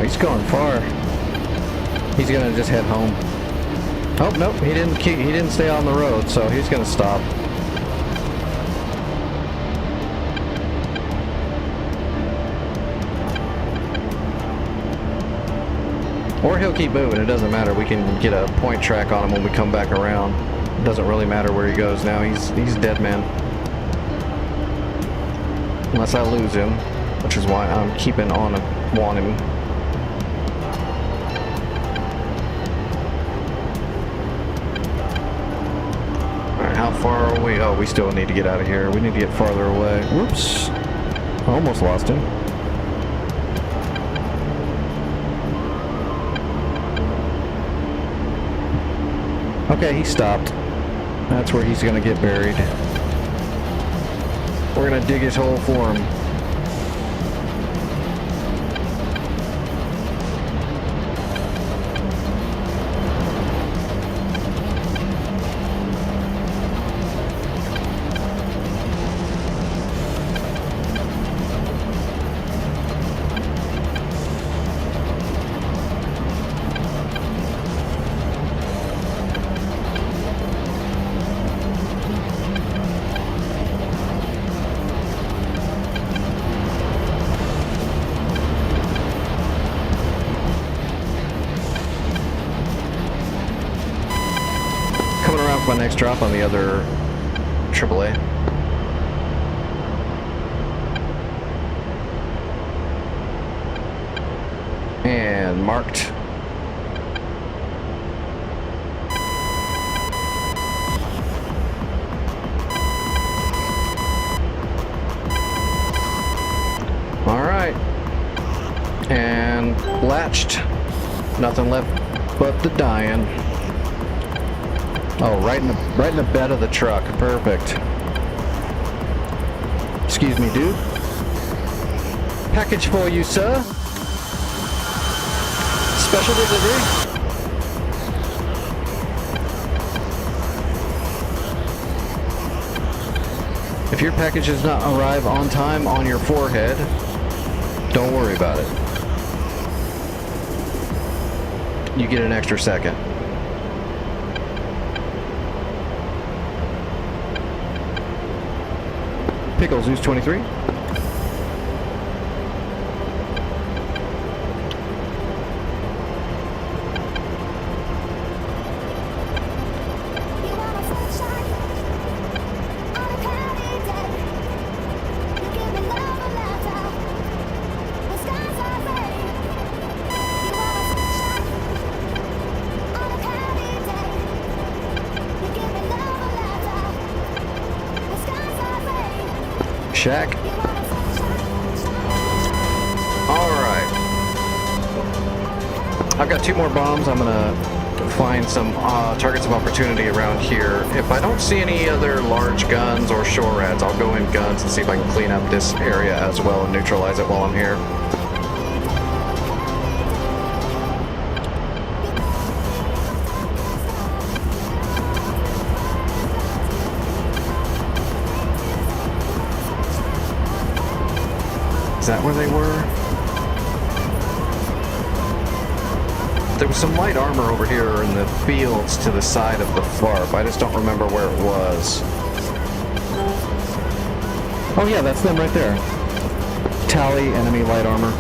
Speaker 2: He's going far. He's gonna just head home. Oh nope, he didn't stay on the road, so he's gonna stop. Or he'll keep moving. It doesn't matter. We can get a point track on him when we come back around. It doesn't really matter where he goes now. He's dead man. Unless I lose him, which is why I'm keeping on him. How far are we? Oh, we still need to get out of here. We need to get farther away. Whoops. Almost lost him. Okay, he stopped. That's where he's gonna get buried. We're gonna dig his hole for him. My next drop on the other AAA. And marked. All right. And latched. Nothing left but the dying. Oh, right in the bed of the truck. Perfect. Excuse me, dude. Package for you, sir. Special delivery. If your package does not arrive on time on your forehead, don't worry about it. You get an extra second. Pickles, Zeus 23. shack. Alright. I've got 2 more bombs. I'm gonna find some targets of opportunity around here. If I don't see any other large guns or shore rats, I'll go in guns and see if I can clean up this area as well and neutralize it while I'm here. Is that where they were? There was some light armor over here in the fields to the side of the FARP. I just don't remember where it was. Oh yeah, that's them right there. Tally enemy light armor.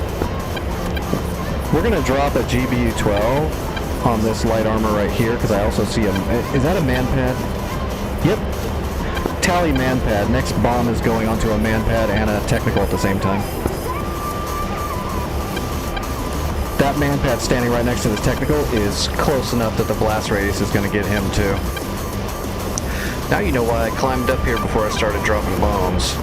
Speaker 2: We're gonna drop a GBU-12 on this light armor right here because I also see a... Is that a man pad? Yep. Tally man pad. Next bomb is going onto a man pad and a technical at the same time. That man pad standing right next to this technical is close enough that the blast radius is going to get him too. Now you know why I climbed up here before I started dropping bombs.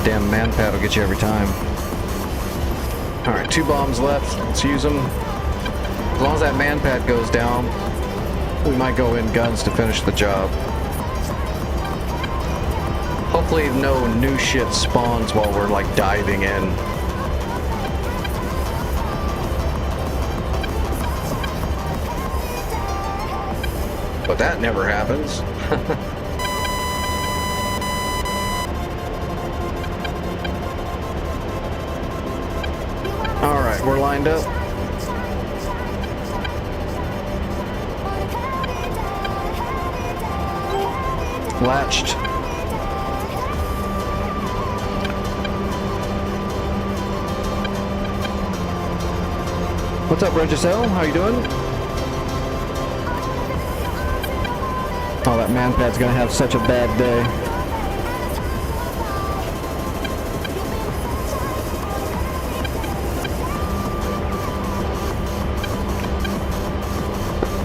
Speaker 2: Damn man pad will get you every time. Alright, 2 bombs left. Let's use them. As long as that man pad goes down, we might go in guns to finish the job. Hopefully no new shit spawns while we're like diving in. But that never happens. Alright, we're lined up. Latched. What's up, Regisel? How you doing? Oh, that man pad's gonna have such a bad day.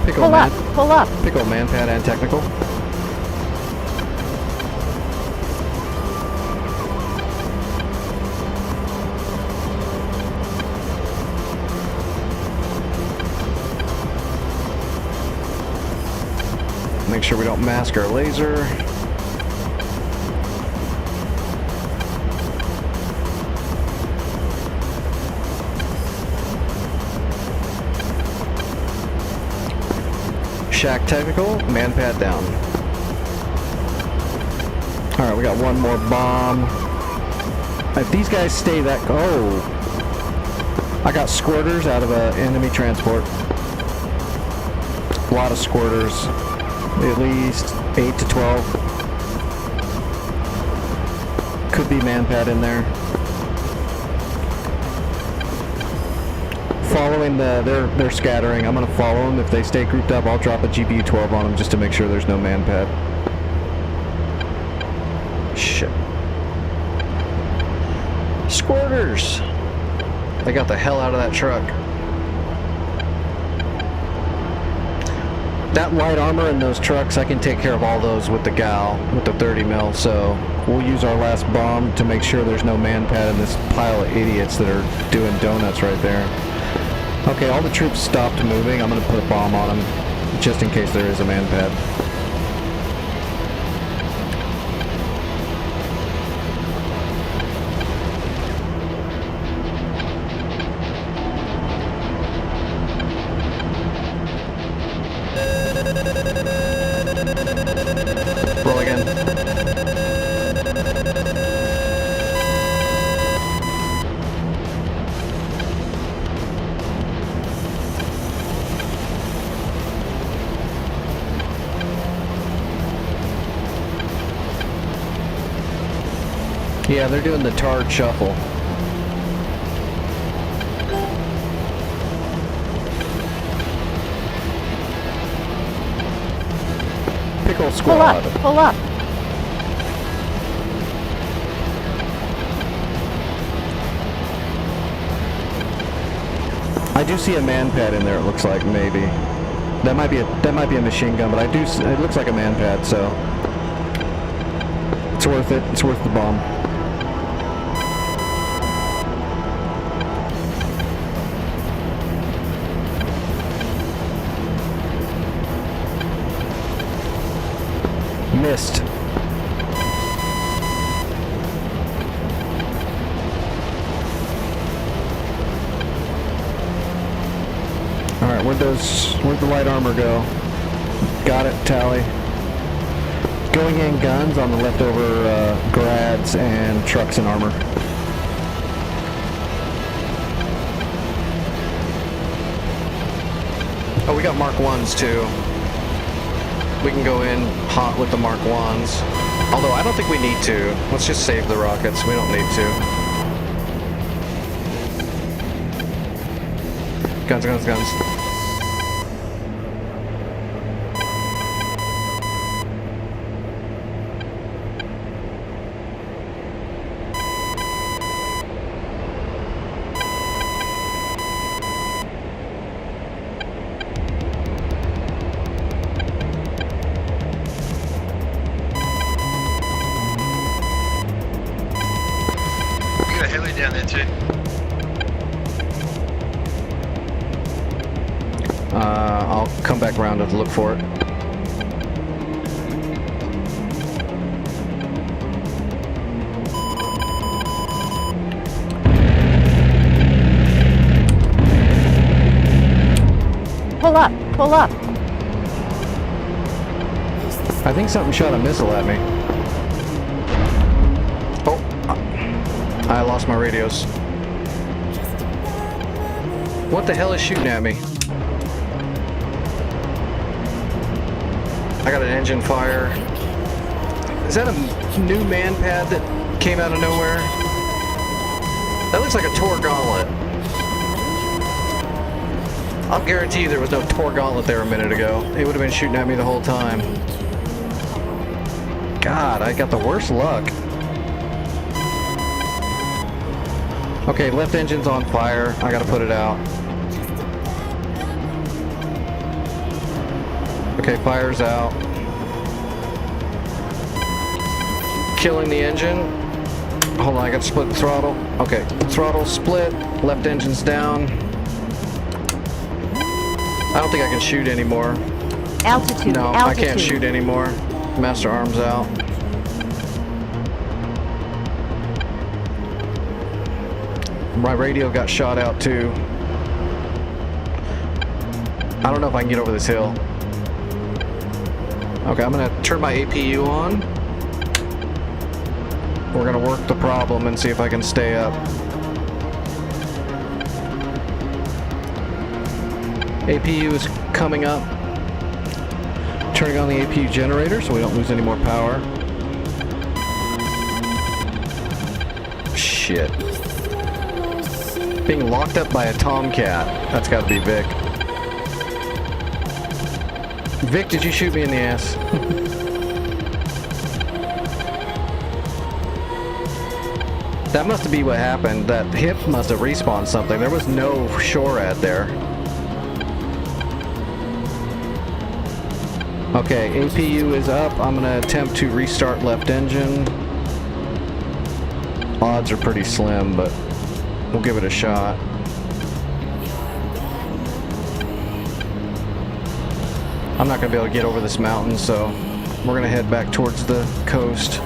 Speaker 2: Pickle
Speaker 9: Pull
Speaker 2: man.
Speaker 9: up, pull up.
Speaker 2: Pickle man pad and technical. Make sure we don't mask our laser. Shack technical, man pad down. Alright, we got 1 more bomb. If these guys stay that... Oh! I got squirters out of an enemy transport. A lot of squirters. At least 8 to 12. Could be man pad in there. Following they're scattering. I'm gonna follow them. If they stay grouped up, I'll drop a GBU-12 on them just to make sure there's no man pad. Shit. Squirters! They got the hell out of that truck. That light armor in those trucks, I can take care of all those with the gal, with the 30 mil, so we'll use our last bomb to make sure there's no man pad in this pile of idiots that are doing donuts right there. Okay, all the troops stopped moving. I'm going to put a bomb on them, just in case there is a man pad. Roll again. Yeah, they're doing the tard shuffle. Pickle squad.
Speaker 9: Pull up, pull up.
Speaker 2: I do see a man pad in there. It looks like maybe that might be a machine gun, but it looks like a man pad. So It's worth it. It's worth the bomb. Missed. Alright, where'd the light armor go? Got it, tally. Going in guns on the leftover grads and trucks and armor. Oh, we got Mark 1s too. We can go in hot with the Mark 1s. Although I don't think we need to. Let's just save the rockets. We don't need to. Guns, guns, guns.
Speaker 7: We got a heli down there too.
Speaker 2: I'll come back around to look for it.
Speaker 9: Pull up, pull up.
Speaker 2: I think something shot a missile at me. Oh, I lost my radios. What the hell is shooting at me? I got an engine fire. Is that a new man pad that came out of nowhere? That looks like a Tor Gauntlet. I'll guarantee you there was no Tor Gauntlet there a minute ago. It would have been shooting at me the whole time. God, I got the worst luck. Okay, left engine's on fire. I gotta put it out. Okay, fire's out. Killing the engine. Hold on, I gotta split the throttle. Okay, throttle split. Left engine's down. I don't think I can shoot anymore.
Speaker 9: Altitude,
Speaker 2: No,
Speaker 9: altitude.
Speaker 2: I can't shoot anymore. Master arms out. My radio got shot out too. I don't know if I can get over this hill. Okay, I'm gonna turn my APU on. We're gonna work the problem and see if I can stay up. APU is coming up. Turning on the APU generator so we don't lose any more power. Shit. Being locked up by a Tomcat. That's gotta be Vic. Vic, did you shoot me in the ass? That must be what happened. That hip must have respawned something. There was no SHORAD there. Okay, APU is up. I'm gonna attempt to restart left engine. Odds are pretty slim, but we'll give it a shot. I'm not gonna be able to get over this mountain, so we're gonna head back towards the coast.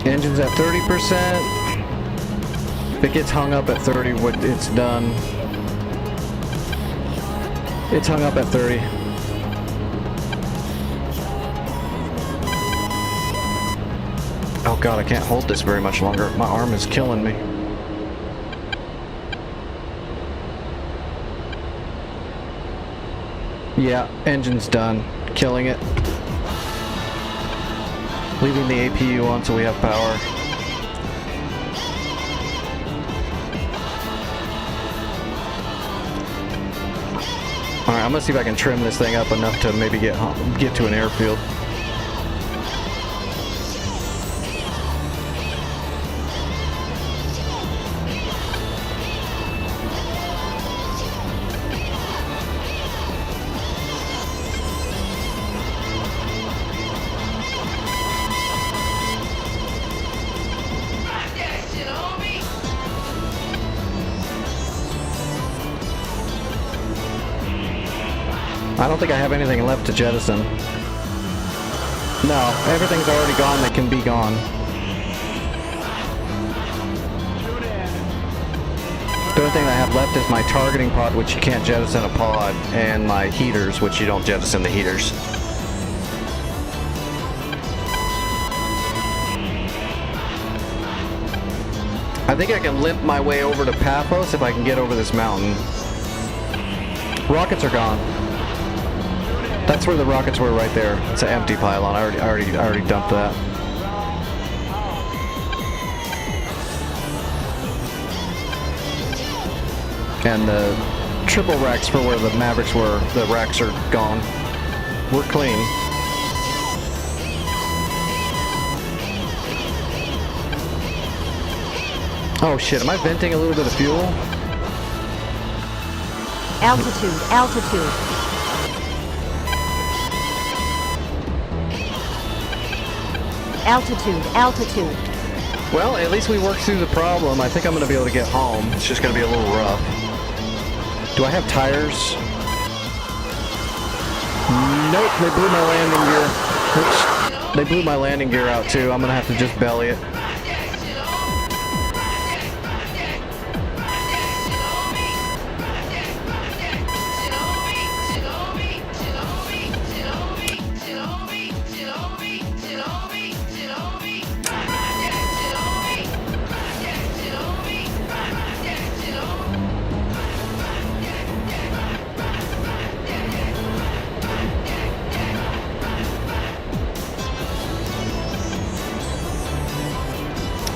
Speaker 2: Engine's at 30%. If it gets hung up at 30, it's done. It's hung up at 30. Oh god, I can't hold this very much longer. My arm is killing me. Yeah, engine's done. Killing it. Leaving the APU on so we have power. Alright, I'm gonna see if I can trim this thing up enough to maybe get to an airfield. I don't think I have anything left to jettison. No, everything's already gone that can be gone. The only thing I have left is my targeting pod, which you can't jettison a pod, and my heaters, which you don't jettison the heaters. I think I can limp my way over to Paphos if I can get over this mountain. Rockets are gone. That's where the rockets were, right there. It's an empty pylon. I already dumped that. And the triple racks for where the Mavericks were, the racks are gone. We're clean. Oh shit, am I venting a little bit of fuel?
Speaker 9: Altitude, altitude. Altitude, altitude.
Speaker 2: Well, at least we worked through the problem. I think I'm going to be able to get home. It's just going to be a little rough. Do I have tires? Nope, they blew my landing gear. Oops. They blew my landing gear out too. I'm going to have to just belly it.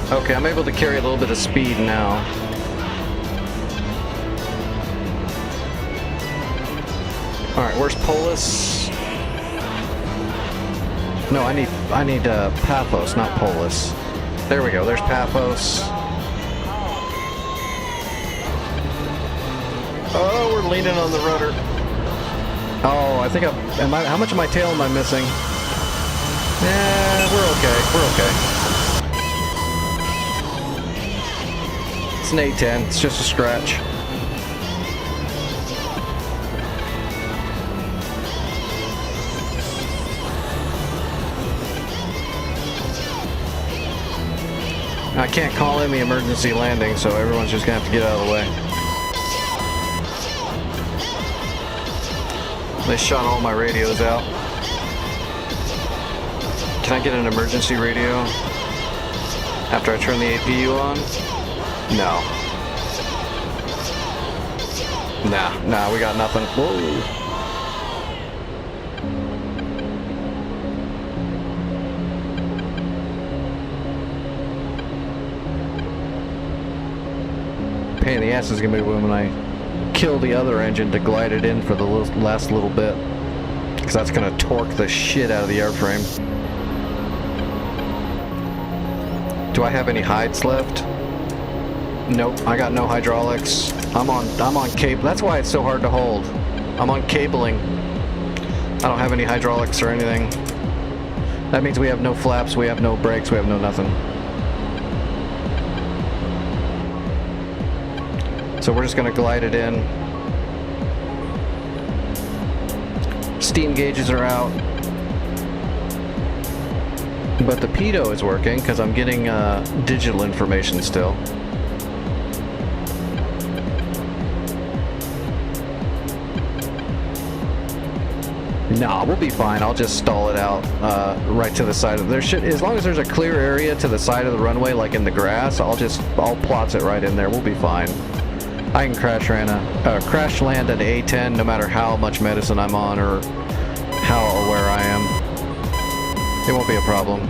Speaker 2: Okay, I'm able to carry a little bit of speed now. Alright, where's Polis? No, I need Paphos, not Polis. There we go, there's Paphos. Oh, we're leaning on the rudder. Oh, I think how much of my tail am I missing? Yeah, we're okay, we're okay. It's an A10, it's just a scratch. I can't call in the emergency landing, so everyone's just gonna have to get out of the way. They shot all my radios out. Can I get an emergency radio after I turn the APU on? No. Nah, we got nothing. Whoa. Pain in the ass is gonna be when I kill the other engine to glide it in for the last little bit, because that's gonna torque the shit out of the airframe. Do I have any hides left? Nope, I got no hydraulics. I'm on cable. That's why it's so hard to hold. I'm on cabling. I don't have any hydraulics or anything. That means we have no flaps, we have no brakes, we have no nothing. So we're just gonna glide it in. Steam gauges are out. But the pitot is working because I'm getting digital information still. Nah, we'll be fine. I'll just stall it out right to the side of as long as there's a clear area to the side of the runway, like in the grass, I'll plots it right in there. We'll be fine. I can crash land at A10 no matter how much medicine I'm on or how aware I am. It won't be a problem.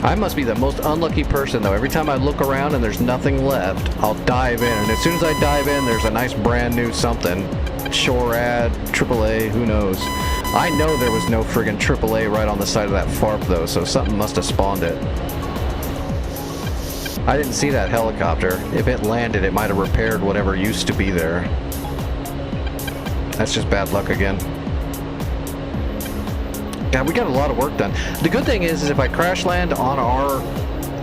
Speaker 2: I must be the most unlucky person though. Every time I look around and there's nothing left, I'll dive in. And as soon as I dive in, there's a nice brand new something. SHORAD, AAA, who knows. I know there was no friggin' AAA right on the side of that FARP though, so something must have spawned it. I didn't see that helicopter. If it landed, it might have repaired whatever used to be there. That's just bad luck again. God, we got a lot of work done. The good thing is if I crash land on our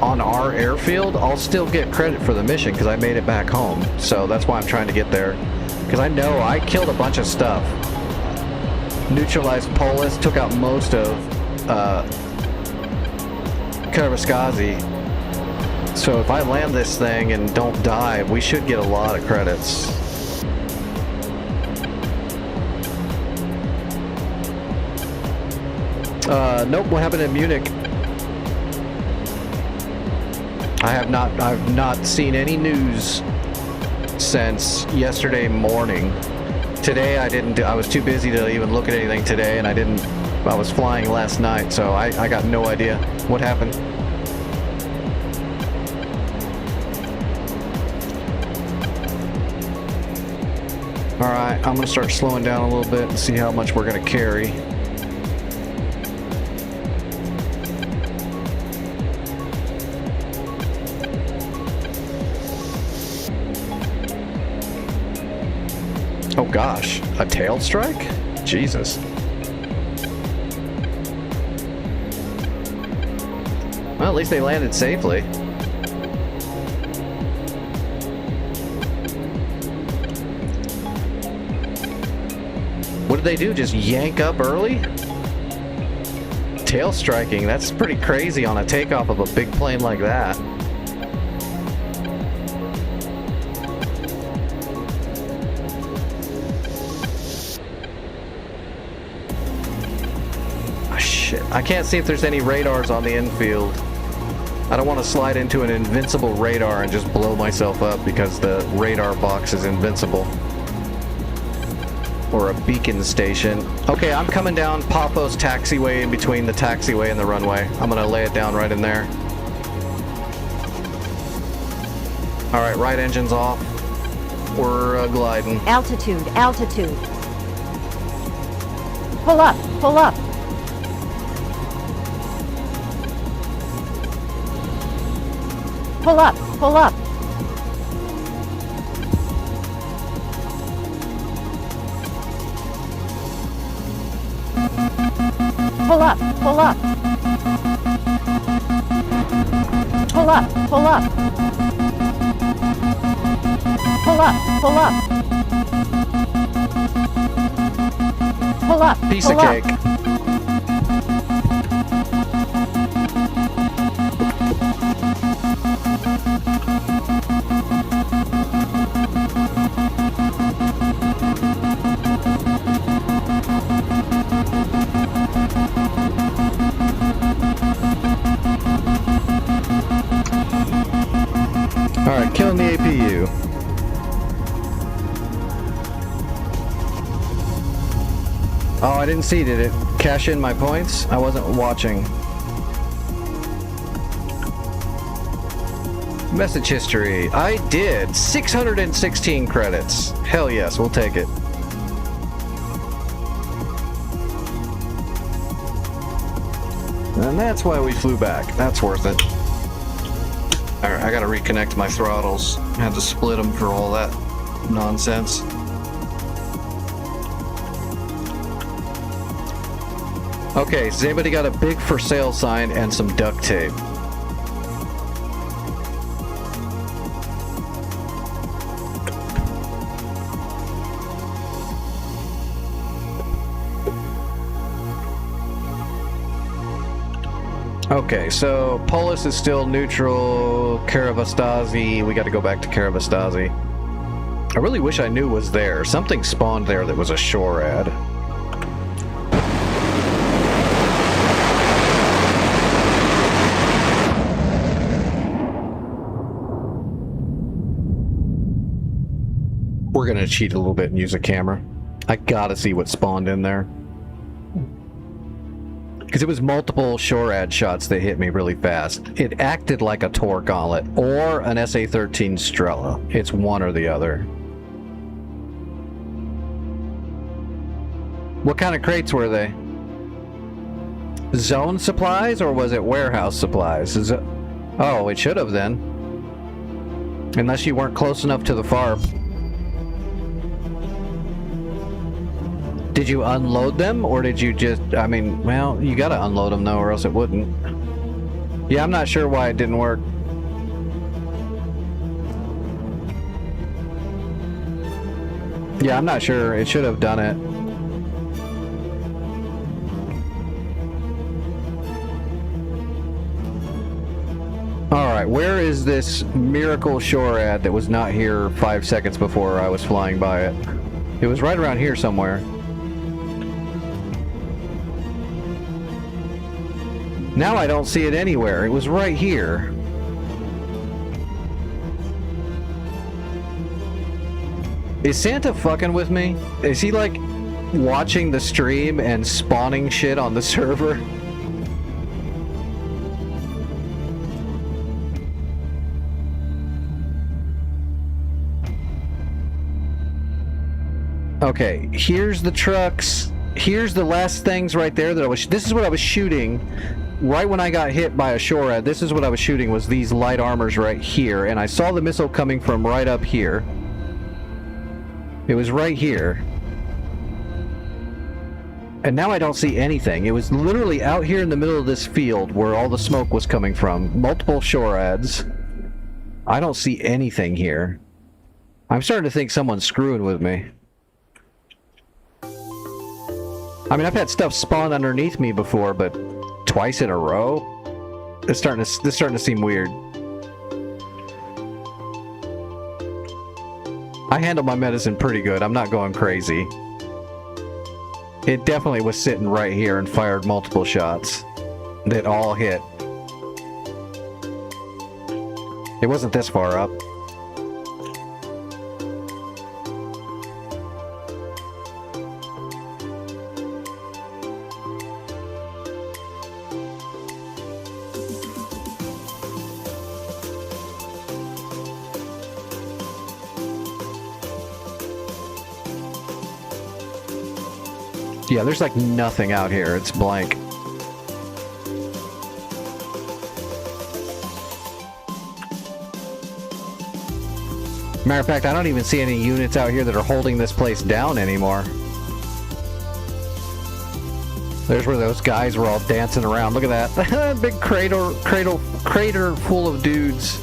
Speaker 2: on our airfield, I'll still get credit for the mission because I made it back home. So that's why I'm trying to get there. Because I know I killed a bunch of stuff. Neutralized Polis, took out most of Karavaskazi. So if I land this thing and don't die, we should get a lot of credits. Nope, what happened in Munich? I've not seen any news since yesterday morning. Today I was too busy to even look at anything today, and I was flying last night, so I got no idea what happened. Alright, I'm gonna start slowing down a little bit and see how much we're gonna carry. Oh gosh, a tail strike? Jesus. Well, at least they landed safely. What did they do? Just yank up early? Tail striking, that's pretty crazy on a takeoff of a big plane like that. I can't see if there's any radars on the infield. I don't want to slide into an invincible radar and just blow myself up because the radar box is invincible. Or a beacon station. Okay, I'm coming down Paphos taxiway in between the taxiway and the runway. I'm gonna lay it down right in there. Alright, right engine's off. We're gliding.
Speaker 9: Altitude, altitude. Pull up, pull up. Pull up, pull up. Pull up, pull up. Pull up, pull up. Pull up, pull up. Pull up,
Speaker 2: Piece
Speaker 9: pull
Speaker 2: of
Speaker 9: up.
Speaker 2: cake. Alright, killing the APU. Oh, I didn't see. Did it cash in my points? I wasn't watching. Message history. I did 616 credits. Hell yes, we'll take it. And that's why we flew back. That's worth it. Alright, I gotta reconnect my throttles. I had to split them for all that nonsense. Okay, so anybody got a big for sale sign and some duct tape? Okay, so Polis is still neutral. Karavastazi, we got to go back to Karavastazi. I really wish I knew was there. Something spawned there that was a SHORAD. We're gonna cheat a little bit and use a camera. I gotta see what spawned in there. Because it was multiple SHORAD shots that hit me really fast. It acted like a Tor Gauntlet or an SA-13 Strela. It's one or the other. What kind of crates were they? Zone supplies or was it warehouse supplies? Oh, it should have then. Unless you weren't close enough to the FARP. Did you unload them, or did you just, I mean, well, you gotta unload them though, or else it wouldn't. Yeah, I'm not sure why it didn't work. Yeah, I'm not sure. It should have done it. Alright, where is this miracle SHORAD that was not here 5 seconds before I was flying by it? It was right around here somewhere. Now I don't see it anywhere. It was right here. Is Santa fucking with me? Is he like watching the stream and spawning shit on the server? Okay, here's the trucks. Here's the last things right there that I was... This is what I was shooting right when I got hit by a SHORAD. This is what I was shooting, was these light armors right here. And I saw the missile coming from right up here. It was right here. And now I don't see anything. It was literally out here in the middle of this field where all the smoke was coming from. Multiple SHORADs. I don't see anything here. I'm starting to think someone's screwing with me. I mean, I've had stuff spawn underneath me before, but twice in a row? This is starting to seem weird. I handle my medicine pretty good. I'm not going crazy. It definitely was sitting right here and fired multiple shots that all hit. It wasn't this far up. Yeah, there's like nothing out here. It's blank. Matter of fact, I don't even see any units out here that are holding this place down anymore. There's where those guys were all dancing around. Look at that. Big crater full of dudes.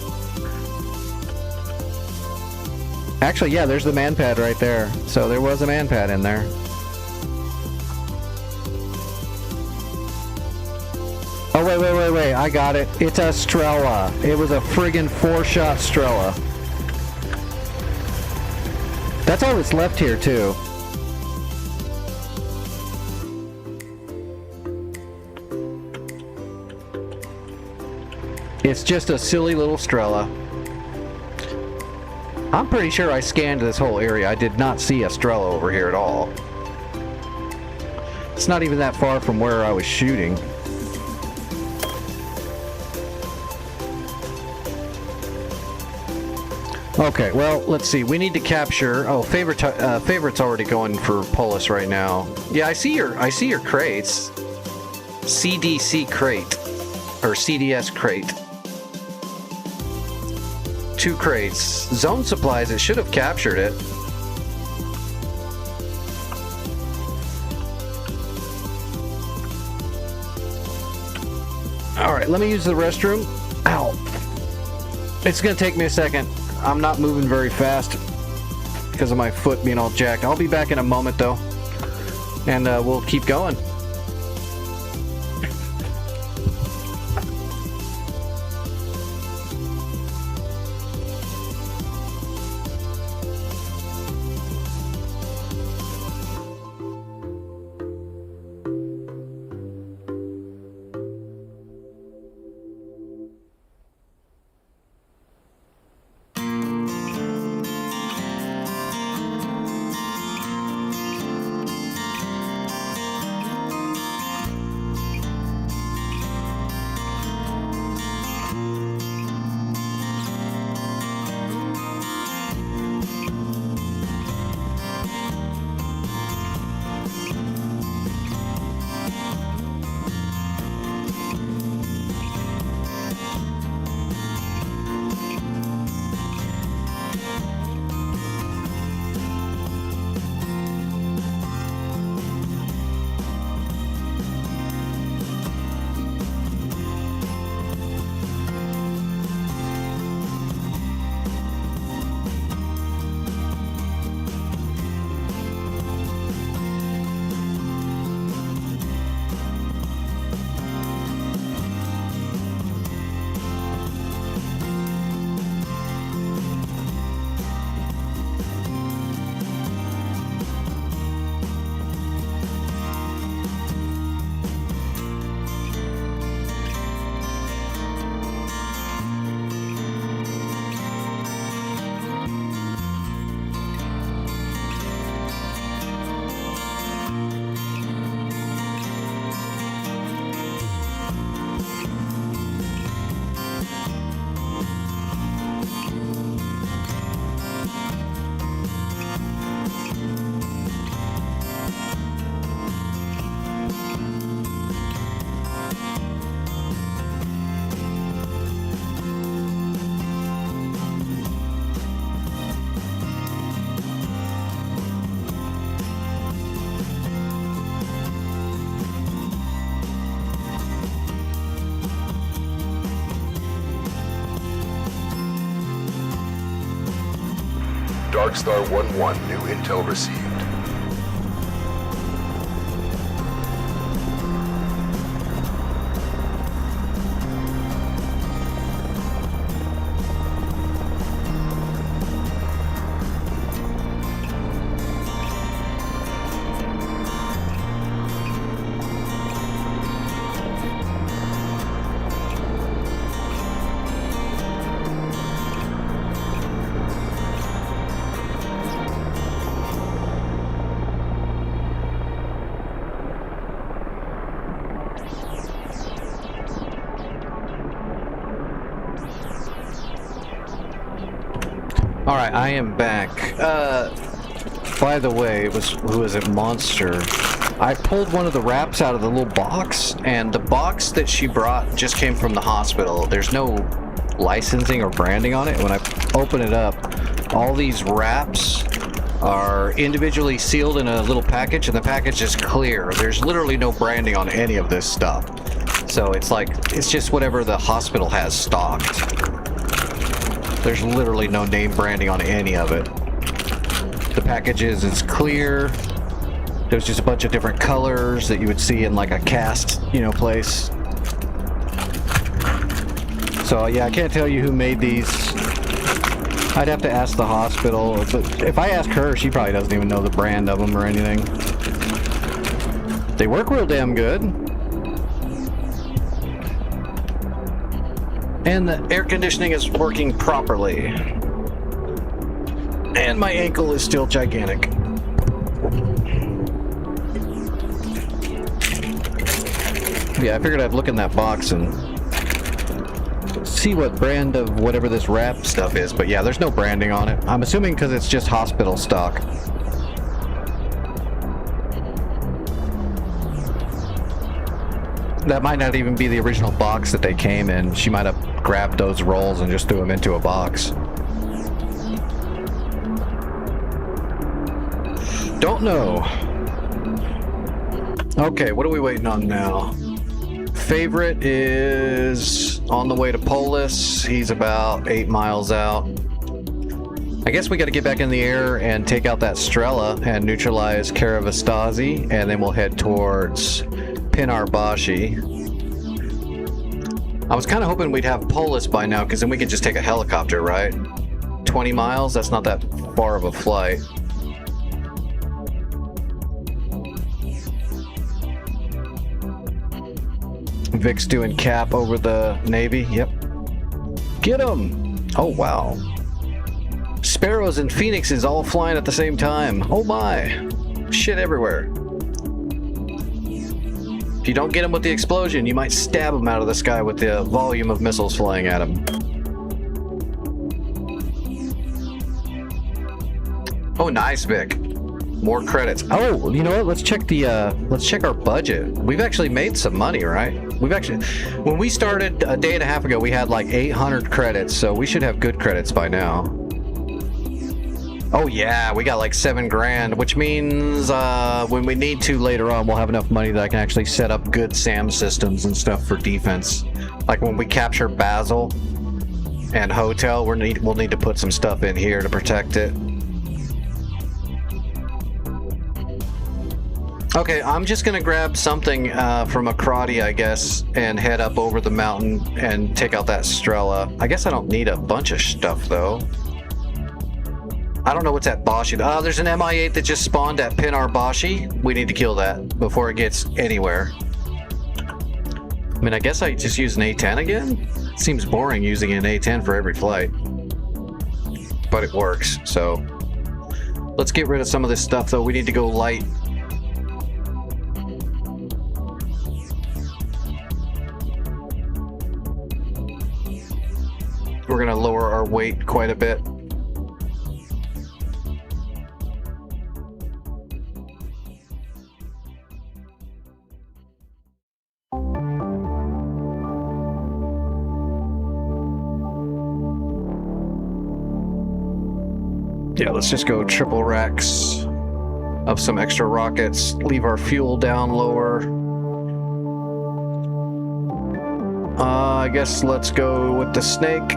Speaker 2: Actually, yeah, there's the man pad right there. So there was a man pad in there. Oh, wait, I got it. It's a Strela. It was a friggin' 4-shot Strela. That's all that's left here, too. It's just a silly little Strela. I'm pretty sure I scanned this whole area. I did not see a Strela over here at all. It's not even that far from where I was shooting. Okay, well, let's see. We need to capture... Oh, Favorite's already going for Polis right now. Yeah, I see your crates. CDC crate. Or CDS crate. 2 crates. Zone supplies, it should have captured it. Alright, let me use the restroom. Ow. It's gonna take me a second. I'm not moving very fast because of my foot being all jacked. I'll be back in a moment though, and we'll keep going.
Speaker 8: Darkstar 1-1, new intel received.
Speaker 2: Alright, I am back. By the way, who is it? Monster. I pulled one of the wraps out of the little box, and the box that she brought just came from the hospital. There's no licensing or branding on it. When I open it up, all these wraps are individually sealed in a little package, and the package is clear. There's literally no branding on any of this stuff. So it's just whatever the hospital has stocked. There's literally no name branding on any of it. The packages is clear. There's just a bunch of different colors that you would see in like a cast, place. So yeah, I can't tell you who made these. I'd have to ask the hospital. But if I ask her, she probably doesn't even know the brand of them or anything. They work real damn good. And the air conditioning is working properly. And my ankle is still gigantic. Yeah, I figured I'd look in that box and see what brand of whatever this wrap stuff is. But yeah, there's no branding on it. I'm assuming because it's just hospital stock. That might not even be the original box that they came in. She might have grabbed those rolls and just threw them into a box. Don't know. Okay, what are we waiting on now? Favorite is on the way to Polis. He's about 8 miles out. I guess we got to get back in the air and take out that Strela and neutralize Karavastasi, and then we'll head towards Pinarbashi. I was kind of hoping we'd have Polis by now, because then we could just take a helicopter, right? 20 miles? That's not that far of a flight. Vic's doing cap over the Navy. Yep. Get him! Oh, wow. Sparrows and Phoenixes all flying at the same time. Oh my. Shit everywhere. If you don't get him with the explosion, you might stab him out of the sky with the volume of missiles flying at him. Oh, nice, Vic. More credits. Oh, you know what? Let's check our budget. We've actually made some money, right? When we started a day and a half ago, we had like 800 credits, so we should have good credits by now. Oh yeah, we got like 7 grand, which means when we need to later on, we'll have enough money that I can actually set up good SAM systems and stuff for defense. Like when we capture Basel and Hotel, we'll need to put some stuff in here to protect it. Okay, I'm just gonna grab something from Akrati, I guess, and head up over the mountain and take out that Strela. I guess I don't need a bunch of stuff though. I don't know what's at Bashi. There's an Mi-8 that just spawned at Pinarbashi. We need to kill that before it gets anywhere. I mean, I guess I just use an A-10 again? Seems boring using an A-10 for every flight. But it works, so. Let's get rid of some of this stuff though. We need to go light. We're gonna lower our weight quite a bit. Yeah, let's just go triple racks of some extra rockets, leave our fuel down lower. I guess let's go with the Snake.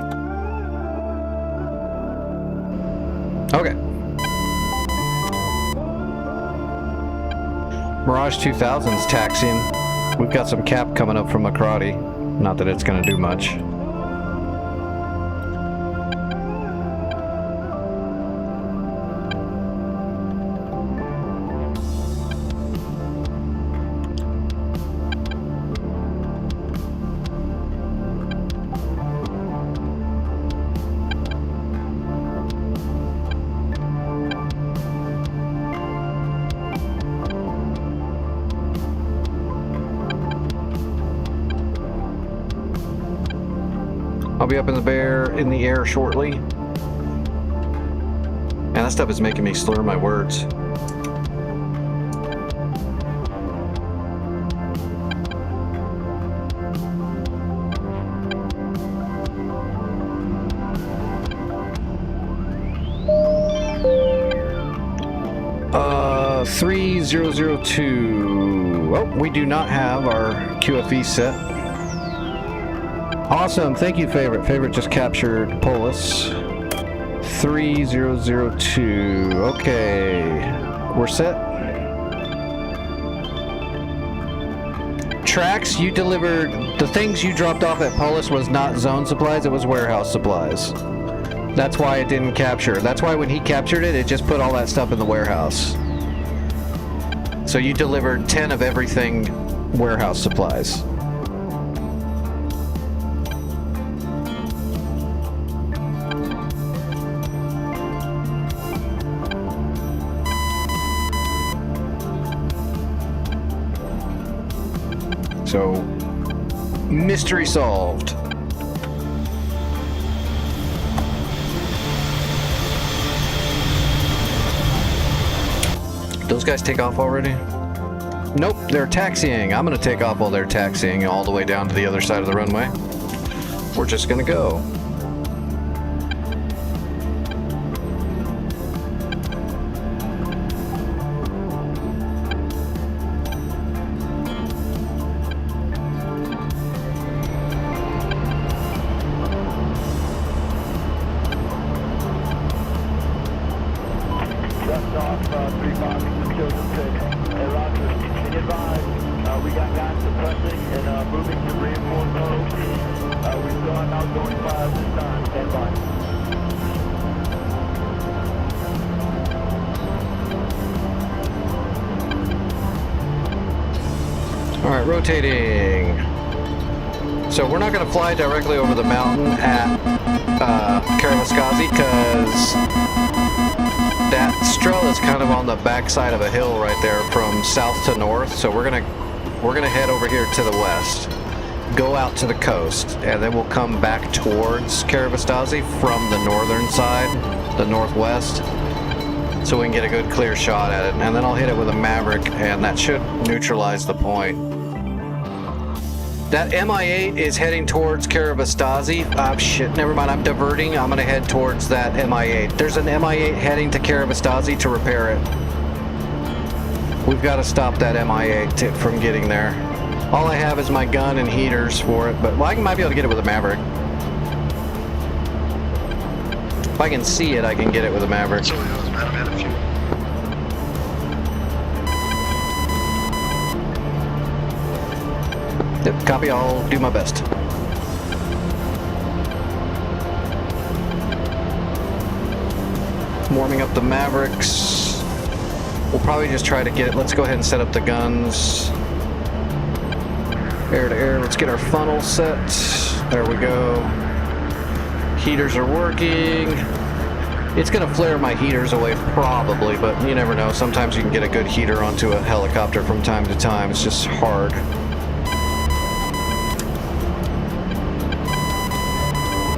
Speaker 2: Okay. Mirage 2000's taxiing. We've got some cap coming up from Makrati. Not that it's going to do much. I'll be up in the air shortly. And that stuff is making me slur my words. Uh, 3002. Oh, we do not have our QFE set. Awesome, thank you, Favorite. Favorite just captured Polis. 3002. Okay, we're set. Trax, you delivered the things you dropped off at Polis was not zone supplies, it was warehouse supplies. That's why it didn't capture. That's why when he captured it, it just put all that stuff in the warehouse. So you delivered 10 of everything warehouse supplies. So, mystery solved. Those guys take off already? Nope, they're taxiing. I'm gonna take off while they're taxiing all the way down to the other side of the runway. We're just gonna go. Alright, rotating. So we're not going to fly directly over the mountain at Karavasgazi because that Strela is kind of on the backside of a hill right there from south to north. So we're gonna head over here to the west, go out to the coast, and then we'll come back towards Karavasgazi from the northern side, the northwest, so we can get a good clear shot at it. And then I'll hit it with a Maverick, and that should neutralize the point. That Mi-8 is heading towards Karavasgazi. Shit, never mind, I'm diverting. I'm gonna head towards that Mi-8. There's an Mi-8 heading to Karavasgazi to repair it. We've got to stop that Mi-8 from getting there. All I have is my gun and heaters for it, but well, I might be able to get it with a Maverick. If I can see it, I can get it with a Maverick.
Speaker 7: So I've had a few.
Speaker 2: Yep, copy, I'll do my best. Warming up the Mavericks. We'll probably just try to get it. Let's go ahead and set up the guns. Air to air, let's get our funnel set. There we go. Heaters are working. It's gonna flare my heaters away probably, but you never know. Sometimes you can get a good heater onto a helicopter from time to time. It's just hard.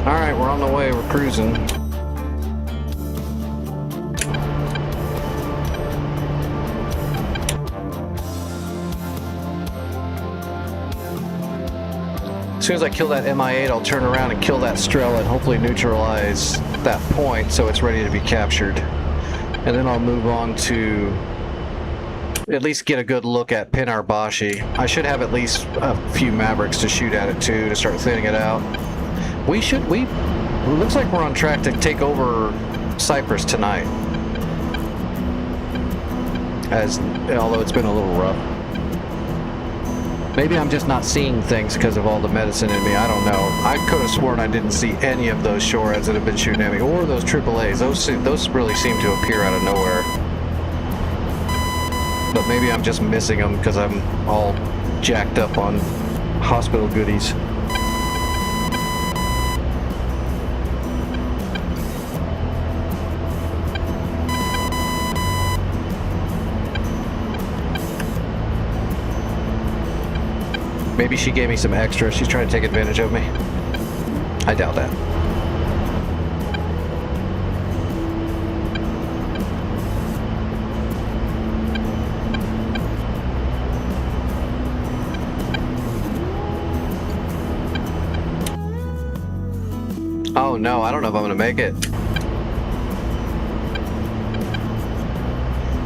Speaker 2: Alright, we're on the way, we're cruising. As soon as I kill that Mi-8, I'll turn around and kill that Strela and hopefully neutralize that point so it's ready to be captured. And then I'll move on to at least get a good look at Pinarbashi. I should have at least a few Mavericks to shoot at it too, to start thinning it out. It looks like we're on track to take over Cyprus tonight. although it's been a little rough. Maybe I'm just not seeing things because of all the medicine in me. I don't know. I could have sworn I didn't see any of those shoreheads that have been shooting at me, or those AAAs. Those really seem to appear out of nowhere. But maybe I'm just missing them because I'm all jacked up on hospital goodies. Maybe she gave me some extra. She's trying to take advantage of me. I doubt that. Oh no, I don't know if I'm gonna make it.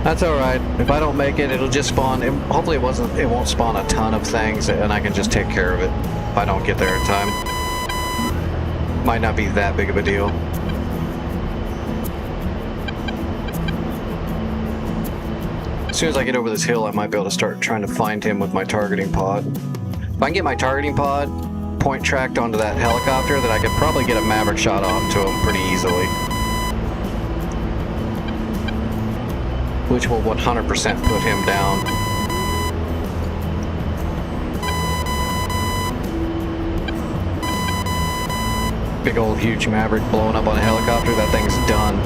Speaker 2: That's alright. If I don't make it, it'll just spawn. Hopefully it won't spawn a ton of things and I can just take care of it if I don't get there in time. Might not be that big of a deal. As soon as I get over this hill, I might be able to start trying to find him with my targeting pod. If I can get my targeting pod point tracked onto that helicopter, then I could probably get a Maverick shot onto him pretty easily. Which will 100% put him down. Big old huge Maverick blowing up on a helicopter, that thing's done.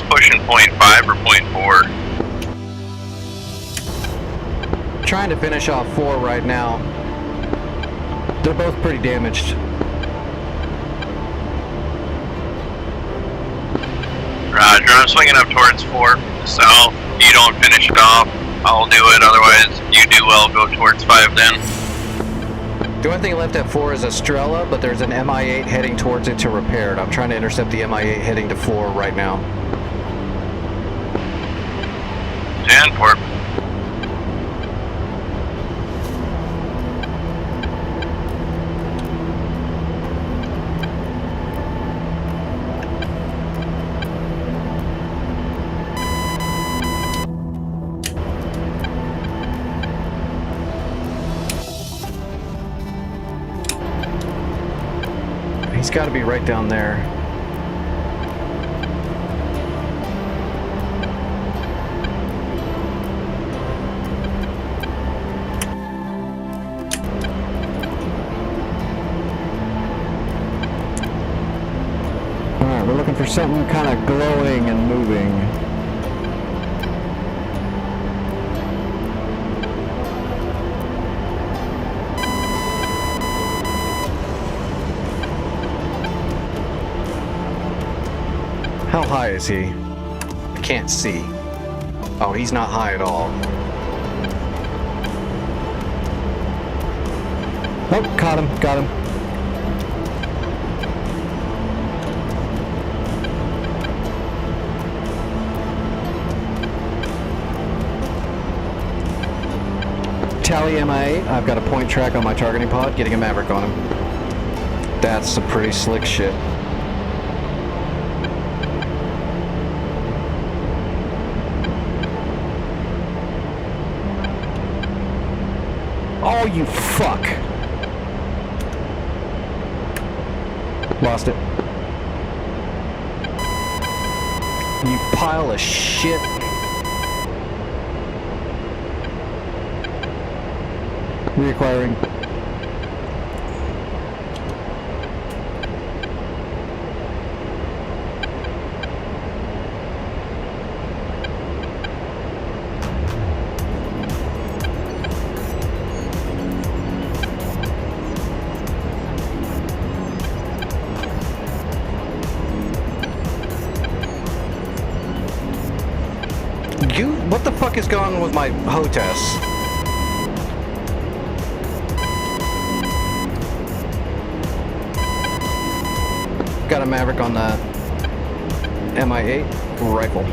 Speaker 6: Pushing 0.5 or 0.4?
Speaker 2: Trying to finish off 4 right now. They're both pretty damaged.
Speaker 6: Roger, I'm swinging up towards 4 south. You don't finish it off, I'll do it. Otherwise, you do well, go towards 5 then.
Speaker 2: The only thing left at 4 is Estrella, but there's an MI8 heading towards it to repair it. I'm trying to intercept the MI8 heading to 4 right now.
Speaker 6: 10 for
Speaker 2: He's got to be right down there. Alright, we're looking for something kind of glowing and moving. How high is he? I can't see. Oh, he's not high at all. Oh, caught him, got him. Tally MI8, I've got a point track on my targeting pod, getting a Maverick on him. That's some pretty slick shit. Oh, you fuck! Lost it. You pile of shit. Reacquiring. What the fuck is going on with my HOTAS? Got a Maverick on the MI8 rifle.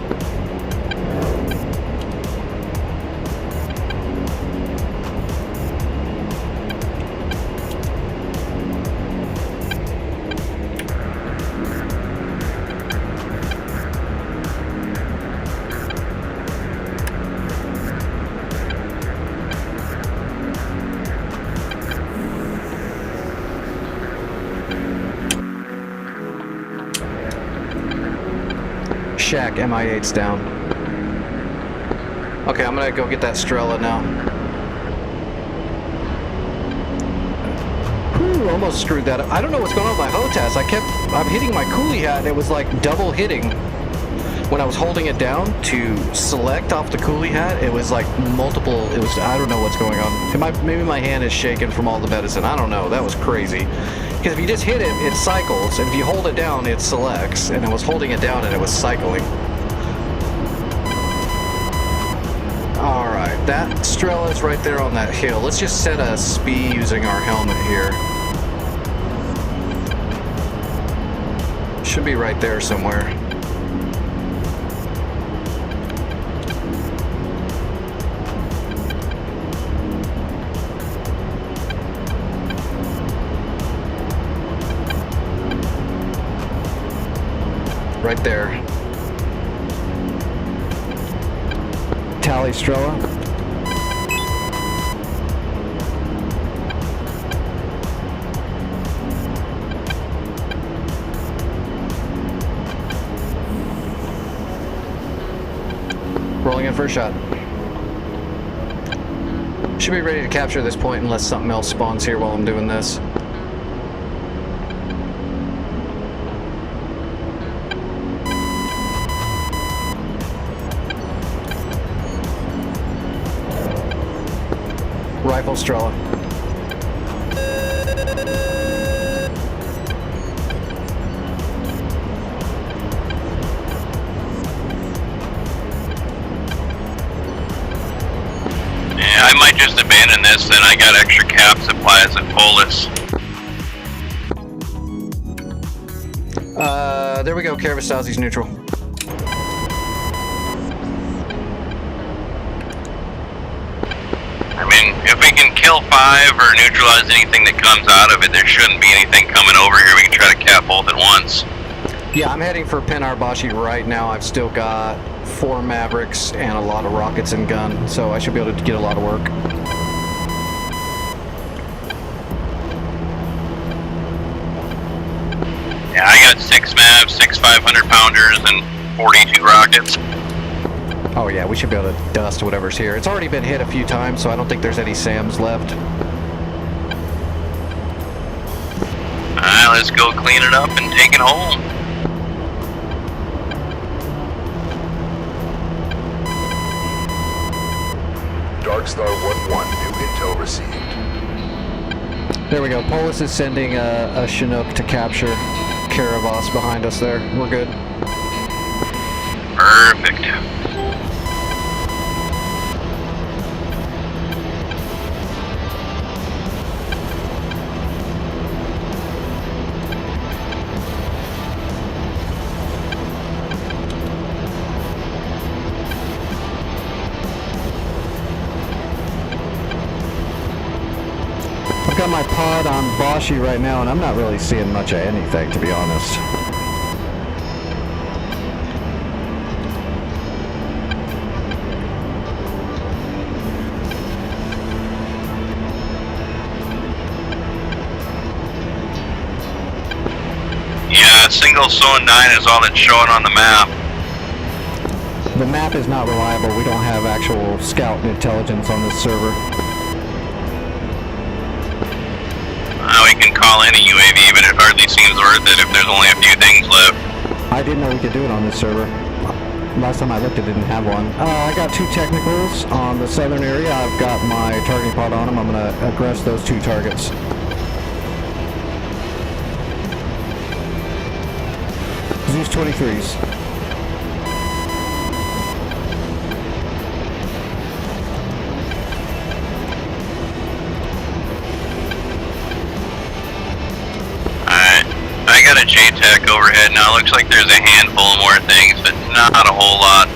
Speaker 2: Shack, MI8's down. Okay, I'm gonna go get that Strela now. Whew, almost screwed that up. I don't know what's going on with my HOTAS. I'm hitting my coolie hat and it was like double hitting. When I was holding it down to select off the coolie hat, it was like multiple, I don't know what's going on. Maybe my hand is shaking from all the medicine. I don't know, that was crazy. Because if you just hit it, it cycles, and if you hold it down, it selects, and I was holding it down and it was cycling. Alright, that Strela is right there on that hill. Let's just set a speed using our helmet here. Should be right there somewhere. Right there. Tally Strela. Rolling in for a shot. Should be ready to capture this point unless something else spawns here while I'm doing this. Rifle Strela.
Speaker 6: Yeah, I might just abandon this, then I got extra cap supplies at Polis.
Speaker 2: There we go, Caravastazzi's neutral.
Speaker 6: I mean, if we can kill 5 or neutralize anything that comes out of it, there shouldn't be anything coming over here. We can try to cap both at once.
Speaker 2: Yeah, I'm heading for Penarbashi right now. I've still got 4 Mavericks and a lot of rockets and gun, so I should be able to get a lot of work.
Speaker 6: Yeah, I got 6 Mavs, 6 500-pounders, and 42 rockets.
Speaker 2: Oh yeah, we should be able to dust whatever's here. It's already been hit a few times, so I don't think there's any SAMs left.
Speaker 6: Alright, let's go clean it up and take it home.
Speaker 8: Darkstar 1-1, new intel received.
Speaker 2: There we go. Polis is sending a Chinook to capture Caravas behind us there. We're good.
Speaker 6: Perfect.
Speaker 2: I've got my pod on Bashi right now, and I'm not really seeing much of anything, to be honest.
Speaker 6: Yeah, single zone 9 is all that's showing on the map.
Speaker 2: The map is not reliable. We don't have actual scout intelligence on this server.
Speaker 6: We can call in a UAV, but it hardly seems worth it if there's only a few things left.
Speaker 2: I didn't know we could do it on this server. Last time I looked, it didn't have one. I got 2 technicals on the southern area. I've got my targeting pod on them. I'm going to aggress those 2 targets. Zeus 23s.
Speaker 6: got a JTAC overhead now. Looks like there's a handful of more things, but not a whole lot.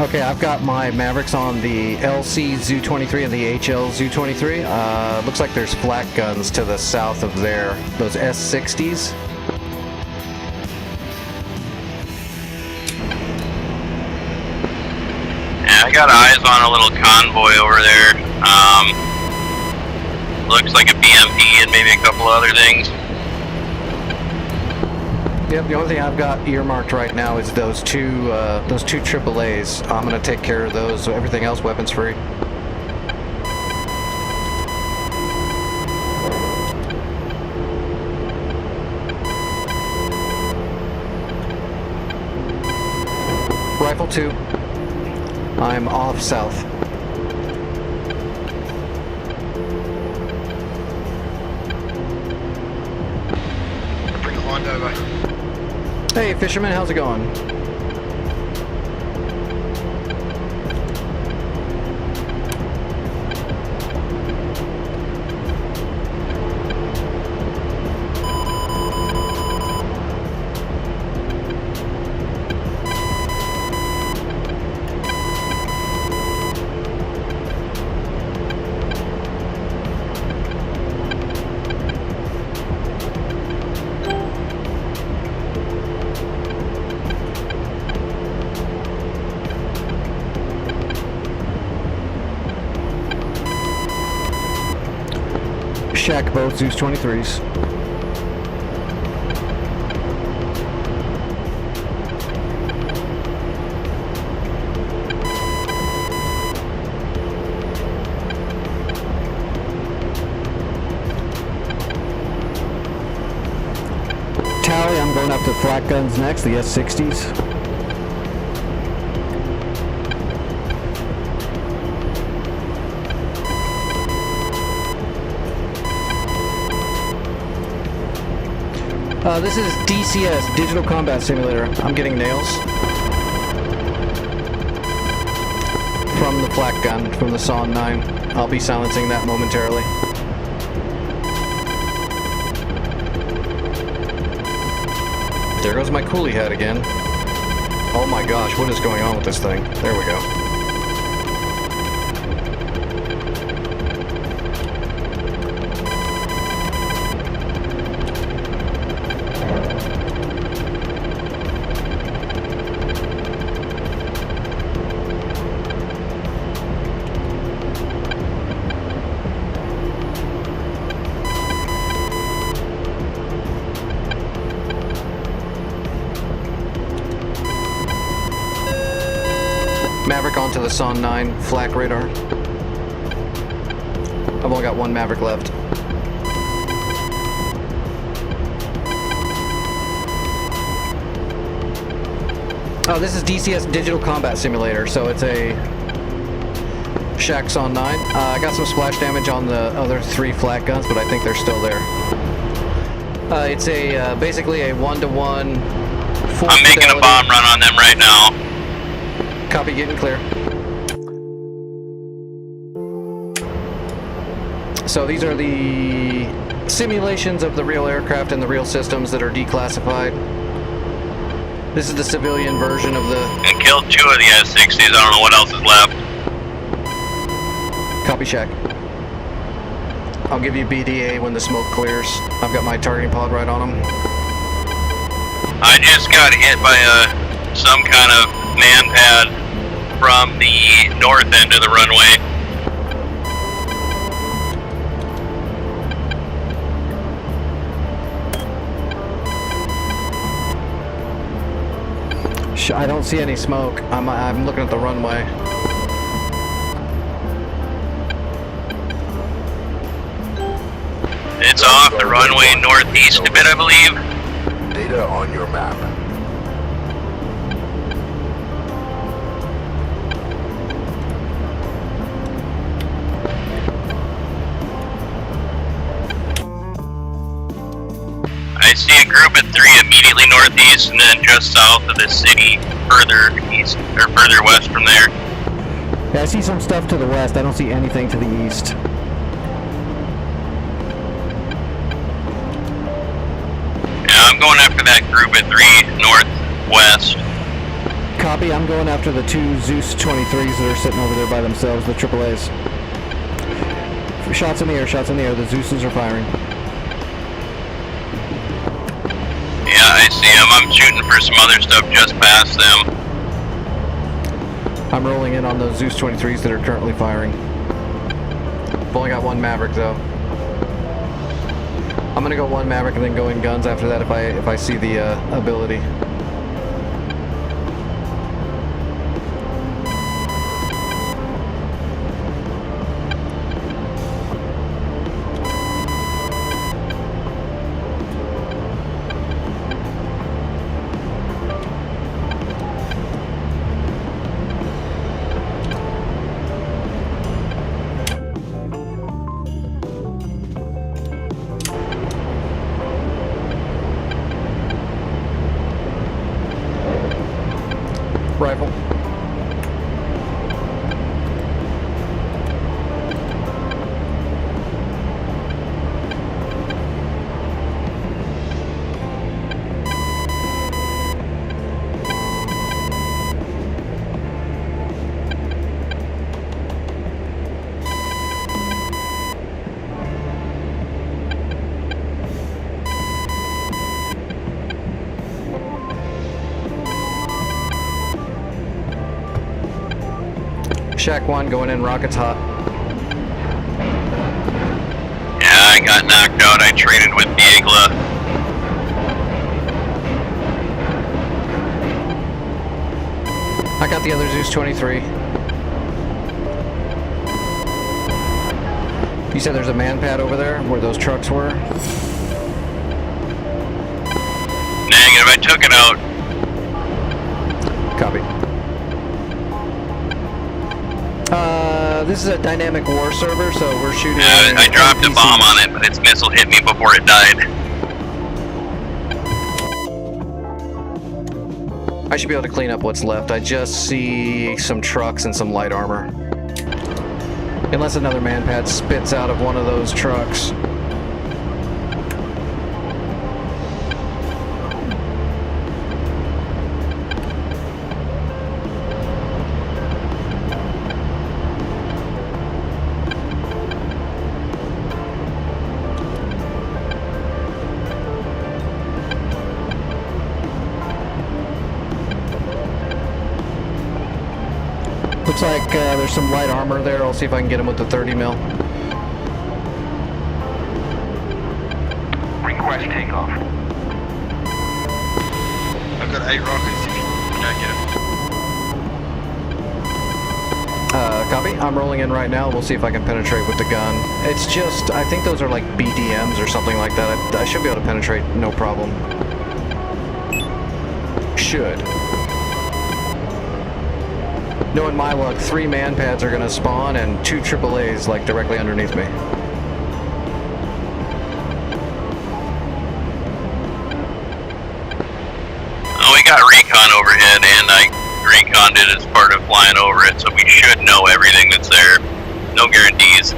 Speaker 2: Okay, I've got my Mavericks on the LC Zoo-23 and the HL Zoo-23. Looks like there's flak guns to the south of there, those S60s.
Speaker 6: Yeah, I got eyes on a little convoy over there. Looks like a BMP and maybe a couple other things.
Speaker 2: Yep, the only thing I've got earmarked right now is those two AAAs. I'm gonna take care of those, so everything else weapons free. Rifle 2. I'm off south.
Speaker 7: Bring a Honda over.
Speaker 2: Hey, fisherman, how's it going? Check both Zeus 23s. Tally, I'm going up to flak guns next, the S60s. This is DCS, Digital Combat Simulator. I'm getting nails. From the flak gun, from the Sawn 9. I'll be silencing that momentarily. There goes my coolie head again. Oh my gosh, what is going on with this thing? There we go. Maverick onto the Sawn 9 flak radar. I've only got one Maverick left. Oh, this is DCS Digital Combat Simulator, so it's a Shack Sawn 9. I got some splash damage on the other 3 flak guns, but I think they're still there. It's a basically a 1-to-1 full
Speaker 6: I'm making a bomb run on them right now.
Speaker 2: Copy, getting clear. So these are the simulations of the real aircraft and the real systems that are declassified. This is the civilian version of the...
Speaker 6: And killed 2 of the S60s, I don't know what else is left.
Speaker 2: Copy, Shack. I'll give you BDA when the smoke clears. I've got my targeting pod right on them.
Speaker 6: I just got hit by some kind of man pad from the north end of the runway.
Speaker 2: I don't see any smoke. I'm looking at the runway.
Speaker 6: It's off the runway northeast a bit, I believe.
Speaker 8: Data on your map.
Speaker 6: I see a group of 3 immediately northeast and then just south of the city, further east, or further west from there.
Speaker 2: Yeah, I see some stuff to the west. I don't see anything to the east.
Speaker 6: Yeah, I'm going after that group at 3 northwest.
Speaker 2: Copy, I'm going after the 2 Zeus 23s that are sitting over there by themselves, the AAAs. Shots in the air, shots in the air. The Zeuses are firing.
Speaker 6: Yeah, I see them. I'm shooting for some other stuff just past them.
Speaker 2: I'm rolling in on those Zeus 23s that are currently firing. I've only got 1 Maverick though. I'm gonna go 1 Maverick and then go in guns after that if I see the ability. Rifle. Shack 1 going in, rockets hot.
Speaker 6: Yeah, I got knocked out. I traded with Diegla.
Speaker 2: I got the other Zeus 23. You said there's a man pad over there where those trucks were?
Speaker 6: Negative, I took it out.
Speaker 2: Copy. This is a dynamic war server, so we're shooting.
Speaker 6: I dropped a bomb on it, but its missile hit me before it died.
Speaker 2: I should be able to clean up what's left. I just see some trucks and some light armor. Unless another man pad spits out of one of those trucks. Looks like there's some light armor there. I'll see if I can get him with the 30 mil.
Speaker 3: Request takeoff.
Speaker 7: I've got 8 rockets if you don't get it.
Speaker 2: Copy. I'm rolling in right now. We'll see if I can penetrate with the gun. It's just, I think those are like BDMs or something like that. I should be able to penetrate, no problem. Should. Knowing my luck, 3 man pads are gonna spawn and 2 AAAs like directly underneath me.
Speaker 6: Oh, we got recon overhead, and I reconned it as part of flying over it, so we should know everything that's there. No guarantees.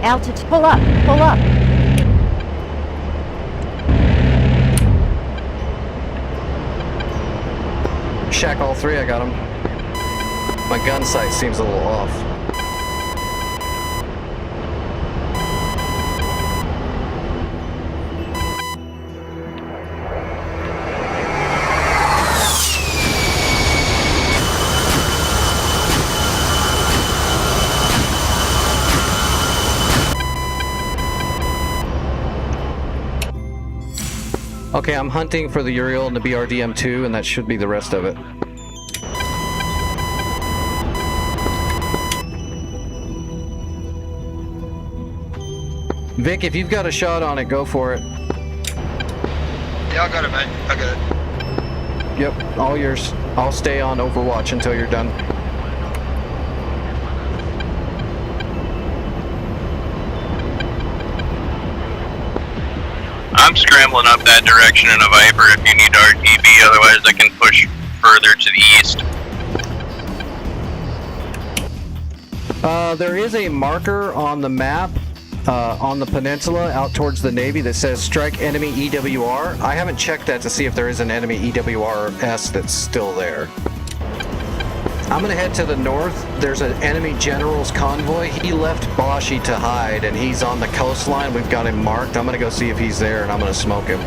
Speaker 9: Altitude. Pull up. Pull up.
Speaker 2: Shack all 3, I got him. My gun sight seems a little off. Okay, I'm hunting for the Uriel and the BRDM2, and that should be the rest of it. Vic, if you've got a shot on it, go for it.
Speaker 7: Yeah, I got it, mate. I got it.
Speaker 2: Yep, all yours. I'll stay on Overwatch until you're done.
Speaker 6: I'm scrambling up that direction in a Viper if you need RTB, otherwise I can push further to the east.
Speaker 2: There is a marker on the map on the peninsula out towards the Navy that says strike enemy EWR. I haven't checked that to see if there is an enemy EWRS that's still there. I'm gonna head to the north. There's an enemy general's convoy. He left Bashi to hide and he's on the coastline. We've got him marked. I'm gonna go see if he's there and I'm gonna smoke him.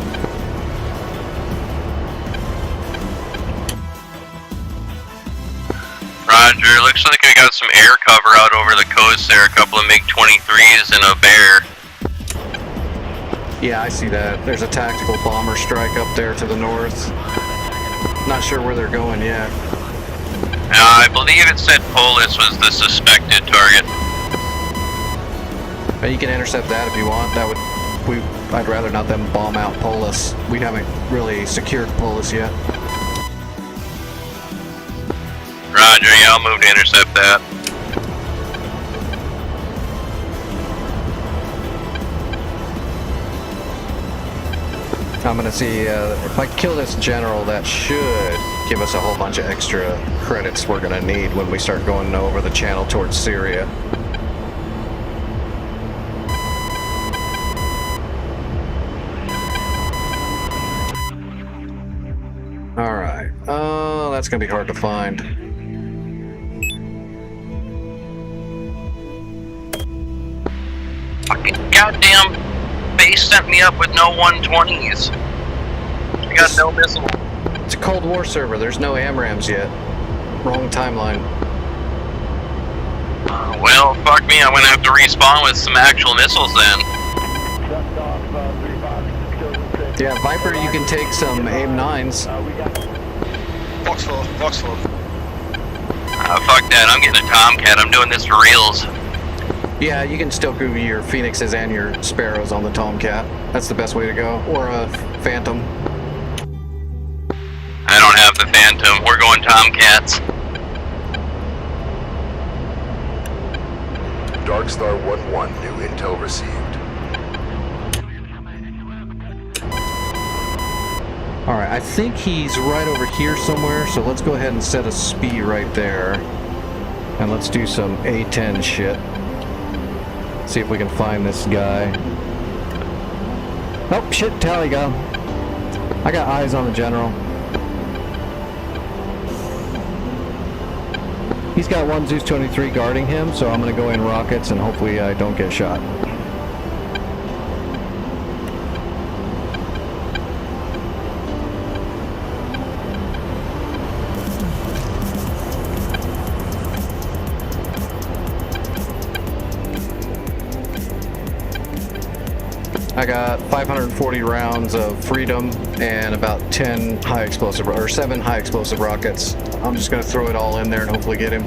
Speaker 6: Roger, looks like I got some air cover out over the coast there, a couple of MiG-23s and a bear.
Speaker 2: Yeah, I see that. There's a tactical bomber strike up there to the north. Not sure where they're going yet.
Speaker 6: I believe it said Polis was the suspected target.
Speaker 2: But you can intercept that if you want. That would, I'd rather not them bomb out Polis. We haven't really secured Polis yet.
Speaker 6: Roger, yeah, I'll move to intercept that.
Speaker 2: I'm gonna see if I kill this general, that should give us a whole bunch of extra credits we're gonna need when we start going over the channel towards Syria. Alright, that's gonna be hard to find.
Speaker 6: Fucking goddamn base sent me up with no 120s. I got no missile.
Speaker 2: It's a Cold War server, there's no AMRAAMs yet. Wrong timeline.
Speaker 6: Well, fuck me, I'm gonna have to respawn with some actual missiles then.
Speaker 2: Yeah, Viper, you can take some AIM-9s.
Speaker 7: Box 4, box 4.
Speaker 6: Fuck that, I'm getting a Tomcat, I'm doing this for reals.
Speaker 2: Yeah, you can still go your Phoenixes and your Sparrows on the Tomcat. That's the best way to go. Or a Phantom.
Speaker 6: I don't have the Phantom, we're going Tomcats.
Speaker 8: Darkstar 1-1, new intel received.
Speaker 2: Alright, I think he's right over here somewhere, so let's go ahead and set a speed right there. And let's do some A-10 shit. See if we can find this guy. Oh, shit, tally go. I got eyes on the general. He's got one Zeus 23 guarding him, so I'm gonna go in rockets and hopefully I don't get shot. I got 540 rounds of Freedom and about 10 high explosive, or 7 high explosive rockets. I'm just gonna throw it all in there and hopefully get him.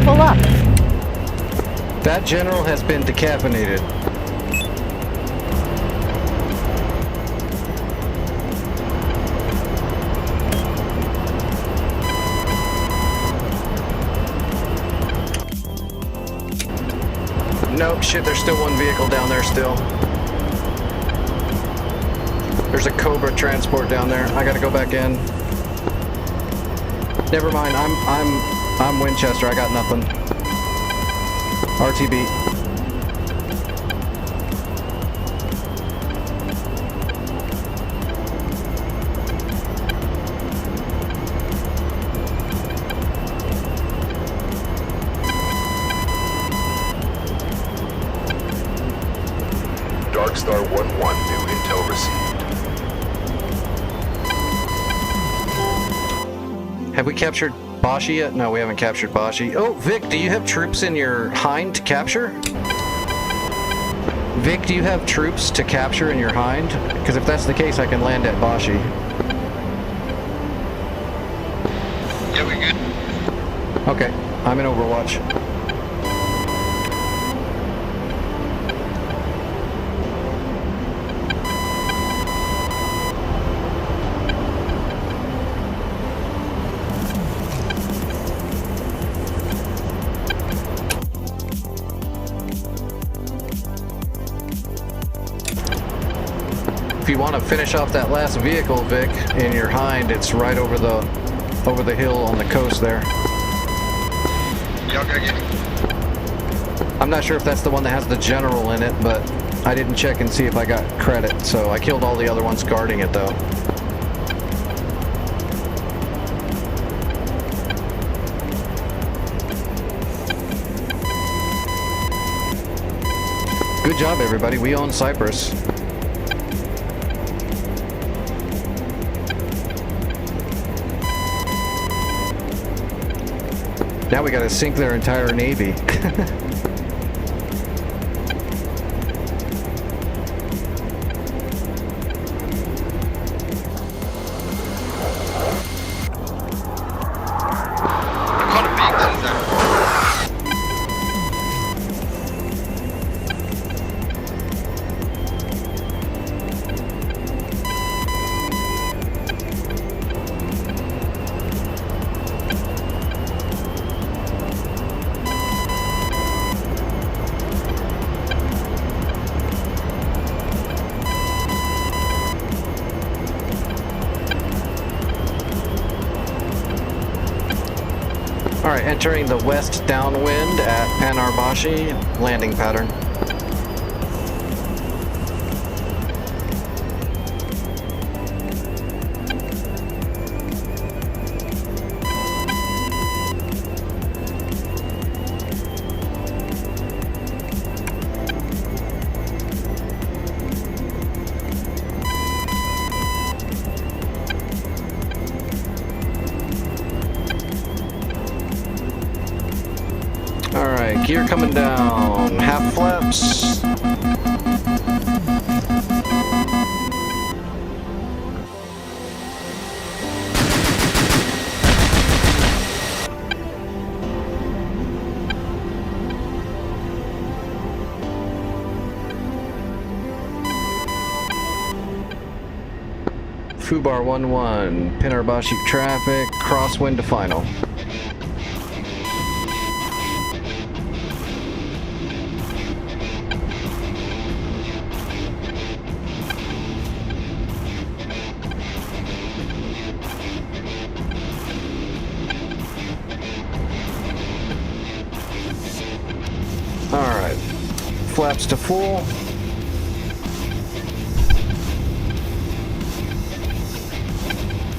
Speaker 9: Pull up.
Speaker 2: That general has been decaffeinated. Nope, shit, there's still one vehicle down there still. There's a Cobra transport down there. I gotta go back in. Never mind, I'm Winchester, I got nothing. RTB.
Speaker 8: Darkstar 1-1, new intel received.
Speaker 2: Have we captured Bashi yet? No, we haven't captured Bashi. Oh, Vic, do you have troops in your hind to capture? Vic, do you have troops to capture in your hind? Because if that's the case, I can land at Bashi.
Speaker 7: Yeah, we good.
Speaker 2: Okay, I'm in Overwatch. If you want to finish off that last vehicle, Vic, in your hind, it's right over the hill on the coast there.
Speaker 7: Y'all go get me.
Speaker 2: I'm not sure if that's the one that has the general in it, but I didn't check and see if I got credit, so I killed all the other ones guarding it though. Good job, everybody. We own Cyprus. Now we gotta sink their entire navy.
Speaker 7: What kind of beans is that?
Speaker 2: Alright, entering the west downwind at Panarbashi, landing pattern. Alright, gear coming down. Half flaps. Fubar 1-1, Panarbashi traffic, crosswind to final. Alright, flaps to full.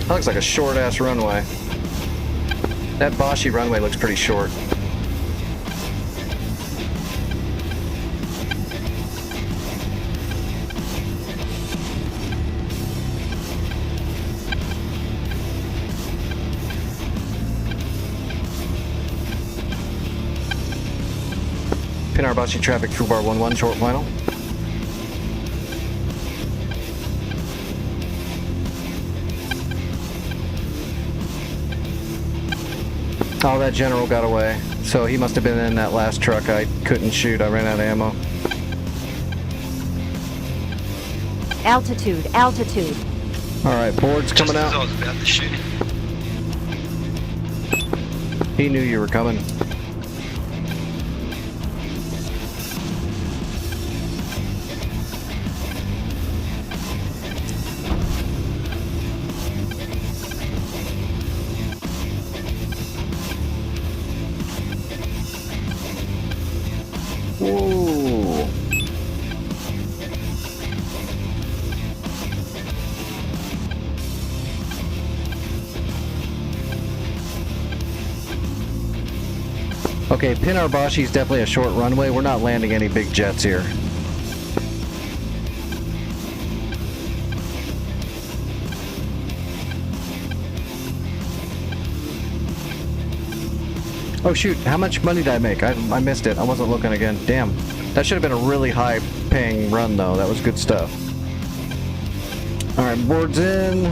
Speaker 2: That looks like a short-ass runway. That Bashi runway looks pretty short. Panarbashi traffic, Fubar 1-1, short final. Oh, that general got away. So he must have been in that last truck. I couldn't shoot. I ran out of ammo.
Speaker 9: Altitude, altitude.
Speaker 2: Alright, board's coming
Speaker 7: Just as I
Speaker 2: out.
Speaker 7: was about to shoot him.
Speaker 2: He knew you were coming. Whoa. Okay, Panarbashi is definitely a short runway. We're not landing any big jets here. Oh shoot, how much money did I make? I missed it. I wasn't looking again. Damn. That should have been a really high paying run though. That was good stuff. Alright, boards in.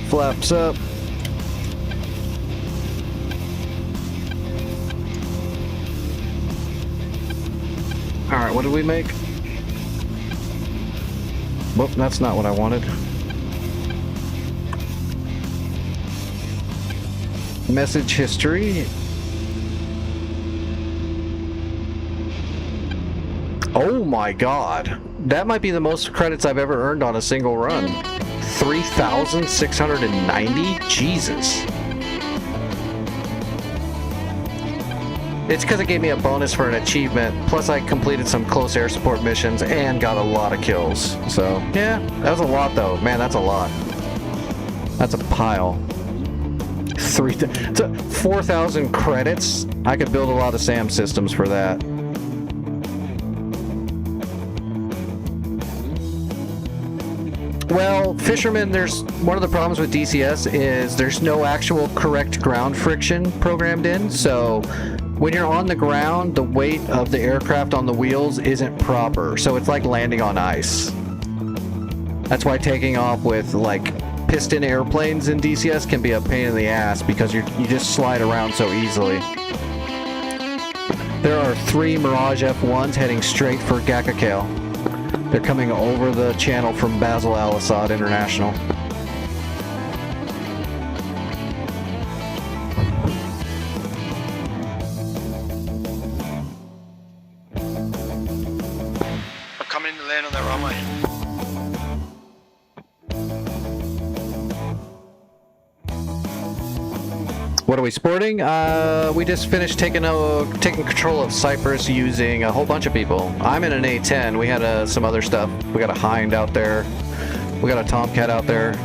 Speaker 2: Flaps up. Alright, what did we make? Whoop, that's not what I wanted. Message history. Oh my god. That might be the most credits I've ever earned on a single run. 3,690? Jesus. It's because it gave me a bonus for an achievement, plus I completed some close air support missions and got a lot of kills. So, yeah, that was a lot though. Man, that's a lot. That's a pile. 4,000 credits? I could build a lot of SAM systems for that. Well, Fisherman, there's one of the problems with DCS is there's no actual correct ground friction programmed in, so when you're on the ground, the weight of the aircraft on the wheels isn't proper, so it's like landing on ice. That's why taking off with, like, piston airplanes in DCS can be a pain in the ass because you just slide around so easily. There are 3 Mirage F1s heading straight for Gakakale. They're coming over the channel from Basil Al Assad International.
Speaker 7: I'm coming to land on that runway.
Speaker 2: What are we sporting? We just finished taking control of Cyprus using a whole bunch of people. I'm in an A-10. We had some other stuff. We got a Hind out there. We got a Tomcat out there.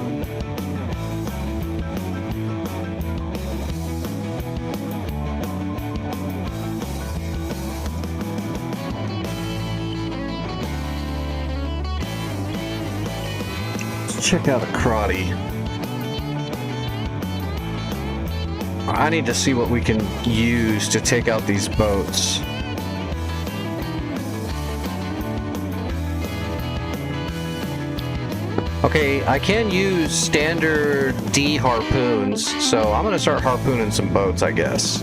Speaker 2: Let's check out a Crotty. I need to see what we can use to take out these boats. Okay, I can use standard D harpoons, so I'm gonna start harpooning some boats, I guess.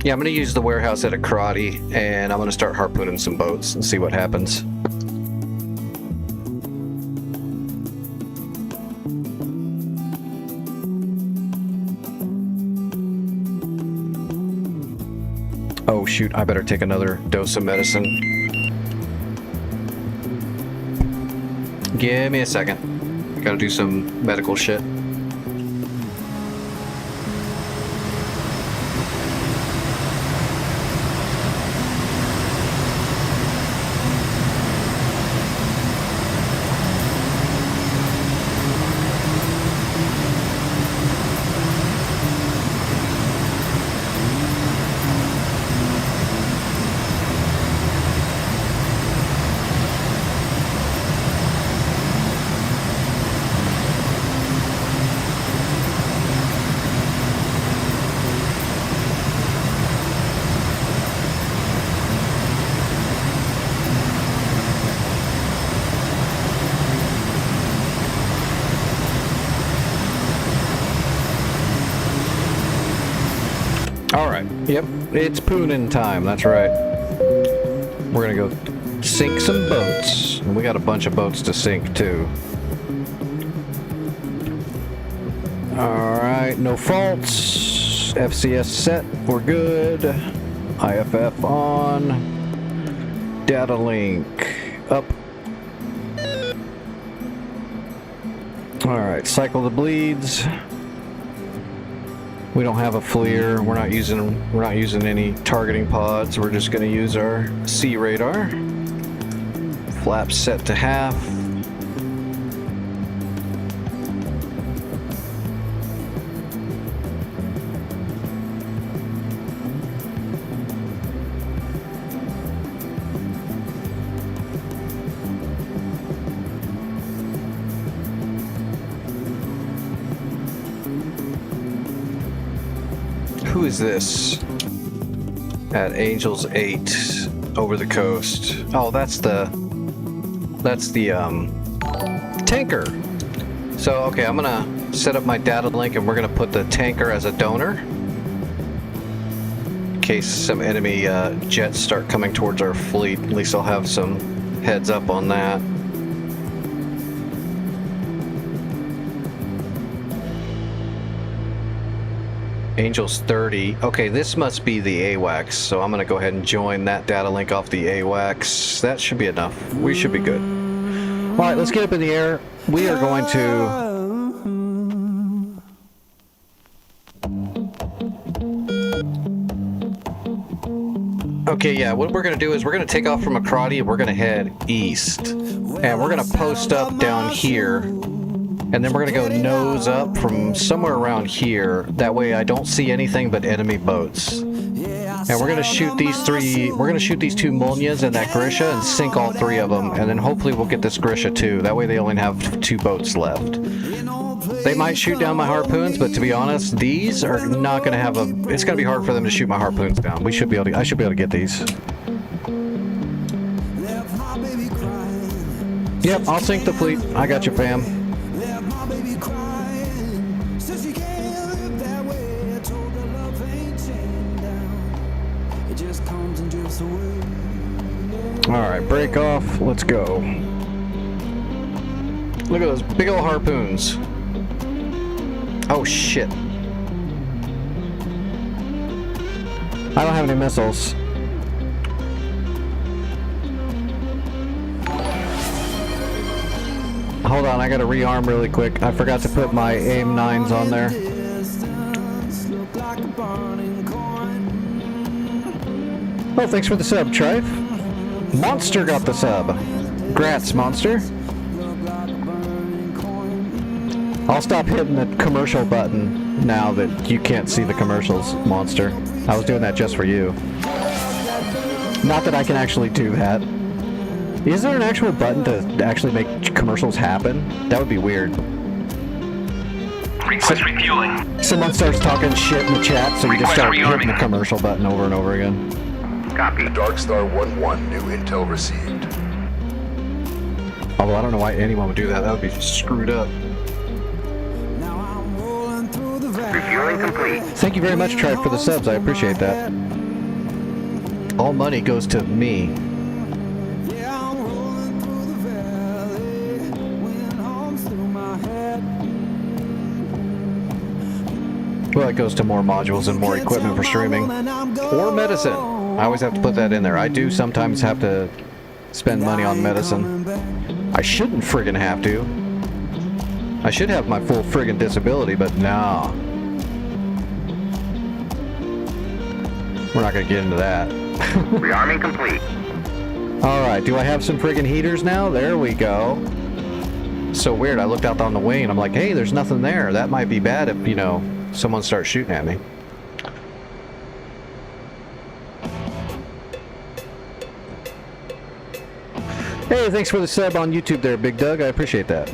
Speaker 2: Yeah, I'm going to use the warehouse at Akrati, and I'm going to start harpooning some boats and see what happens. Oh shoot, I better take another dose of medicine. Give me a second. Gotta do some medical shit. Alright, yep, it's poonin' time, that's right. We're gonna go sink some boats. And we got a bunch of boats to sink, too. Alright, no faults. FCS set, we're good. IFF on. Data link up. Alright, cycle the bleeds. We don't have a FLIR. We're not using any targeting pods. We're just going to use our sea radar. Flaps set to half. Who is this? At Angels 8 over the coast. Oh, that's the tanker. So, okay, I'm gonna set up my data link and we're gonna put the tanker as a donor in case some enemy jets start coming towards our fleet. At least I'll have some heads up on that. Angels 30. Okay, this must be the AWACS, so I'm going to go ahead and join that data link off the AWACS. That should be enough. We should be good. All right, let's get up in the air. We are going to... Okay, yeah, what we're going to do is we're going to take off from Akrati and we're going to head east. And we're going to post up down here. And then we're going to go nose up from somewhere around here. That way I don't see anything but enemy boats. And we're going to shoot these three, we're going to shoot these two Molnias and that Grisha and sink all three of them. And then hopefully we'll get this Grisha too. That way they only have 2 boats left. They might shoot down my harpoons, but to be honest, these are not going to have a, it's going to be hard for them to shoot my harpoons down. We should be able to, I should be able to get these. Yep, I'll sink the fleet. I got you, fam. Alright, break off. Let's go. Look at those big old harpoons. Oh shit. I don't have any missiles. Hold on, I gotta rearm really quick. I forgot to put my AIM-9s on there. Oh, thanks for the sub, Trife. Monster got the sub. Grats, Monster. I'll stop hitting the commercial button now that you can't see the commercials, Monster. I was doing that just for you. Not that I can actually do that. Is there an actual button to actually make commercials happen? That would be weird.
Speaker 3: Request refueling.
Speaker 2: Someone starts talking shit in the chat, so you just start hitting the commercial button over and over again.
Speaker 3: Copy.
Speaker 8: Darkstar 1-1, new intel received.
Speaker 2: Although I don't know why anyone would do that. That would be screwed up.
Speaker 3: Refueling complete.
Speaker 2: Thank you very much, Tribe, for the subs. I appreciate that. All money goes to me. Well, it goes to more modules and more equipment for streaming. Or medicine. I always have to put that in there. I do sometimes have to spend money on medicine. I shouldn't friggin' have to. I should have my full friggin' disability, but no. We're not gonna get into that.
Speaker 3: Rearming complete.
Speaker 2: Alright, do I have some friggin' heaters now? There we go. So weird, I looked out on the wing and I'm like, hey, there's nothing there. That might be bad if, you know, someone starts shooting at me. Hey, thanks for the sub on YouTube there, Big Doug. I appreciate that.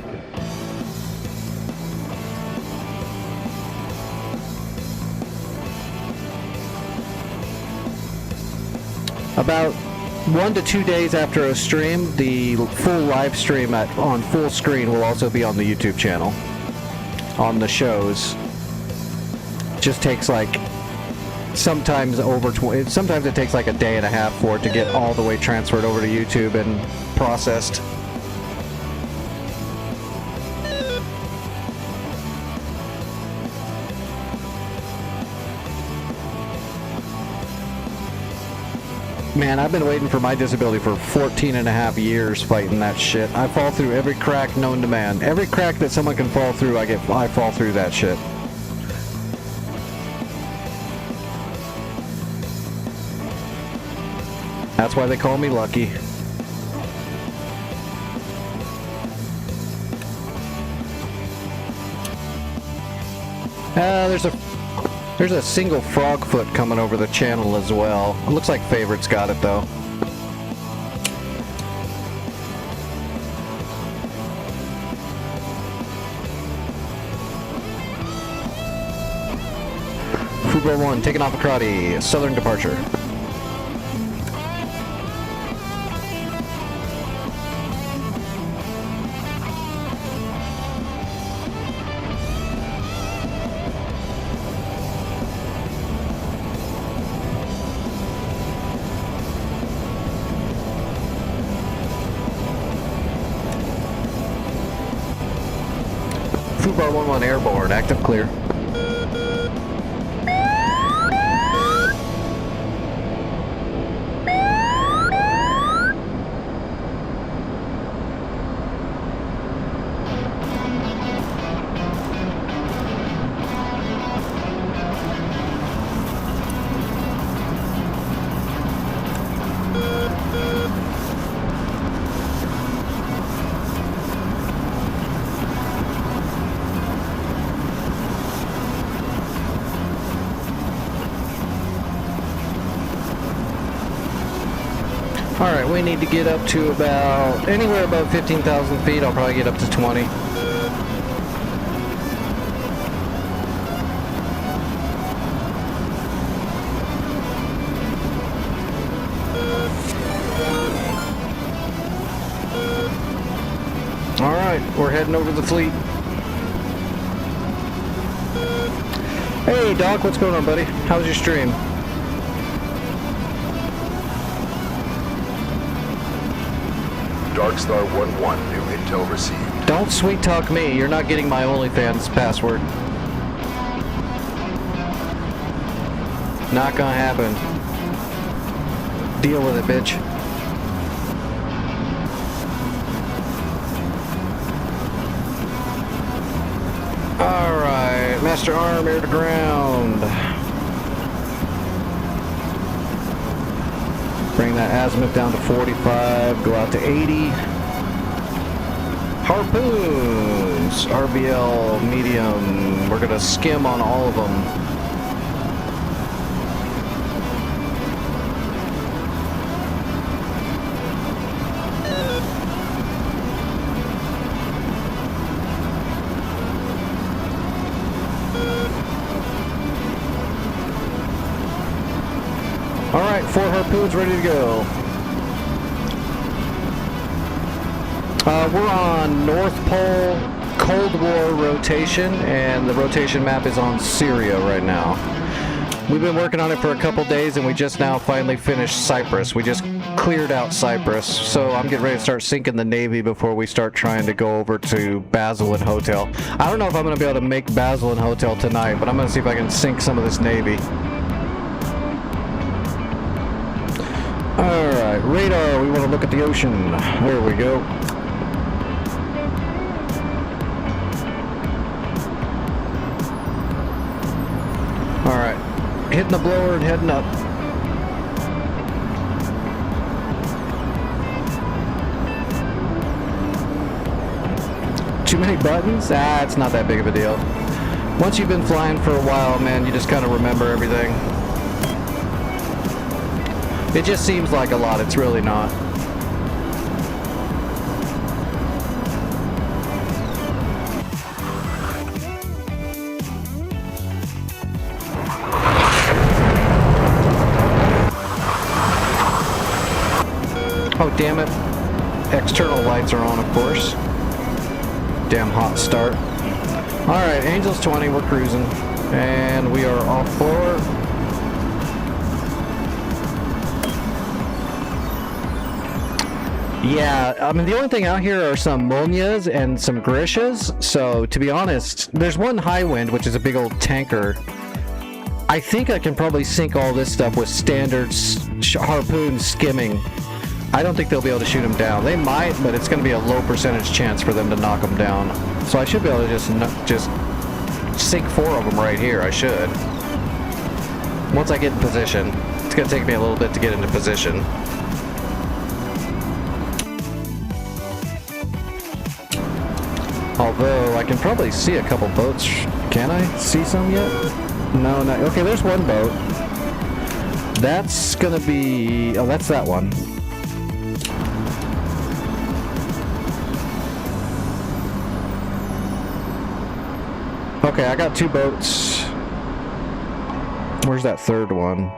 Speaker 2: About 1 to 2 days after a stream, the full live stream on full screen will also be on the YouTube channel. On the shows. Just takes like sometimes it takes like a day and a half for it to get all the way transferred over to YouTube and processed. Man, I've been waiting for my disability for 14 and a half years fighting that shit. I fall through every crack known to man. Every crack that someone can fall through, I fall through that shit. That's why they call me Lucky. There's a single frog foot coming over the channel as well. It looks like Favorite's got it though. Fubo 1 taking off a karate. Southern departure. Fubar 11 airborne, active clear. Alright, we need to get up to about anywhere above 15,000 feet. I'll probably get up to 20. Alright, we're heading over the fleet. Hey Doc, what's going on, buddy? How's your stream?
Speaker 8: Darkstar 1-1, new intel received.
Speaker 2: Don't sweet talk me. You're not getting my OnlyFans password. Not gonna happen. Deal with it, bitch. Alright, Master Arm, air to ground. Bring that azimuth down to 45, go out to 80. Harpoons, RBL, medium. We're gonna skim on all of them. Alright, 4 harpoons ready to go. We're on North Pole Cold War rotation, and the rotation map is on Syria right now. We've been working on it for a couple days, and we just now finally finished Cyprus. We just cleared out Cyprus, so I'm getting ready to start sinking the Navy before we start trying to go over to Basel and Hotel. I don't know if I'm going to be able to make Basel and Hotel tonight, but I'm going to see if I can sink some of this Navy. Alright, radar, we want to look at the ocean. There we go. Alright, hitting the blower and heading up. Too many buttons? Ah, it's not that big of a deal. Once you've been flying for a while, man, you just kind of remember everything. It just seems like a lot, it's really not. Oh, damn it. External lights are on, of course. Damn hot start. Alright, Angels 20, we're cruising. And we are off for... Yeah, I mean, the only thing out here are some Molnias and some Grishas. So, to be honest, there's one high wind, which is a big old tanker. I think I can probably sink all this stuff with standard harpoon skimming. I don't think they'll be able to shoot them down. They might, but it's going to be a low percentage chance for them to knock them down. So I should be able to just sink 4 of them right here. I should. Once I get in position. It's going to take me a little bit to get into position. Although I can probably see a couple boats. Can I see some yet? No, not. Okay, there's one boat. That's gonna be. Oh, that's that one. Okay, I got two boats. Where's that third one?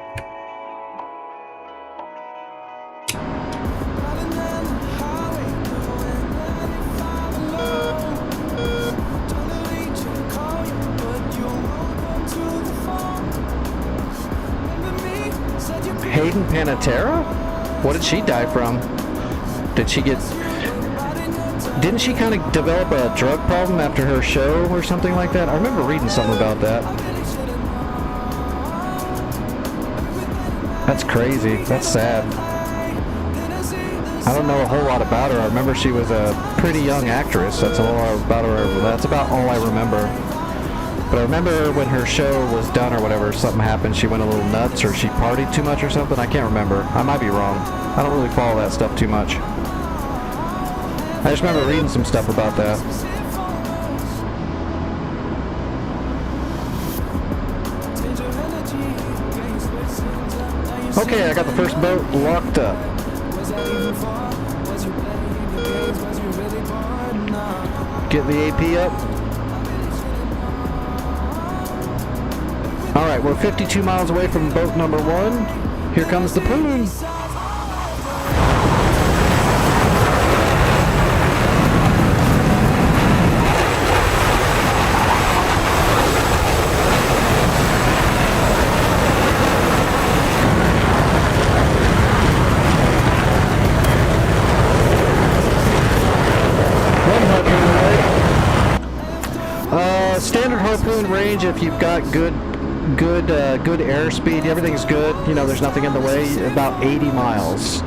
Speaker 2: Hayden Panettiere? What did she die from? Did she get... Didn't she kind of develop a drug problem after her show or something like that? I remember reading something about that. That's crazy. That's sad. I don't know a whole lot about her. I remember she was a pretty young actress. That's all about her. That's about all I remember. But I remember when her show was done or whatever, something happened. She went a little nuts or she partied too much or something. I can't remember. I might be wrong. I don't really follow that stuff too much. I just remember reading some stuff about that. Okay, I got the first boat locked up. Get the AP up. Alright, we're 52 miles away from boat number 1. Here comes the poon. Standard harpoon range if you've got good airspeed, everything's good, you know, there's nothing in the way, about 80 miles.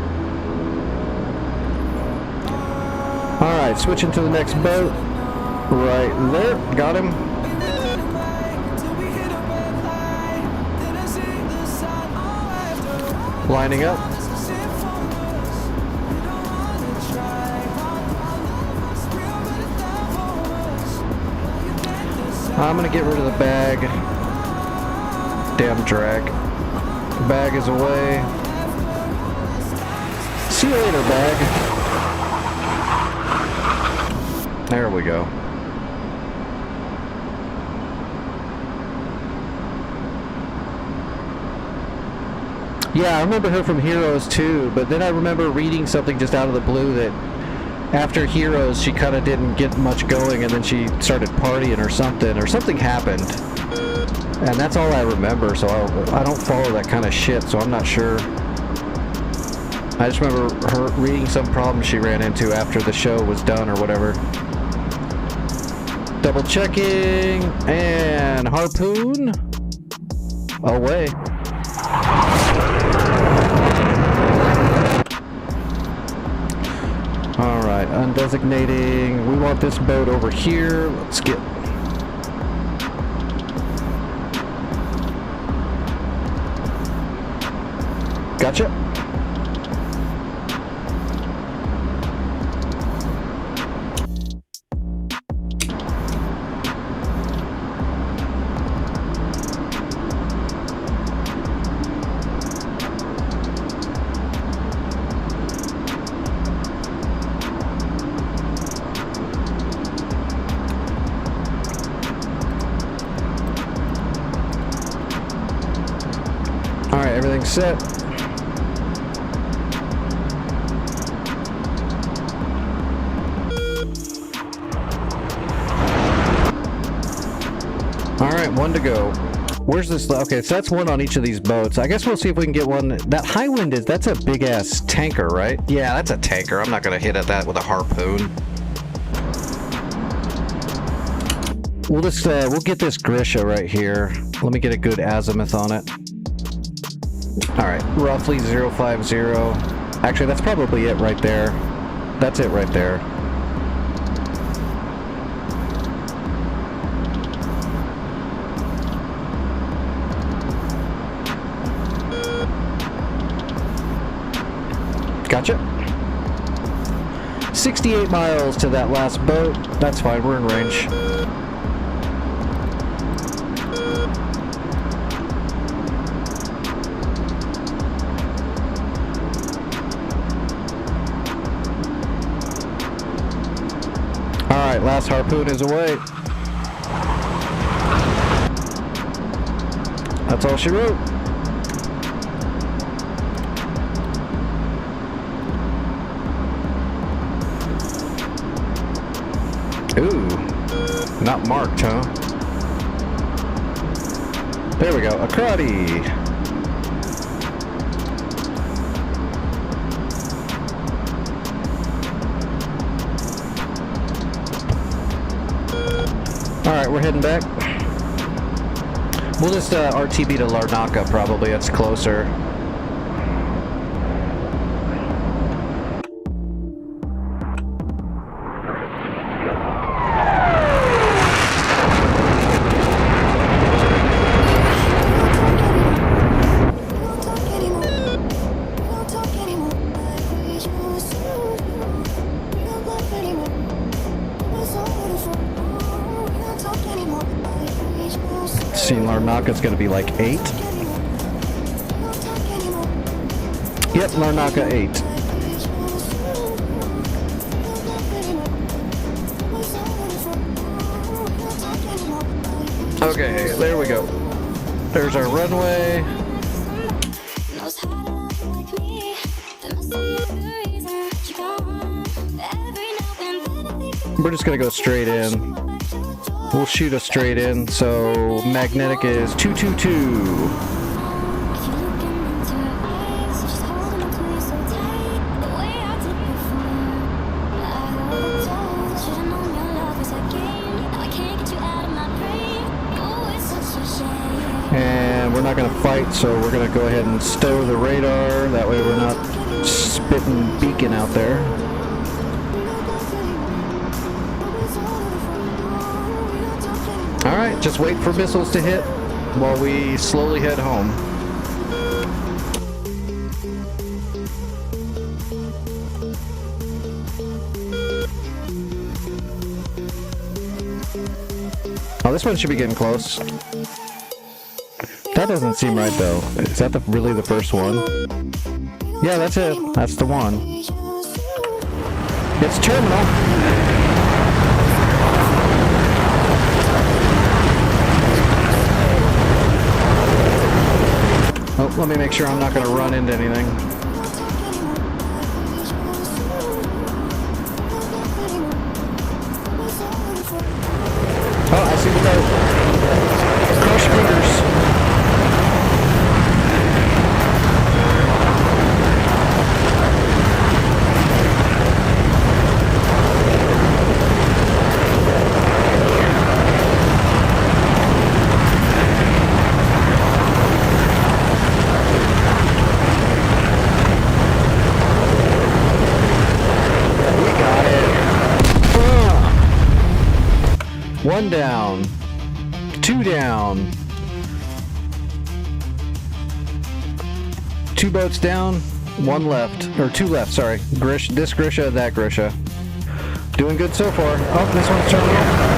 Speaker 2: Alright, switching to the next boat. Right there, got him. Lining up. I'm gonna get rid of the bag. Damn drag. Bag is away. See you later, bag. There we go. Yeah, I remember her from Heroes too, but then I remember reading something just out of the blue that after Heroes, she kind of didn't get much going, and then she started partying or something happened. And that's all I remember, so I don't follow that kind of shit, so I'm not sure. I just remember her reading some problem she ran into after the show was done or whatever. Double checking, and harpoon away. Alright, undesignating. We want this boat over here. Let's get... Gotcha. Alright, everything's set. Alright, one to go. Where's this? Okay, so that's one on each of these boats. I guess we'll see if we can get one. That Highwind is, that's a big ass tanker, right? Yeah, that's a tanker. I'm not gonna hit at that with a harpoon. We'll just, we'll get this Grisha right here. Let me get a good azimuth on it. Alright, roughly 050. Actually, that's probably it right there. That's it right there. Gotcha. 68 miles to that last boat. That's fine, we're in range. Alright, last harpoon is away. That's all she wrote. Ooh, not marked, huh? There we go, a karate. Alright, we're heading back. We'll just RTB to Larnaca probably, that's closer. Seeing Larnaca's gonna be like 8. Yep, Larnaca 8. Okay, there we go. There's our runway. We're just gonna go straight in. We'll shoot us straight in, so magnetic is 222. And we're not going to fight, so we're going to go ahead and stow the radar. That way we're not spitting beacon out there. Alright, just wait for missiles to hit while we slowly head home. Oh, this one should be getting close. That doesn't seem right though. Is that really the first one? Yeah, that's it. That's the one. It's terminal. Oh, let me make sure I'm not going to run into anything. Oh, I see the boat. Cross fingers. One down, 2 down, 2 boats down, 1 left, or 2 left, sorry. This Grisha, that Grisha. Doing good so far. Oh, this one's terminal.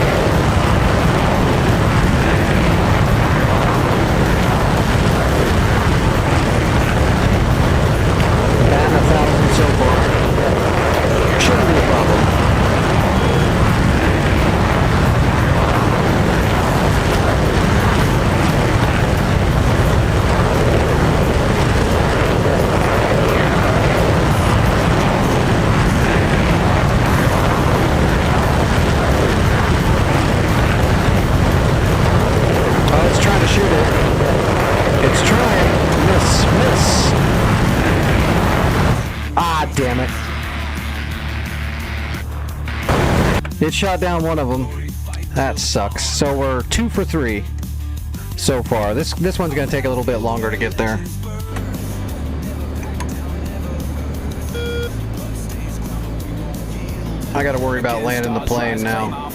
Speaker 2: Damn it. It shot down one of them. That sucks. So we're 2 for 3 so far. This one's going to take a little bit longer to get there. I got to worry about landing the plane now.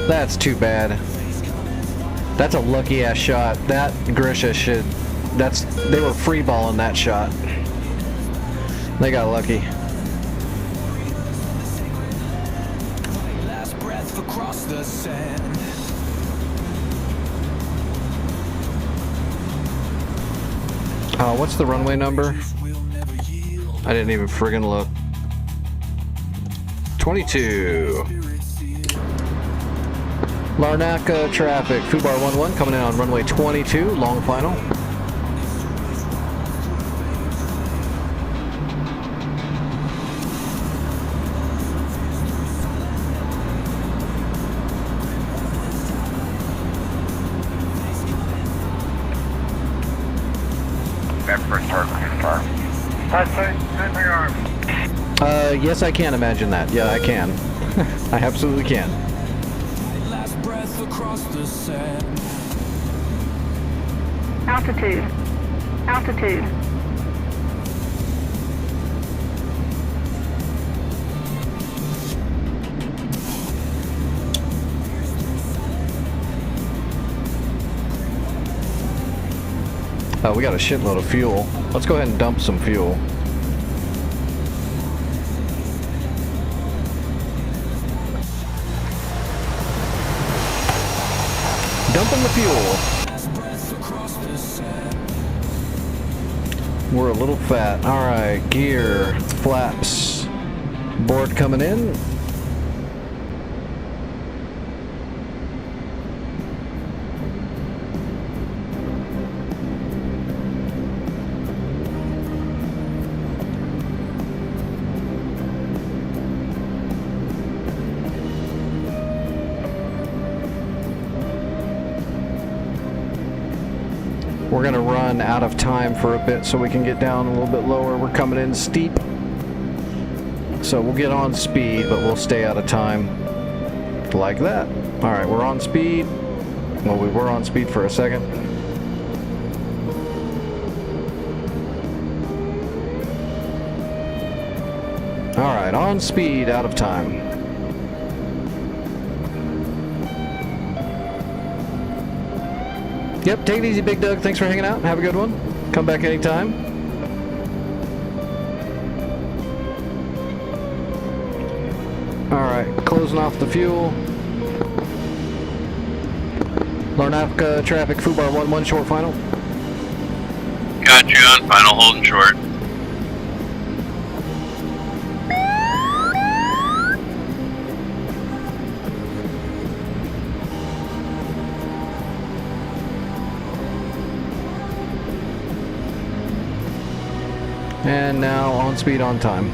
Speaker 2: That's too bad. That's a lucky ass shot. That Grisha should they were free balling that shot. They got lucky.
Speaker 1: Last breath across the sand.
Speaker 2: What's the runway number?
Speaker 1: We'll never yield.
Speaker 2: I didn't even friggin' look. 22. Larnaca traffic, Fubar 11 coming in on runway 22, long final. Yes, I can imagine that. Yeah, I can. I absolutely can.
Speaker 1: Last breath across the sand.
Speaker 5: Altitude. Altitude.
Speaker 2: We got a shitload of fuel. Let's go ahead and dump some fuel. Dumping the fuel. We're a little fat. Alright, gear, flaps, board coming in. We're gonna run out of time for a bit so we can get down a little bit lower. We're coming in steep. So we'll get on speed, but we'll stay out of time. Like that. Alright, we're on speed. Well, we were on speed for a second. Alright, on speed, out of time. Yep, take it easy, Big Doug. Thanks for hanging out. Have a good one. Come back anytime. Alright, closing off the fuel. Larnaca traffic, Fubar 11, short final.
Speaker 6: Got you on final, holding short.
Speaker 2: And now on speed, on time.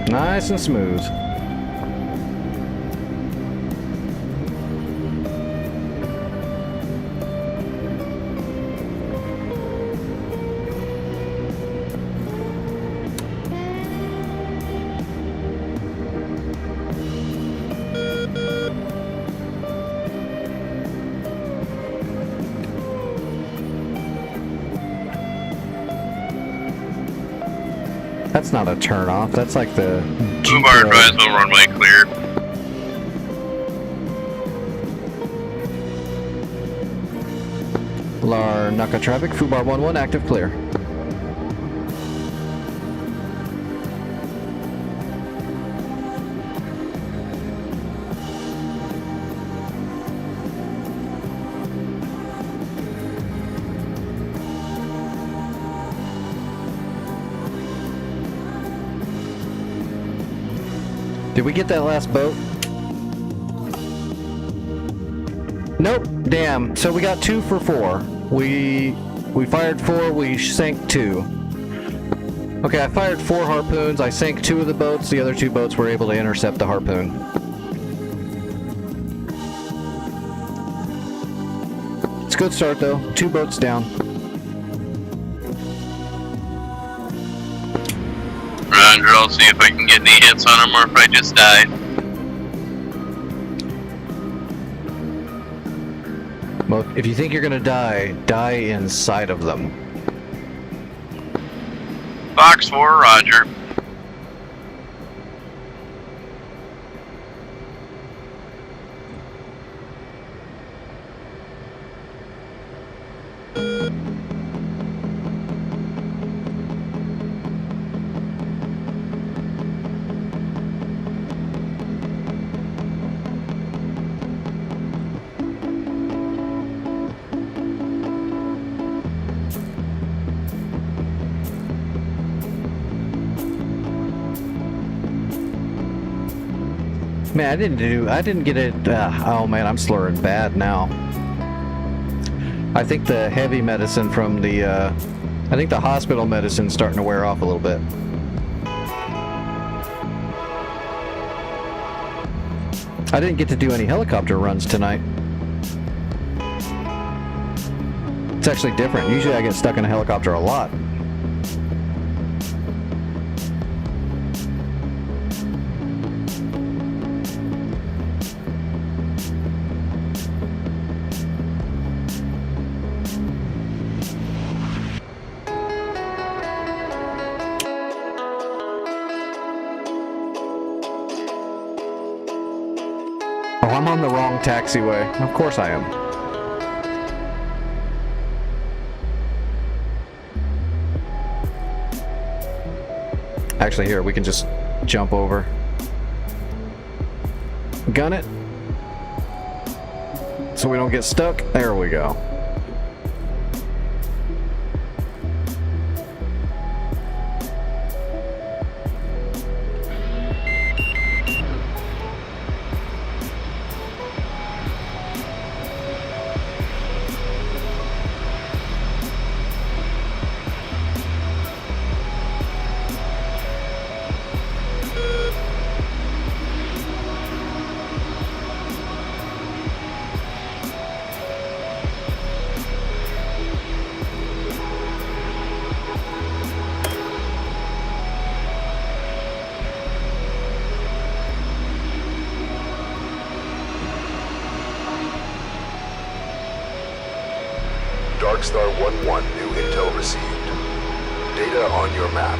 Speaker 2: Nice and smooth. That's not a turn off. That's like the
Speaker 6: Fubar advisable runway clear.
Speaker 2: Larnaca traffic, Fubar 11, active clear. Did we get that last boat? Nope. Damn. So we got 2 for 4. We fired 4. We sank 2. Okay, I fired 4 harpoons. I sank 2 of the boats. The other 2 boats were able to intercept the harpoon. It's a good start though. 2 boats down.
Speaker 6: Roger, I'll see if I can get any hits on him or if I just die.
Speaker 2: Well, if you think you're gonna die, die inside of them.
Speaker 6: Fox 4, roger.
Speaker 2: Man, I didn't get it. Oh man, I'm slurring bad now. I think the heavy medicine from the, I think the hospital medicine's starting to wear off a little bit. I didn't get to do any helicopter runs tonight. It's actually different. Usually I get stuck in a helicopter a lot. Oh, I'm on the wrong taxiway. Of course I am. Actually, here, we can just jump over. Gun it. So we don't get stuck. There we go.
Speaker 8: Darkstar 1-1, new intel received. Data on your map.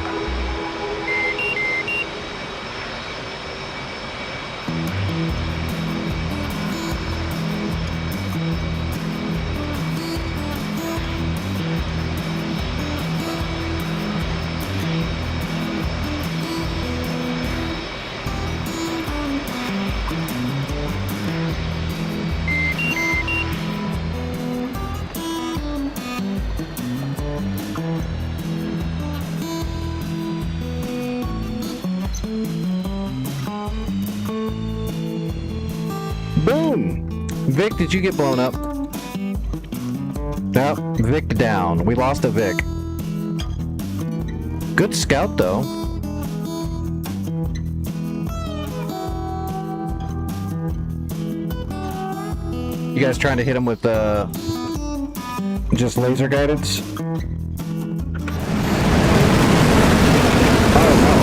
Speaker 2: Boom! Vic, did you get blown up? Nope, Vic down. We lost a Vic. Good scout, though. You guys trying to hit him with, just laser guidance? Oh, no.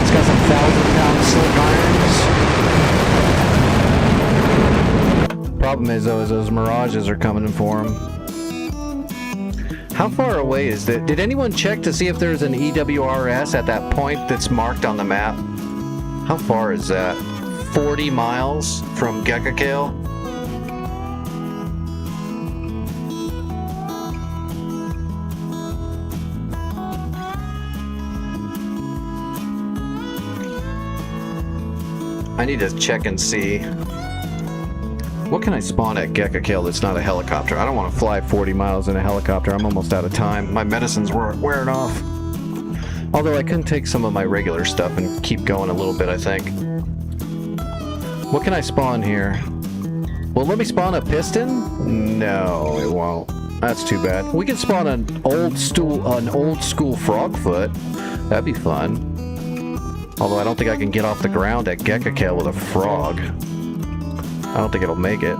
Speaker 2: It's got some 1,000-pound slick irons. Problem is, though, is those mirages are coming in for him. How far away is that? Did anyone check to see if there's an EWRS at that point that's marked on the map? How far is that? 40 miles from Gekakale? I need to check and see. What can I spawn at Gekakale that's not a helicopter? I don't want to fly 40 miles in a helicopter. I'm almost out of time. My medicines were wearing off. Although I can take some of my regular stuff and keep going a little bit, I think. What can I spawn here? Well, let me spawn a piston? No, it won't. That's too bad. We can spawn an old school frogfoot. That'd be fun. Although I don't think I can get off the ground at Gekakale with a frog. I don't think it'll make it.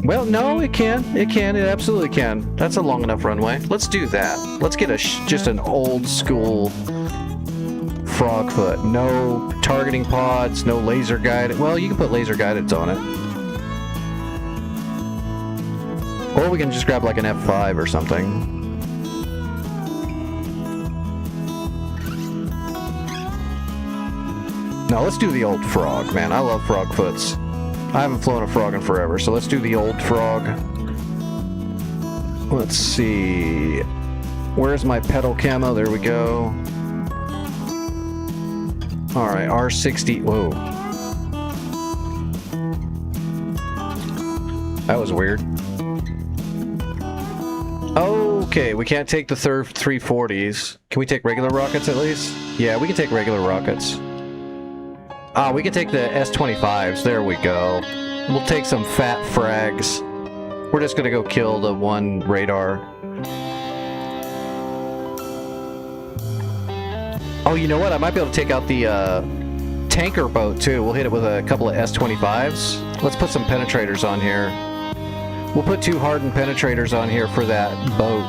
Speaker 2: Well, no, it can. It can. It absolutely can. That's a long enough runway. Let's do that. Let's get just an old school Frogfoot. No targeting pods, no laser guided. Well, you can put laser guideds on it. Or we can just grab like an F5 or something. No, let's do the old frog, man. I love Frogfoots. I haven't flown a frog in forever, so let's do the old frog. Let's see. Where's my pedal camo? There we go. Alright, R60. Whoa. That was weird. Okay, we can't take the 340s. Can we take regular rockets at least? Yeah, we can take regular rockets. Ah, we can take the S-25s. There we go. We'll take some fat frags. We're just gonna go kill the one radar. Oh, you know what? I might be able to take out the tanker boat too. We'll hit it with a couple of S-25s. Let's put some penetrators on here. We'll put 2 hardened penetrators on here for that boat.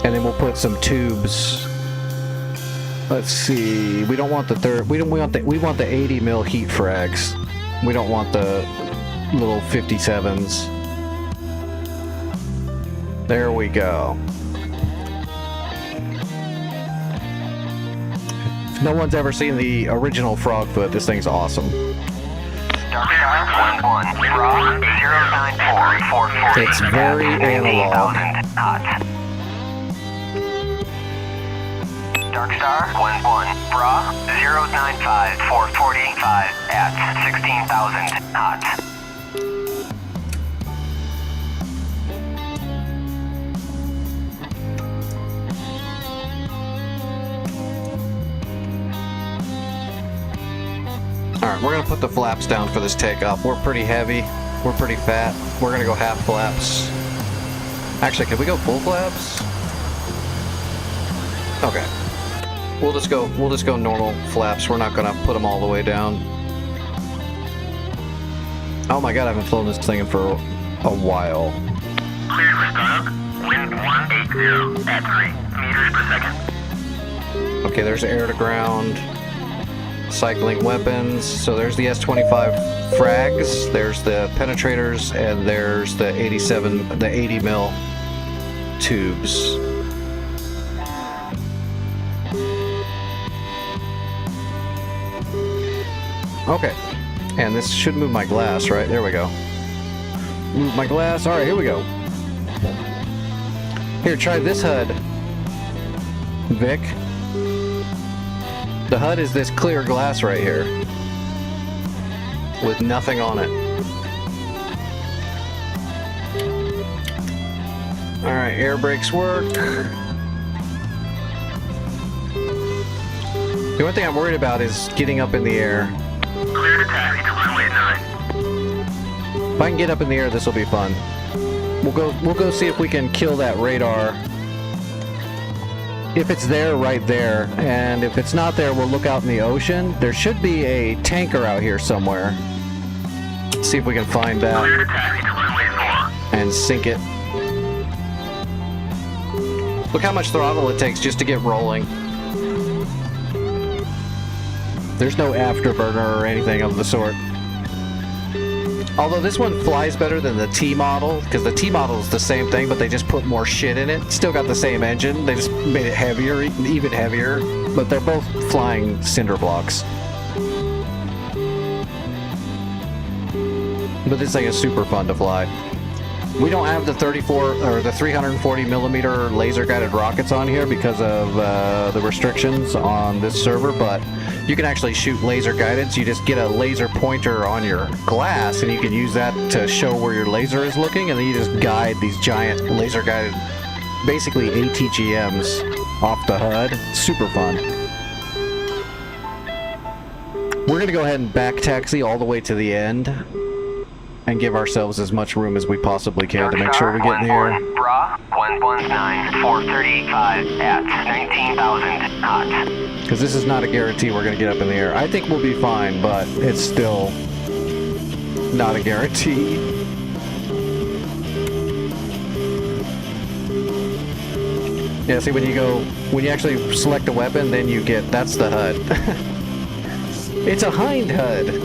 Speaker 2: And then we'll put some tubes. Let's see. We don't want the third. We want the 80 mil heat frags. We don't want the little 57s. There we go. If no one's ever seen the original Frogfoot, this thing's awesome. It's very analog.
Speaker 3: Darkstar 11 Bra 095 445 at 16,000 knots.
Speaker 2: Alright, we're gonna put the flaps down for this takeoff. We're pretty heavy. We're pretty fat. We're gonna go half flaps. Actually, can we go full flaps? Okay. We'll just go normal flaps. We're not gonna put them all the way down. Oh my god, I haven't flown this thing in for a while.
Speaker 3: Cleared for startup. Wind 180 at 3 meters per second.
Speaker 2: Okay, there's air to ground. Cycling weapons. So there's the S-25 frags, there's the penetrators, and there's the 80 mil tubes. Okay, and this should move my glass, right? There we go. Move my glass. All right, here we go. Here, try this HUD, Vic. The HUD is this clear glass right here with nothing on it. All right, air brakes work. The only thing I'm worried about is getting up in the air.
Speaker 3: Clear to taxi to runway 9.
Speaker 2: If I can get up in the air, this will be fun. We'll go see if we can kill that radar. If it's there, right there. And if it's not there, we'll look out in the ocean. There should be a tanker out here somewhere. See if we can find that.
Speaker 3: Clear to taxi to runway 4.
Speaker 2: And sink it. Look how much throttle it takes just to get rolling. There's no afterburner or anything of the sort. Although this one flies better than the T model, because the T model is the same thing, but they just put more shit in it. Still got the same engine, they just made it heavier, even heavier, but they're both flying cinder blocks. But this thing is super fun to fly. We don't have the 340 millimeter laser guided rockets on here because of the restrictions on this server, but you can actually shoot laser guided. So you just get a laser pointer on your glass and you can use that to show where your laser is looking, and then you just guide these giant laser guided, basically ATGMs off the HUD. Super fun. We're gonna go ahead and back taxi all the way to the end and give ourselves as much room as we possibly can to make sure we get in the air.
Speaker 3: Bra 119 435 at 19,000 knots.
Speaker 2: Because this is not a guarantee we're going to get up in the air. I think we'll be fine, but it's still not a guarantee. Yeah, see, when you actually select a weapon, then you get, that's the HUD. It's a hind HUD.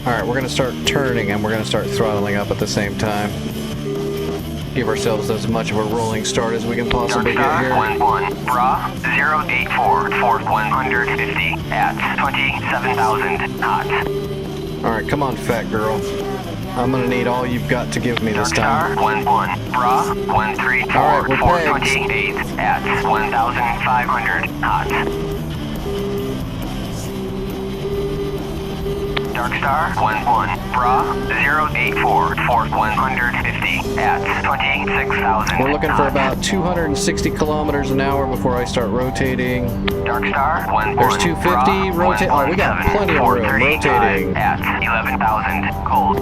Speaker 2: Alright, we're going to start turning and we're going to start throttling up at the same time. Give ourselves as much of a rolling start as we can possibly get here.
Speaker 3: 11, Bra 084, fourth 150 at 27,000 knots.
Speaker 2: Alright, come on, fat girl. I'm going to need all you've got to give me this time.
Speaker 3: 11, Bra 134,
Speaker 2: Alright, we're
Speaker 3: 428 at 1,500 knots. Dark Star 11, Bra 084, fourth 150 at 26,000.
Speaker 2: We're looking for about 260 kilometers an hour before I start rotating.
Speaker 3: Dark Star 11,
Speaker 2: There's 250, rotate. Oh, we got plenty of room rotating.
Speaker 3: At 11,000 cold.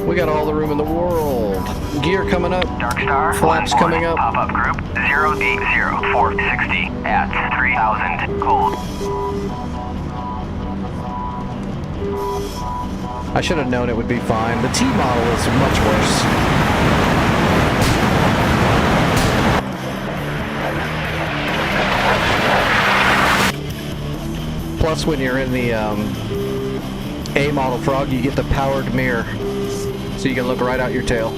Speaker 2: We got all the room in the world. Gear coming up.
Speaker 3: Dark Star
Speaker 2: Flaps
Speaker 3: 11,
Speaker 2: coming up.
Speaker 3: Pop-up group 080, 460 at 3,000 cold.
Speaker 2: I should have known it would be fine. The T model is much worse. Plus, when you're in the A model Frog, you get the powered mirror, so you can look right out your tail.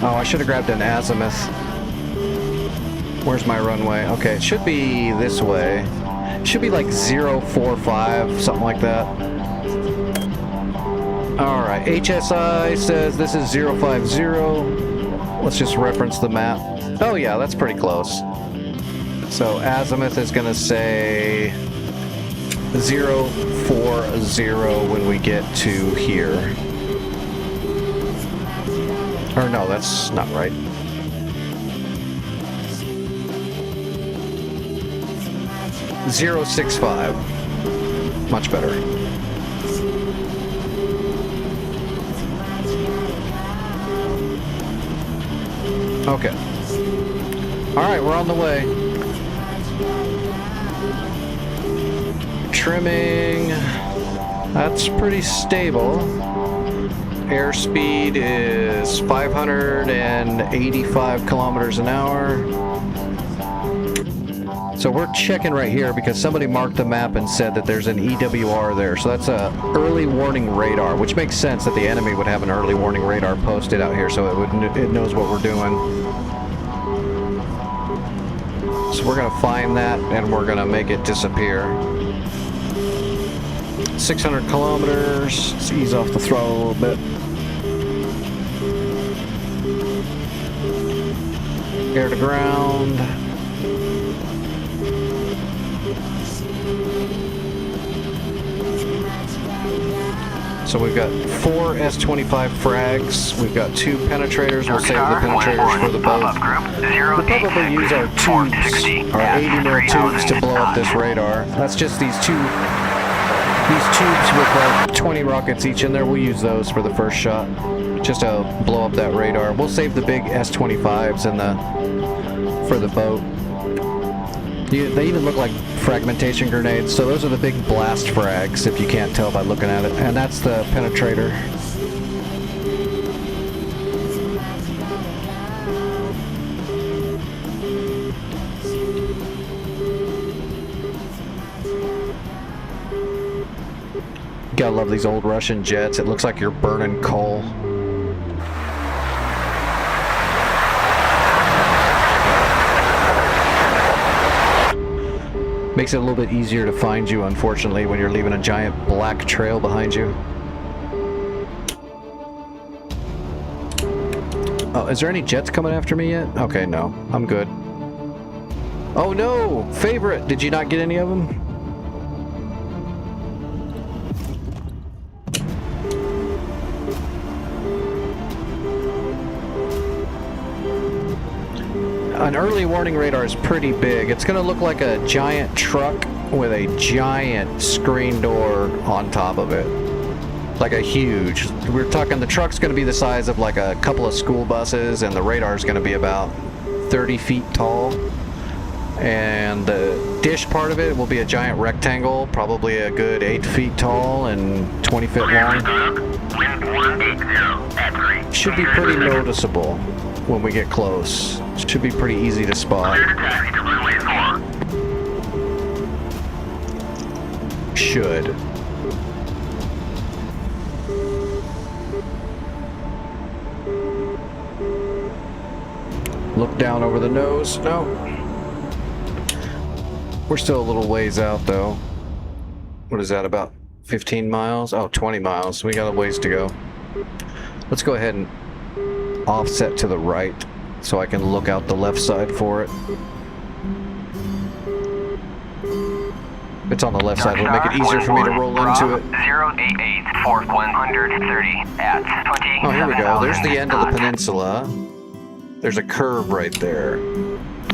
Speaker 2: Oh, I should have grabbed an azimuth. Where's my runway? Okay, it should be this way. It should be like 045, something like that. Alright, HSI says this is 050. Let's just reference the map. Oh yeah, that's pretty close. So azimuth is going to say 040 when we get to here. Or no, that's not right. 065. Much better. Okay. Alright, we're on the way. Trimming. That's pretty stable. Airspeed is 585 kilometers an hour. So we're checking right here because somebody marked the map and said that there's an EWR there. So that's a early warning radar, which makes sense that the enemy would have an early warning radar posted out here, so it knows what we're doing. So we're gonna find that and we're gonna make it disappear. 600 kilometers. Let's ease off the throttle a little bit. Air to ground. So we've got 4 S-25 frags, we've got 2 penetrators, we'll save the penetrators for the boat. We'll probably use our tubes, our 80mm tubes to blow up this radar. That's just these tubes with like 20 rockets each in there. We'll use those for the first shot, just to blow up that radar. We'll save the big S-25s for the boat. They even look like fragmentation grenades, so those are the big blast frags, if you can't tell by looking at it. And that's the penetrator. Gotta love these old Russian jets. It looks like you're burning coal. Makes it a little bit easier to find you, unfortunately, when you're leaving a giant black trail behind you. Oh, is there any jets coming after me yet? Okay, no. I'm good. Oh no! Favorite! Did you not get any of them? An early warning radar is pretty big. It's going to look like a giant truck with a giant screen door on top of it. Like a huge. We're talking the truck's going to be the size of like a couple of school buses, and the radar's going to be about 30 feet tall. And the dish part of it will be a giant rectangle, probably a good 8 feet tall and 20 feet long. Should be pretty noticeable when we get close. Should be pretty easy to spot. Should. Look down over the nose. No. We're still a little ways out though. What is that, about 15 miles? Oh, 20 miles. We got a ways to go. Let's go ahead and offset to the right so I can look out the left side for it. It's on the left side. It'll make it easier for me to roll into it.
Speaker 3: 088 for 130 at 20.
Speaker 2: Oh, here we go. There's the end of the peninsula. There's a curve right there.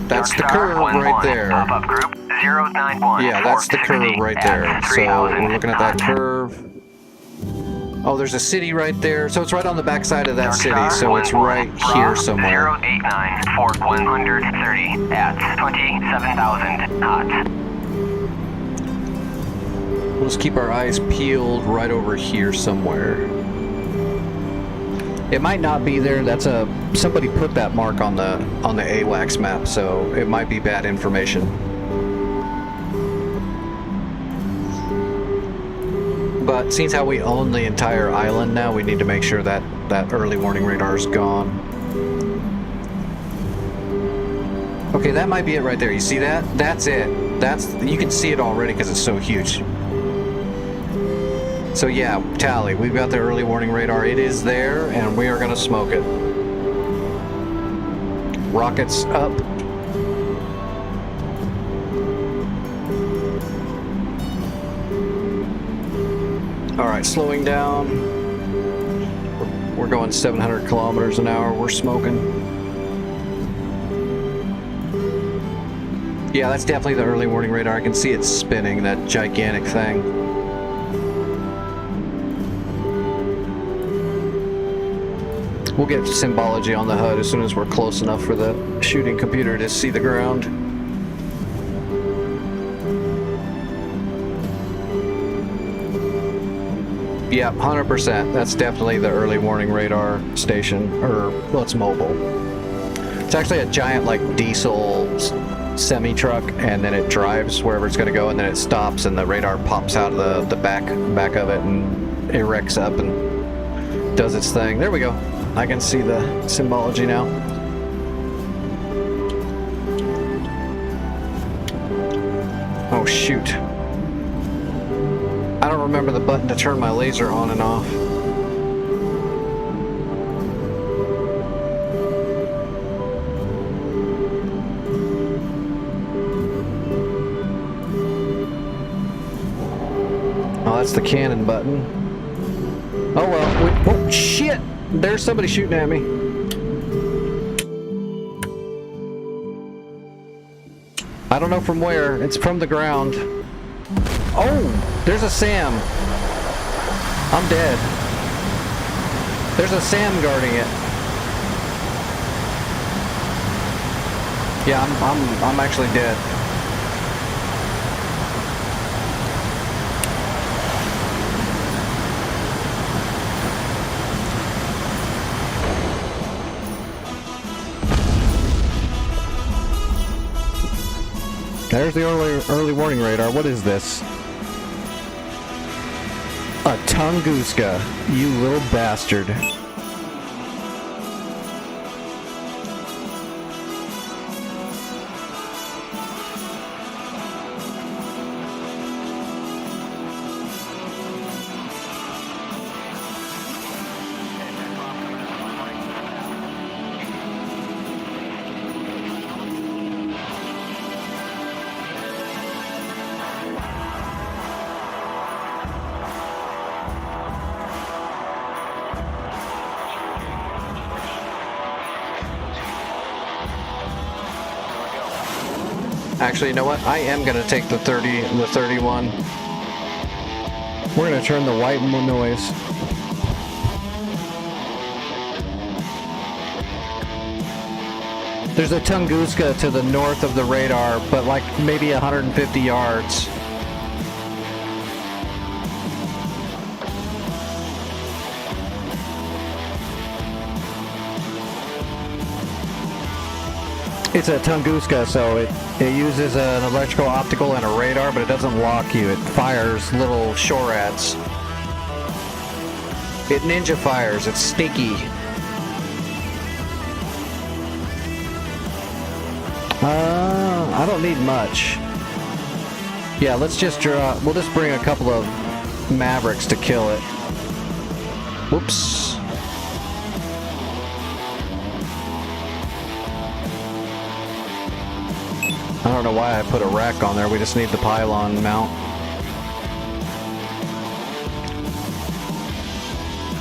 Speaker 2: That's the curve right there.
Speaker 3: Pop-up group 091.
Speaker 2: Yeah, that's the curve right there. So we're looking at that curve. Oh, there's a city right there. So it's right on the back side of that city. So it's right here somewhere.
Speaker 3: 089 for 130 at 27,000 knots.
Speaker 2: We'll just keep our eyes peeled right over here somewhere. It might not be there. That's somebody put that mark on the AWACS map, so it might be bad information. But since how we own the entire island now, we need to make sure that that early warning radar is gone. Okay, that might be it right there. You see that? That's it. You can see it already because it's so huge. So yeah, tally. We've got the early warning radar. It is there, and we are going to smoke it. Rockets up. All right, slowing down. We're going 700 kilometers an hour. We're smoking. Yeah, that's definitely the early warning radar. I can see it spinning, that gigantic thing. We'll get symbology on the HUD as soon as we're close enough for the shooting computer to see the ground. Yeah, 100%. That's definitely the early warning radar station, or, well, it's mobile. It's actually a giant, like, diesel semi-truck, and then it drives wherever it's going to go, and then it stops, and the radar pops out of the back of it and erects up and does its thing. There we go. I can see the symbology now. Oh shoot. I don't remember the button to turn my laser on and off. Oh, that's the cannon button. Oh well. Oh shit! There's somebody shooting at me. I don't know from where. It's from the ground. Oh, there's a SAM. I'm dead. There's a SAM guarding it. Yeah, I'm actually dead. There's the early warning radar. What is this? A Tunguska, you little bastard. Actually, you know what? I am gonna take the 31. We're gonna turn the white noise. There's a Tunguska to the north of the radar, but like maybe 150 yards. It's a Tunguska, so it uses an electrical, optical, and a radar, but it doesn't lock you. It fires little SHORADs. It ninja fires. It's sneaky. I don't need much. Yeah, let's just draw. We'll just bring a couple of Mavericks to kill it. Whoops. I don't know why I put a rack on there. We just need the pylon mount.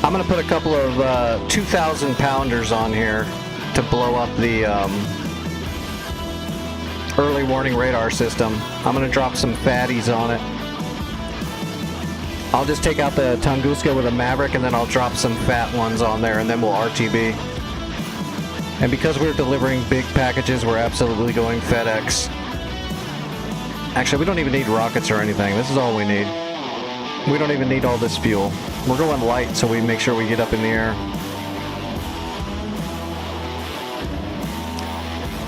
Speaker 2: I'm gonna put a couple of 2,000 pounders on here to blow up the early warning radar system. I'm gonna drop some fatties on it. I'll just take out the Tunguska with a Maverick, and then I'll drop some fat ones on there, and then we'll RTB. And because we're delivering big packages, we're absolutely going FedEx. Actually, we don't even need rockets or anything. This is all we need. We don't even need all this fuel. We're going light, so we make sure we get up in the air.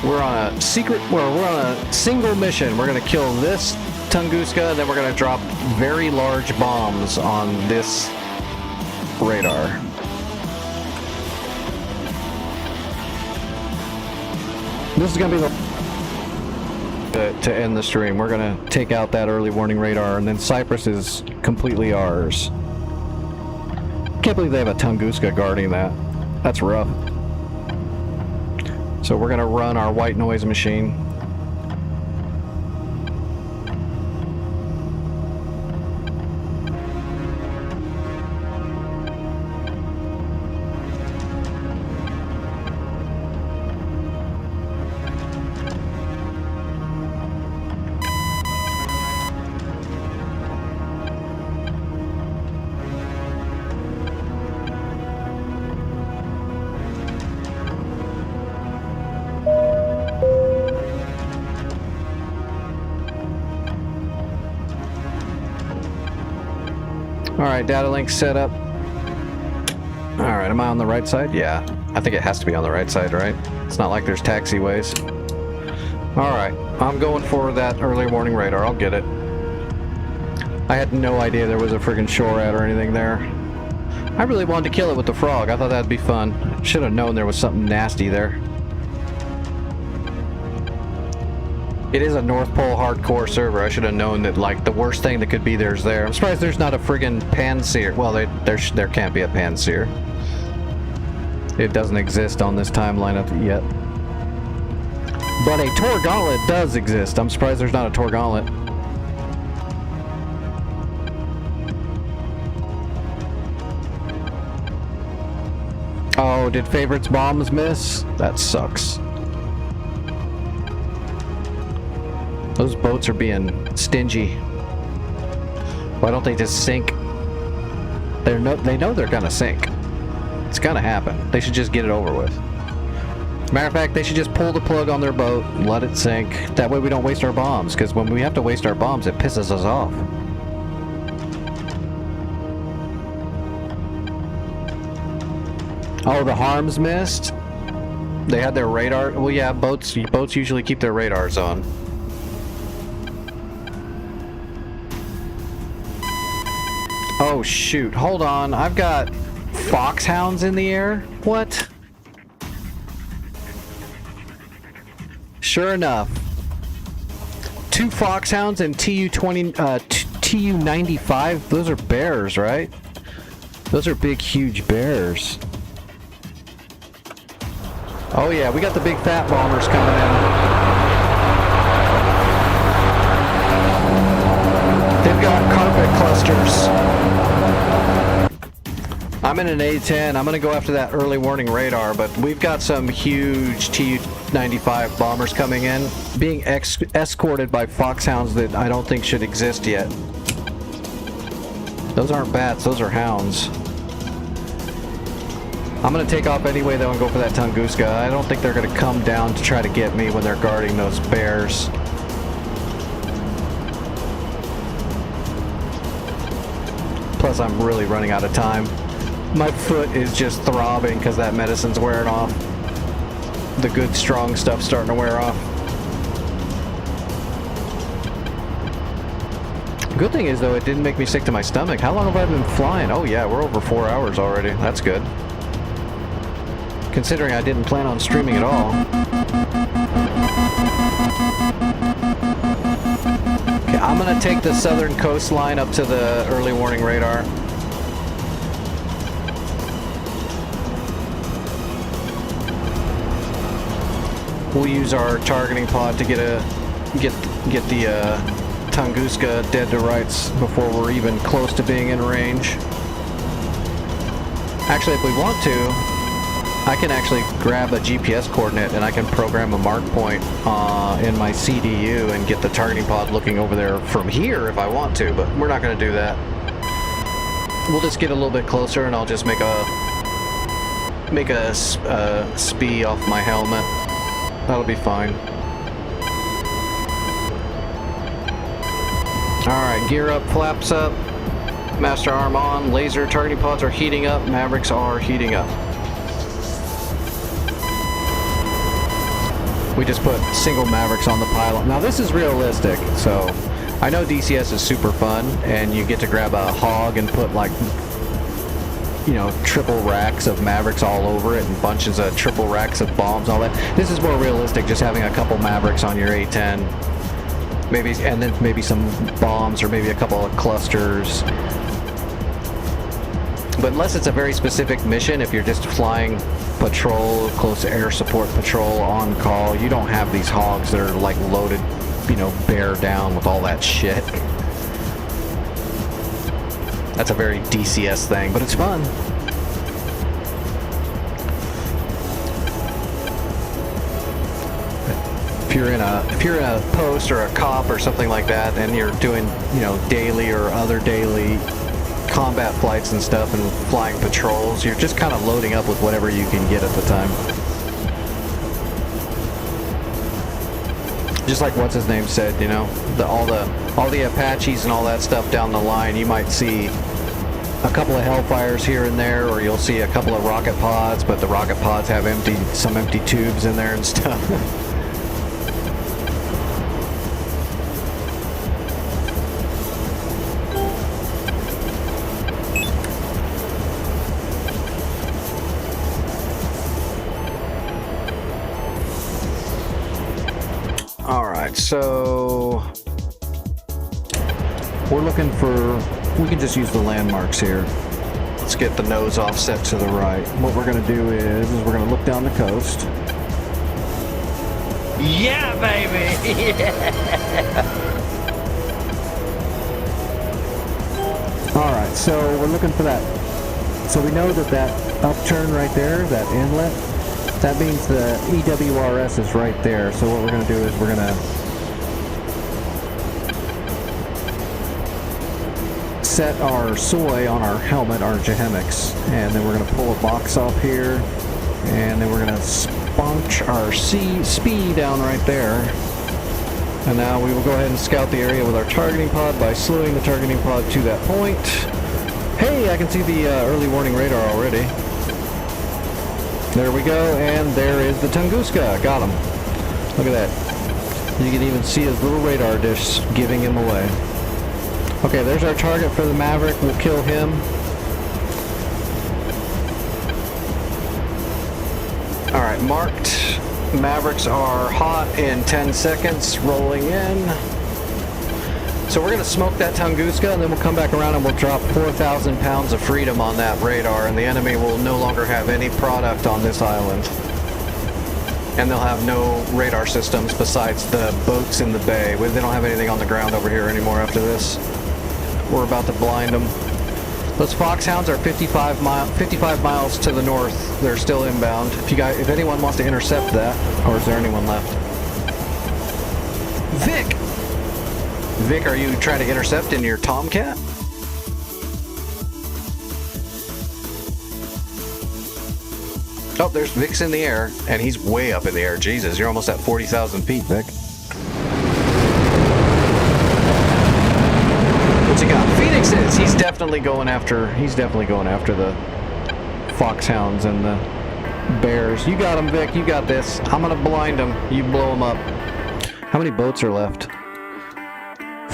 Speaker 2: We're on a we're on a single mission. We're gonna kill this Tunguska, and then we're gonna drop very large bombs on this radar. This is gonna be to end the stream. We're gonna take out that early warning radar, and then Cyprus is completely ours. Can't believe they have a Tunguska guarding that. That's rough. So we're gonna run our white noise machine. Alright, data link set up. Alright, am I on the right side? Yeah. I think it has to be on the right side, right? It's not like there's taxiways. Alright, I'm going for that early warning radar. I'll get it. I had no idea there was a friggin' SHORAD or anything there. I really wanted to kill it with the frog. I thought that'd be fun. Should have known there was something nasty there. It is a North Pole hardcore server. I should have known that, like, the worst thing that could be there is there. I'm surprised there's not a friggin' Panseer. Well, there can't be a Panseer. It doesn't exist on this timeline yet. But a Tor Gauntlet does exist. I'm surprised there's not a Tor Gauntlet. Oh, did Favorites bombs miss? That sucks. Those boats are being stingy. Why don't they just sink? They know they're gonna sink. It's gonna happen. They should just get it over with. Matter of fact, they should just pull the plug on their boat and let it sink. That way we don't waste our bombs, because when we have to waste our bombs, it pisses us off. Oh, the Harms missed? They had their radar. Well, yeah, boats usually keep their radars on. Oh shoot, hold on. I've got Foxhounds in the air? What? Sure enough. 2 Foxhounds and TU-95. Those are bears, right? Those are big, huge bears. Oh yeah, we got the big fat bombers coming in. They've got carpet clusters. I'm in an A-10. I'm going to go after that early warning radar, but we've got some huge Tu-95 bombers coming in, being escorted by foxhounds that I don't think should exist yet. Those aren't bats, those are hounds. I'm going to take off anyway, though, and go for that Tunguska. I don't think they're going to come down to try to get me when they're guarding those bears. Plus, I'm really running out of time. My foot is just throbbing because that medicine's wearing off. The good, strong stuff's starting to wear off. Good thing is, though, it didn't make me sick to my stomach. How long have I been flying? Oh, yeah, we're over 4 hours already. That's good. Considering I didn't plan on streaming at all. Okay, I'm going to take the southern coastline up to the early warning radar. We'll use our targeting pod to get the Tunguska dead to rights before we're even close to being in range. Actually, if we want to, I can actually grab a GPS coordinate and I can program a mark point in my CDU and get the targeting pod looking over there from here if I want to, but we're not going to do that. We'll just get a little bit closer and I'll just make a SPI off my helmet. That'll be fine. Alright, gear up, flaps up, master arm on, laser targeting pods are heating up, Mavericks are heating up. We just put single Mavericks on the pylon. Now this is realistic, so I know DCS is super fun and you get to grab a hog and put like, you know, triple racks of Mavericks all over it and bunches of triple racks of bombs, all that. This is more realistic, just having a couple Mavericks on your A-10. Maybe, and then maybe some bombs or maybe a couple of clusters. But unless it's a very specific mission, if you're just flying patrol, close air support patrol on call, you don't have these hogs that are like loaded, you know, bear down with all that shit. That's a very DCS thing, but it's fun. If you're in a post or a cop or something like that, and you're doing, you know, daily or other daily combat flights and stuff and flying patrols, you're just kind of loading up with whatever you can get at the time. Just like what's his name said, you know, all the Apaches and all that stuff down the line, you might see a couple of Hellfires here and there, or you'll see a couple of rocket pods, but the rocket pods have some empty tubes in there and stuff. So we're looking for, we can just use the landmarks here. Let's get the nose offset to the right. What we're going to do is we're going to look down the coast.
Speaker 10: Yeah, baby! Yeah!
Speaker 2: Alright, so we're looking for that. So we know that upturn right there, that inlet, that means the EWRS is right there. So what we're going to do is we're going to set our soy on our helmet, our Jehemics, and then we're going to pull a box off here, and then we're going to spunch our speed down right there. And now we will go ahead and scout the area with our targeting pod by slewing the targeting pod to that point. Hey, I can see the early warning radar already. There we go, and there is the Tunguska. Got him. Look at that. You can even see his little radar dish giving him away. Okay, there's our target for the Maverick. We'll kill him. Alright, marked. Mavericks are hot in 10 seconds, rolling in. So we're going to smoke that Tunguska, and then we'll come back around and we'll drop 4,000 pounds of freedom on that radar, and the enemy will no longer have any product on this island. And they'll have no radar systems besides the boats in the bay. They don't have anything on the ground over here anymore after this. We're about to blind them. Those Foxhounds are 55 miles to the north. They're still inbound. If anyone wants to intercept that, or is there anyone left? Vic! Vic, are you trying to intercept in your Tomcat? Oh, there's Vic's in the air, and he's way up in the air. Jesus, you're almost at 40,000 feet, Vic. What's he got? Phoenix is. He's definitely going after the Foxhounds and the Bears. You got him, Vic. You got this. I'm gonna blind him. You blow him up. How many boats are left?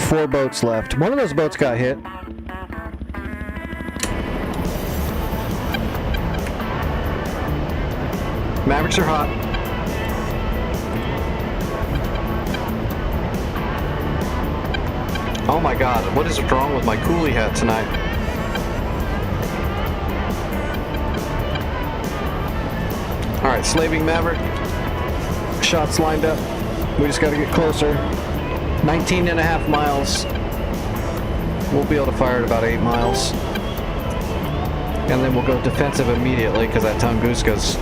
Speaker 2: 4 boats left. One of those boats got hit. Mavericks are hot. Oh my god, what is wrong with my coolie hat tonight? Alright, Slaving Maverick. Shots lined up. We just gotta get closer. 19.5 miles. We'll be able to fire at about 8 miles. And then we'll go defensive immediately because that Tunguska's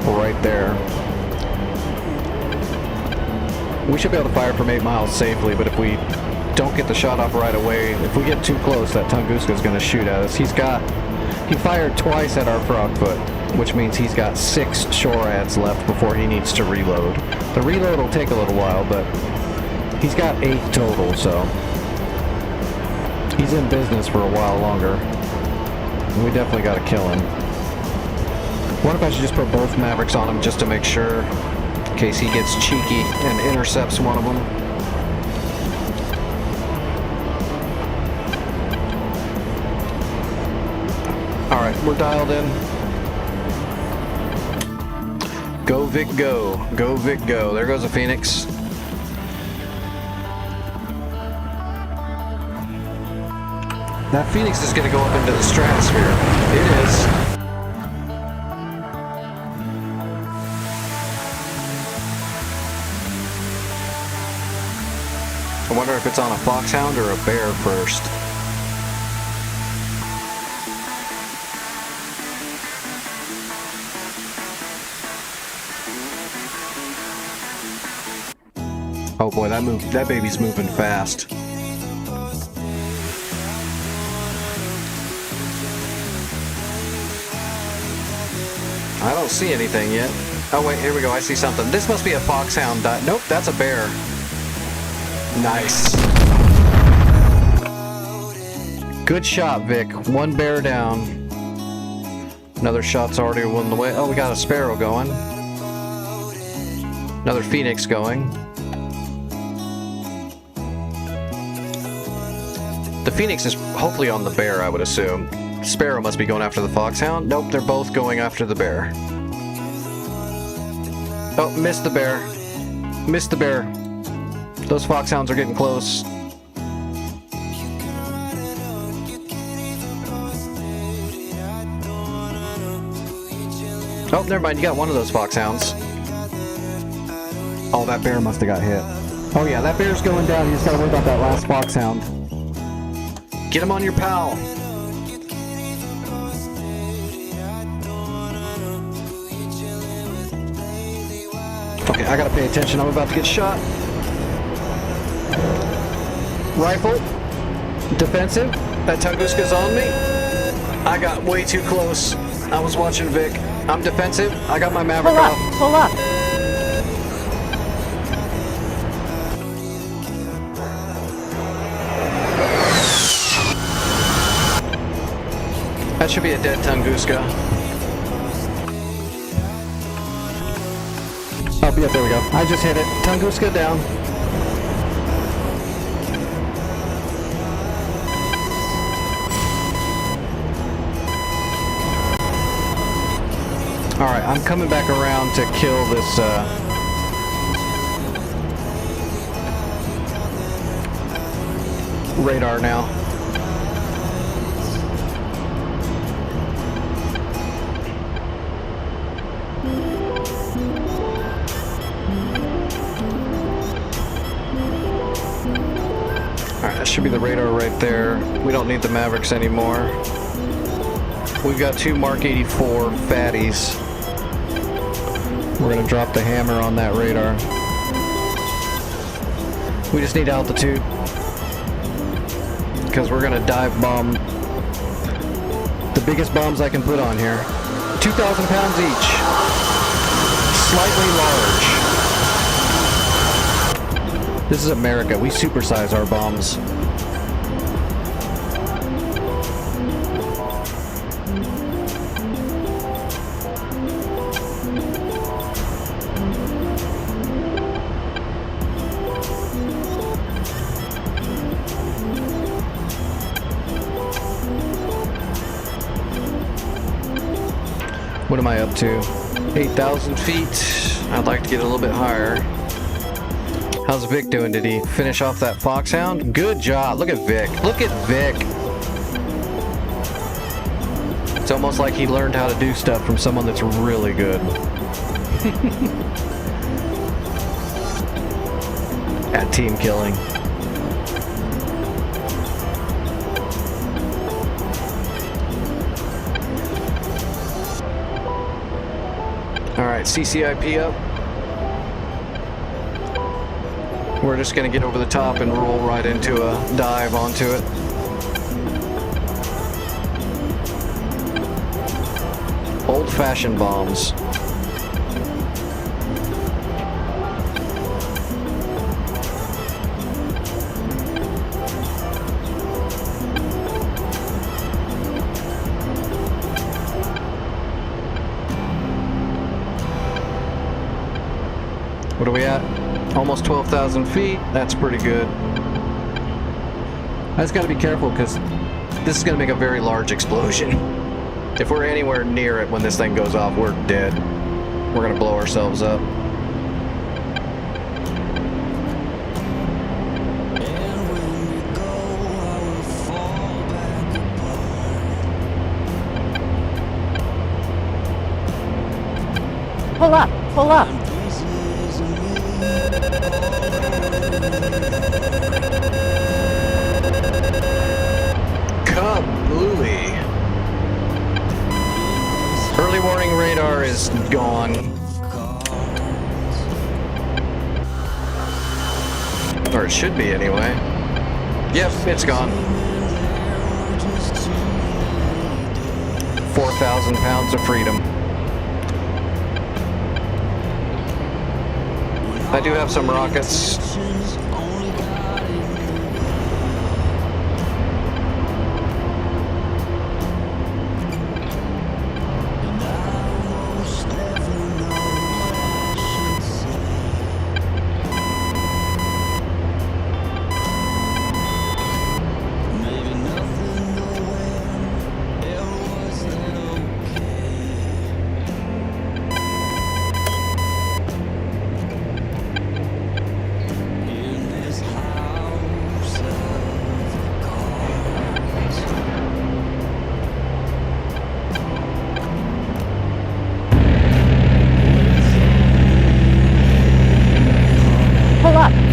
Speaker 2: right there. We should be able to fire from 8 miles safely, but if we don't get the shot off right away, if we get too close, that Tunguska is going to shoot at us. He fired twice at our frog foot, which means he's got 6 shore ads left before he needs to reload. The reload will take a little while, but he's got 8 total, so he's in business for a while longer. We definitely got to kill him. What if I should just put both Mavericks on him just to make sure, in case he gets cheeky and intercepts one of them? Alright, we're dialed in. Go Vic go. Go Vic go. There goes a Phoenix. That Phoenix is going to go up into the stratosphere. It is. I wonder if it's on a Foxhound or a Bear first. Oh boy, that baby's moving fast. I don't see anything yet. Oh wait, here we go. I see something. This must be a Foxhound. Nope, that's a Bear. Nice. Good shot, Vic. 1 Bear down. Another shot's already on the way. Oh, we got a Sparrow going. Another Phoenix going. The Phoenix is hopefully on the Bear, I would assume. Sparrow must be going after the Foxhound. Nope, they're both going after the Bear. Oh, missed the Bear. Missed the Bear. Those Foxhounds are getting close. Oh, never mind. You got one of those Foxhounds. Oh, that Bear must have got hit. Oh yeah, that Bear's going down. You just gotta worry about that last Foxhound. Get him on your pal. Okay, I gotta pay attention. I'm about to get shot. Rifle. Defensive. That Tunguska's on me. I got way too close. I was watching Vic. I'm defensive. I got my Maverick off.
Speaker 9: Pull up.
Speaker 2: That should be a dead Tunguska. Oh, yeah, there we go. I just hit it. Tunguska down. Alright, I'm coming back around to kill this, radar now. Should be the radar right there. We don't need the Mavericks anymore. We've got two Mark 84 fatties. We're gonna drop the hammer on that radar. We just need altitude because we're gonna dive bomb the biggest bombs I can put on here. 2,000 pounds each. Slightly large. This is America. We supersize our bombs. What am I up to? 8,000 feet. I'd like to get a little bit higher. How's Vic doing? Did he finish off that foxhound? Good job. Look at Vic. Look at Vic. It's almost like he learned how to do stuff from someone that's really good. At team killing. Alright, CCIP up. We're just going to get over the top and roll right into a dive onto it. Old-fashioned bombs. What are we at? Almost 12,000 feet. That's pretty good. I just got to be careful because this is going to make a very large explosion. If we're anywhere near it when this thing goes off, we're dead. We're going to blow ourselves up.
Speaker 9: Pull up, pull up.
Speaker 2: Kablooey. Early warning radar is gone. Or it should be anyway. Yep, it's gone. 4,000 pounds of freedom. I do have some rockets.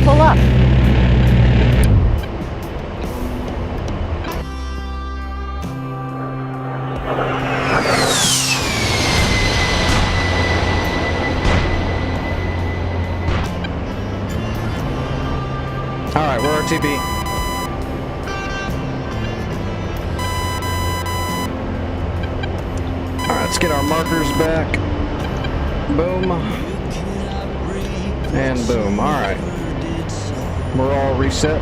Speaker 9: Pull up.
Speaker 2: Alright, we're RTB. Alright, let's get our markers back. Boom. And boom. Alright. We're all reset.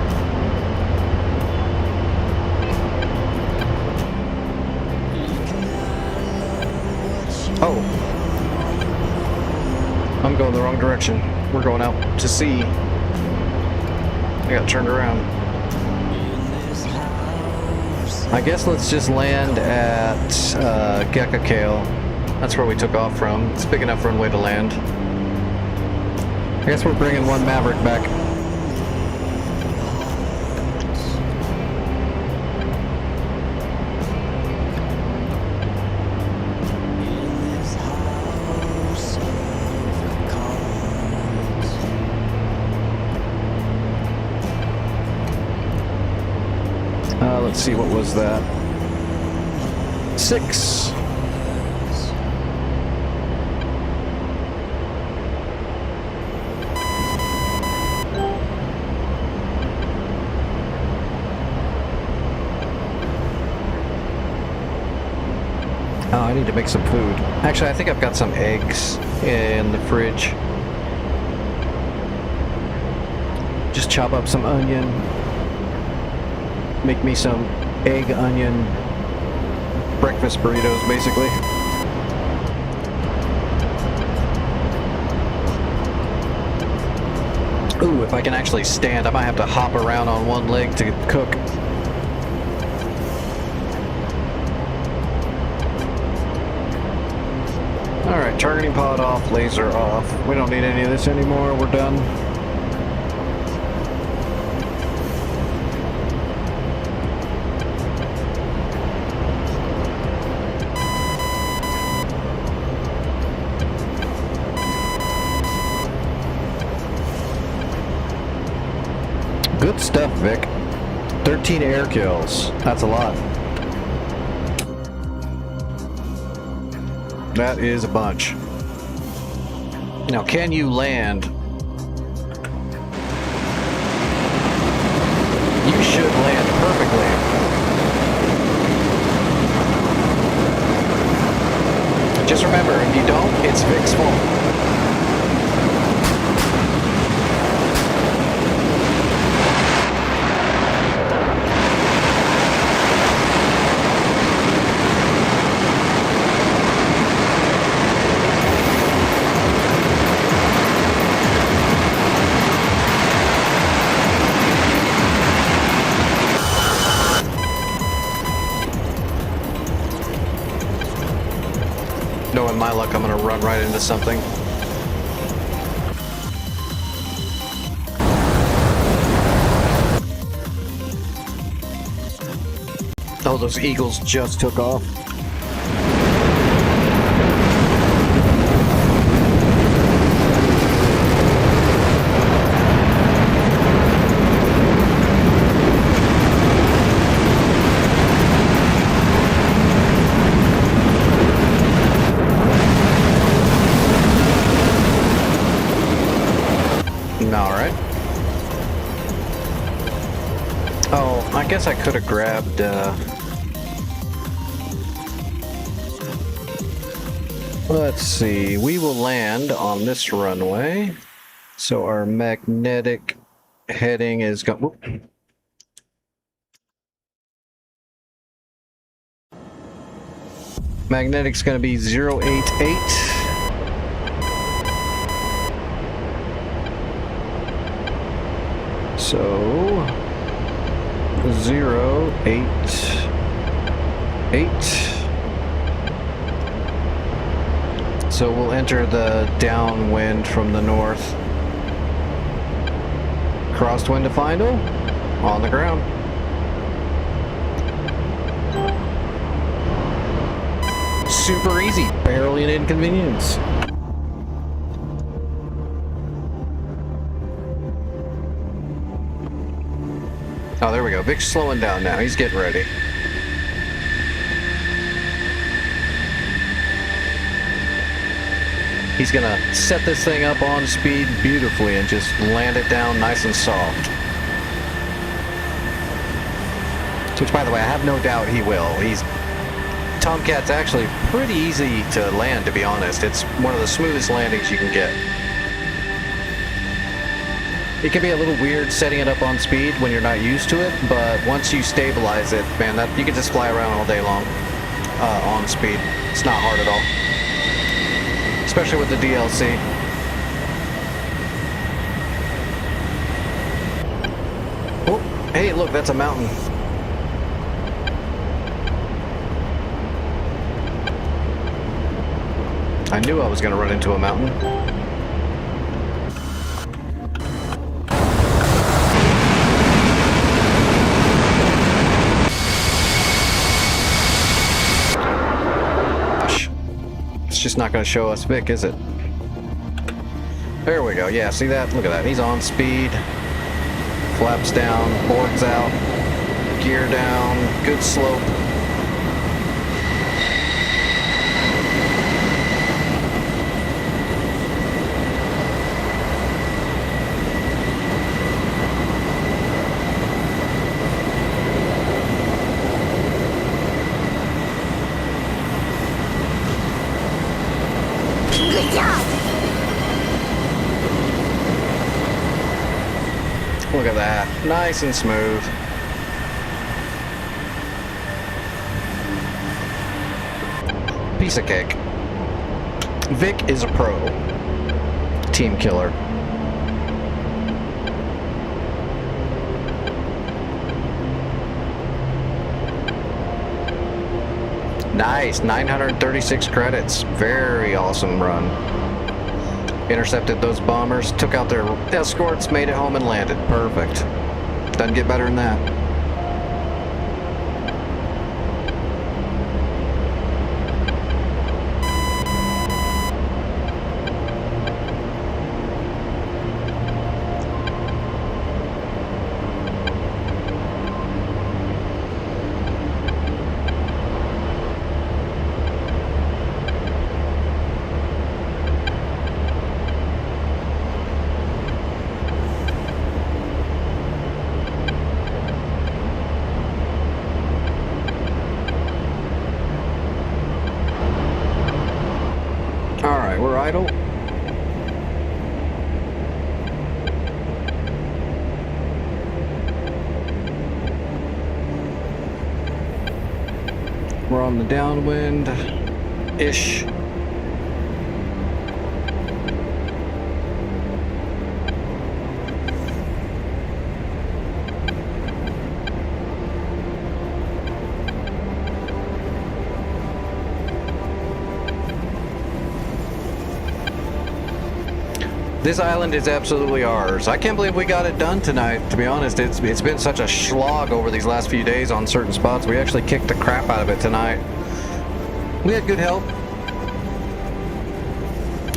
Speaker 2: Oh. I'm going the wrong direction. We're going out to sea. I got turned around. I guess let's just land at Gekakale. That's where we took off from. It's a big enough runway to land. I guess we're bringing one Maverick back. let's see, what was that? 6. Oh, I need to make some food. Actually, I think I've got some eggs in the fridge. Just chop up some onion. Make me some egg onion breakfast burritos, basically. Ooh, if I can actually stand, I might have to hop around on one leg to cook. Alright, targeting pod off, laser off. We don't need any of this anymore, we're done. Good stuff, Vic. 13 air kills. That's a lot. That is a bunch. Now, can you land? You should land perfectly. Just remember, if you don't, it's Vic's fault. Knowing my luck, I'm gonna run right into something. Oh, those eagles just took off. Alright. Oh, I guess I could have grabbed, let's see, we will land on this runway. So our magnetic heading is going... Magnetic's going to be 088. So 088. So we'll enter the downwind from the north. Crosswind to final. On the ground. Super easy. Barely an inconvenience. Oh, there we go. Vic's slowing down now. He's getting ready. He's gonna set this thing up on speed beautifully and just land it down nice and soft. Which, by the way, I have no doubt he will. Tomcat's actually pretty easy to land, to be honest. It's one of the smoothest landings you can get. It can be a little weird setting it up on speed when you're not used to it, but once you stabilize it, man, you can just fly around all day long on speed. It's not hard at all. Especially with the DLC. Oh, hey, look, that's a mountain. I knew I was going to run into a mountain. Gosh. It's just not going to show us Vic, is it? There we go. Yeah, see that? Look at that. He's on speed. Flaps down. Boards out. gear down, good slope. Look at that, nice and smooth. Piece of cake. Vic is a pro. Team killer. Nice, 936 credits. Very awesome run. Intercepted those bombers, took out their escorts, made it home and landed. Perfect. Doesn't get better than that. Alright, we're idle. We're on the downwind-ish. This island is absolutely ours. I can't believe we got it done tonight, to be honest. It's been such a slog over these last few days on certain spots. We actually kicked the crap out of it tonight. We had good help.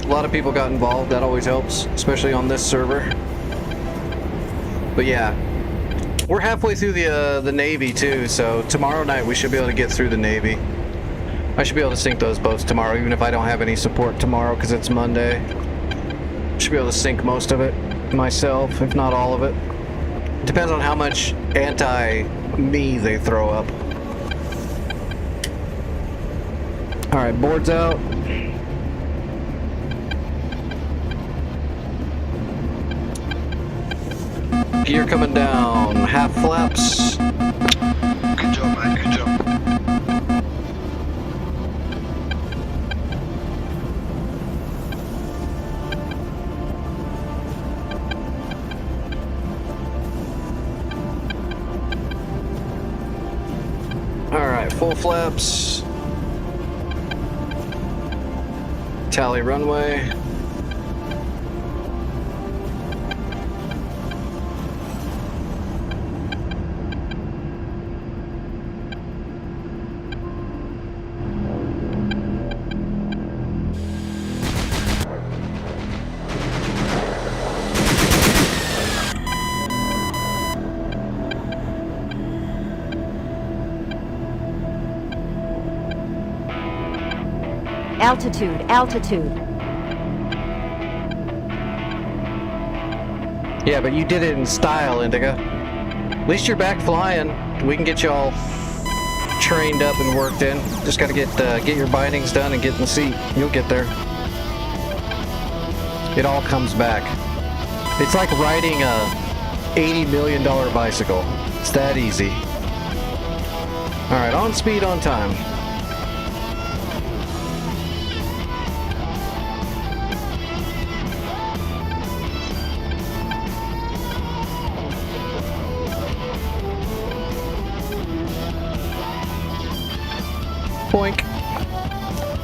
Speaker 2: A lot of people got involved. That always helps, especially on this server. But yeah, we're halfway through the Navy too, so tomorrow night we should be able to get through the Navy. I should be able to sink those boats tomorrow, even if I don't have any support tomorrow because it's Monday. Should be able to sink most of it myself, if not all of it. Depends on how much anti-me they throw up. Alright, boards out. Gear coming down, half flaps.
Speaker 7: Good job, man, good job.
Speaker 2: Alright, full flaps. Tally runway.
Speaker 9: Altitude, altitude.
Speaker 2: Yeah, but you did it in style, Indica. At least you're back flying. We can get you all trained up and worked in. Just gotta get your bindings done and get in the seat. You'll get there. It all comes back. It's like riding a $80 million bicycle. It's that easy. Alright, on speed, on time. Boink.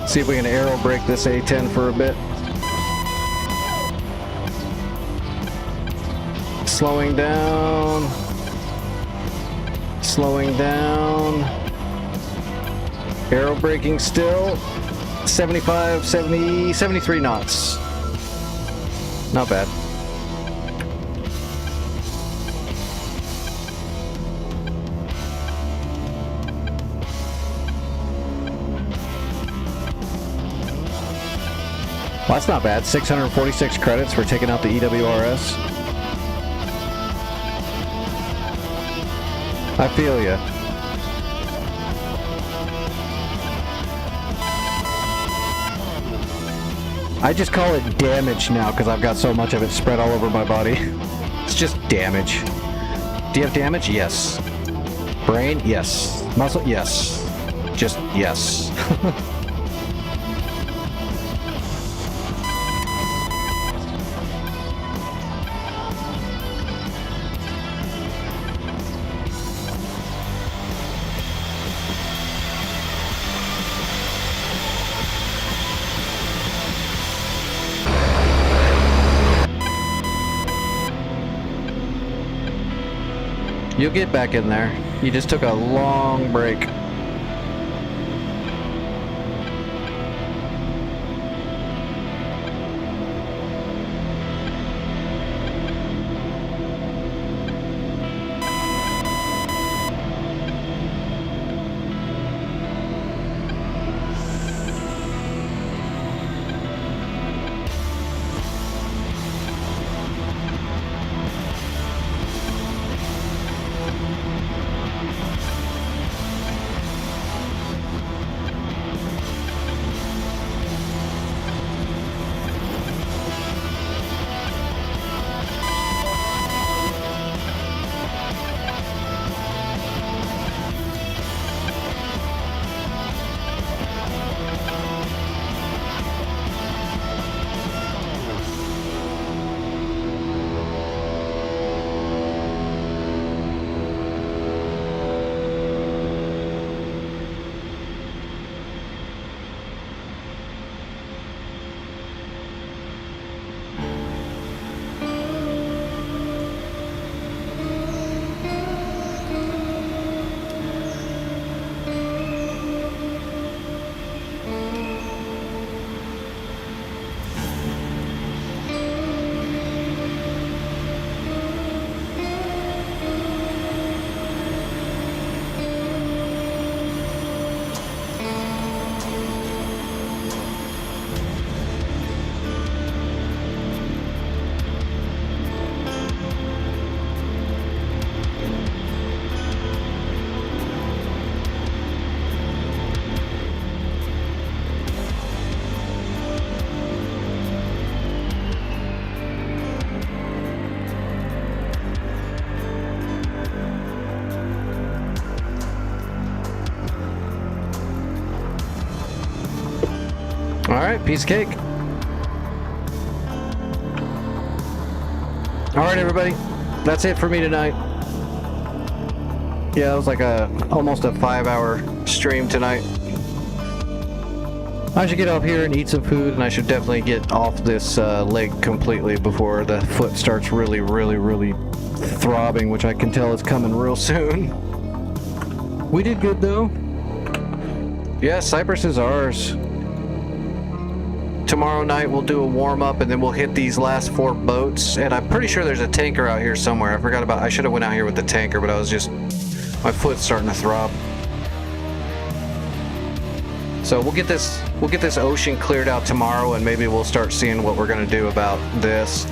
Speaker 2: See if we can aero brake this A-10 for a bit. Slowing down. Slowing down. Aero braking still. 75, 70, 73 knots. Not bad. Well, that's not bad. 646 credits for taking out the EWRS. I feel ya. I just call it damage now because I've got so much of it spread all over my body. It's just damage. Do you have damage? Yes. Brain? Yes. Muscle? Yes. Just yes. You'll get back in there. You just took a long break. Alright, piece of cake. Alright, everybody. That's it for me tonight. Yeah, it was like almost a 5-hour stream tonight. I should get up here and eat some food, and I should definitely get off this leg completely before the foot starts really throbbing, which I can tell is coming real soon. We did good, though. Yeah, Cyprus is ours. Tomorrow night we'll do a warm-up, and then we'll hit these last 4 boats, and I'm pretty sure there's a tanker out here somewhere. I should have went out here with the tanker, but my foot's starting to throb. So we'll get this ocean cleared out tomorrow, and maybe we'll start seeing what we're gonna do about this.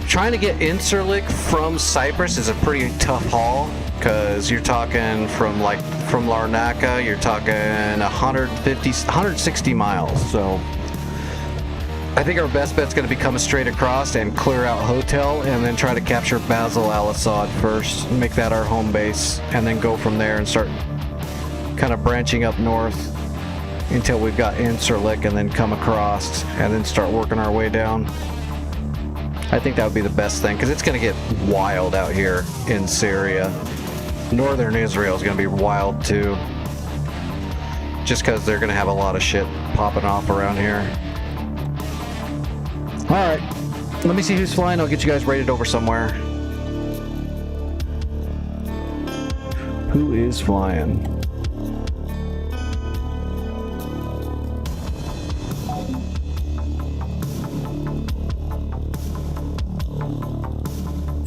Speaker 2: Trying to get Incirlik from Cyprus is a pretty tough haul, because you're talking from Larnaca, you're talking 160 miles, so I think our best bet's going to be coming straight across and clear out Hotel, and then try to capture Basel Al Assad first, make that our home base, and then go from there and start kind of branching up north until we've got Incirlik, and then come across and then start working our way down. I think that would be the best thing, because it's going to get wild out here in Syria. Northern Israel is going to be wild too, just because they're going to have a lot of shit popping off around here. Alright, let me see who's flying. I'll get you guys rated over somewhere. Who is flying?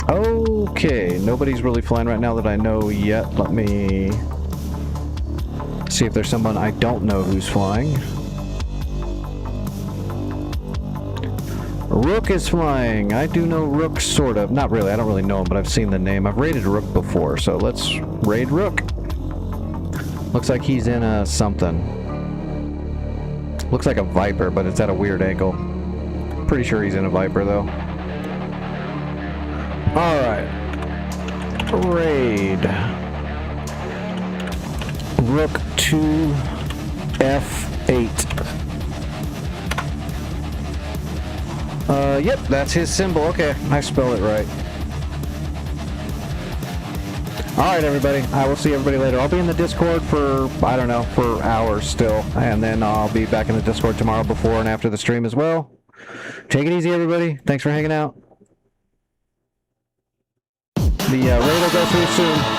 Speaker 2: Okay, nobody's really flying right now that I know yet. Let me see if there's someone I don't know who's flying. Rook is flying. I do know Rook, sort of. Not really. I don't really know him, but I've seen the name. I've raided Rook before, so let's raid Rook. Looks like he's in a something. Looks like a Viper, but it's at a weird angle. Pretty sure he's in a Viper, though. Alright. Raid. Rook 2 F8. Yep, that's his symbol. Okay, I spelled it right. Alright, everybody. I will see everybody later. I'll be in the Discord for, I don't know, for hours still. And then I'll be back in the Discord tomorrow before and after the stream as well. Take it easy, everybody. Thanks for hanging out. The raid will go through soon.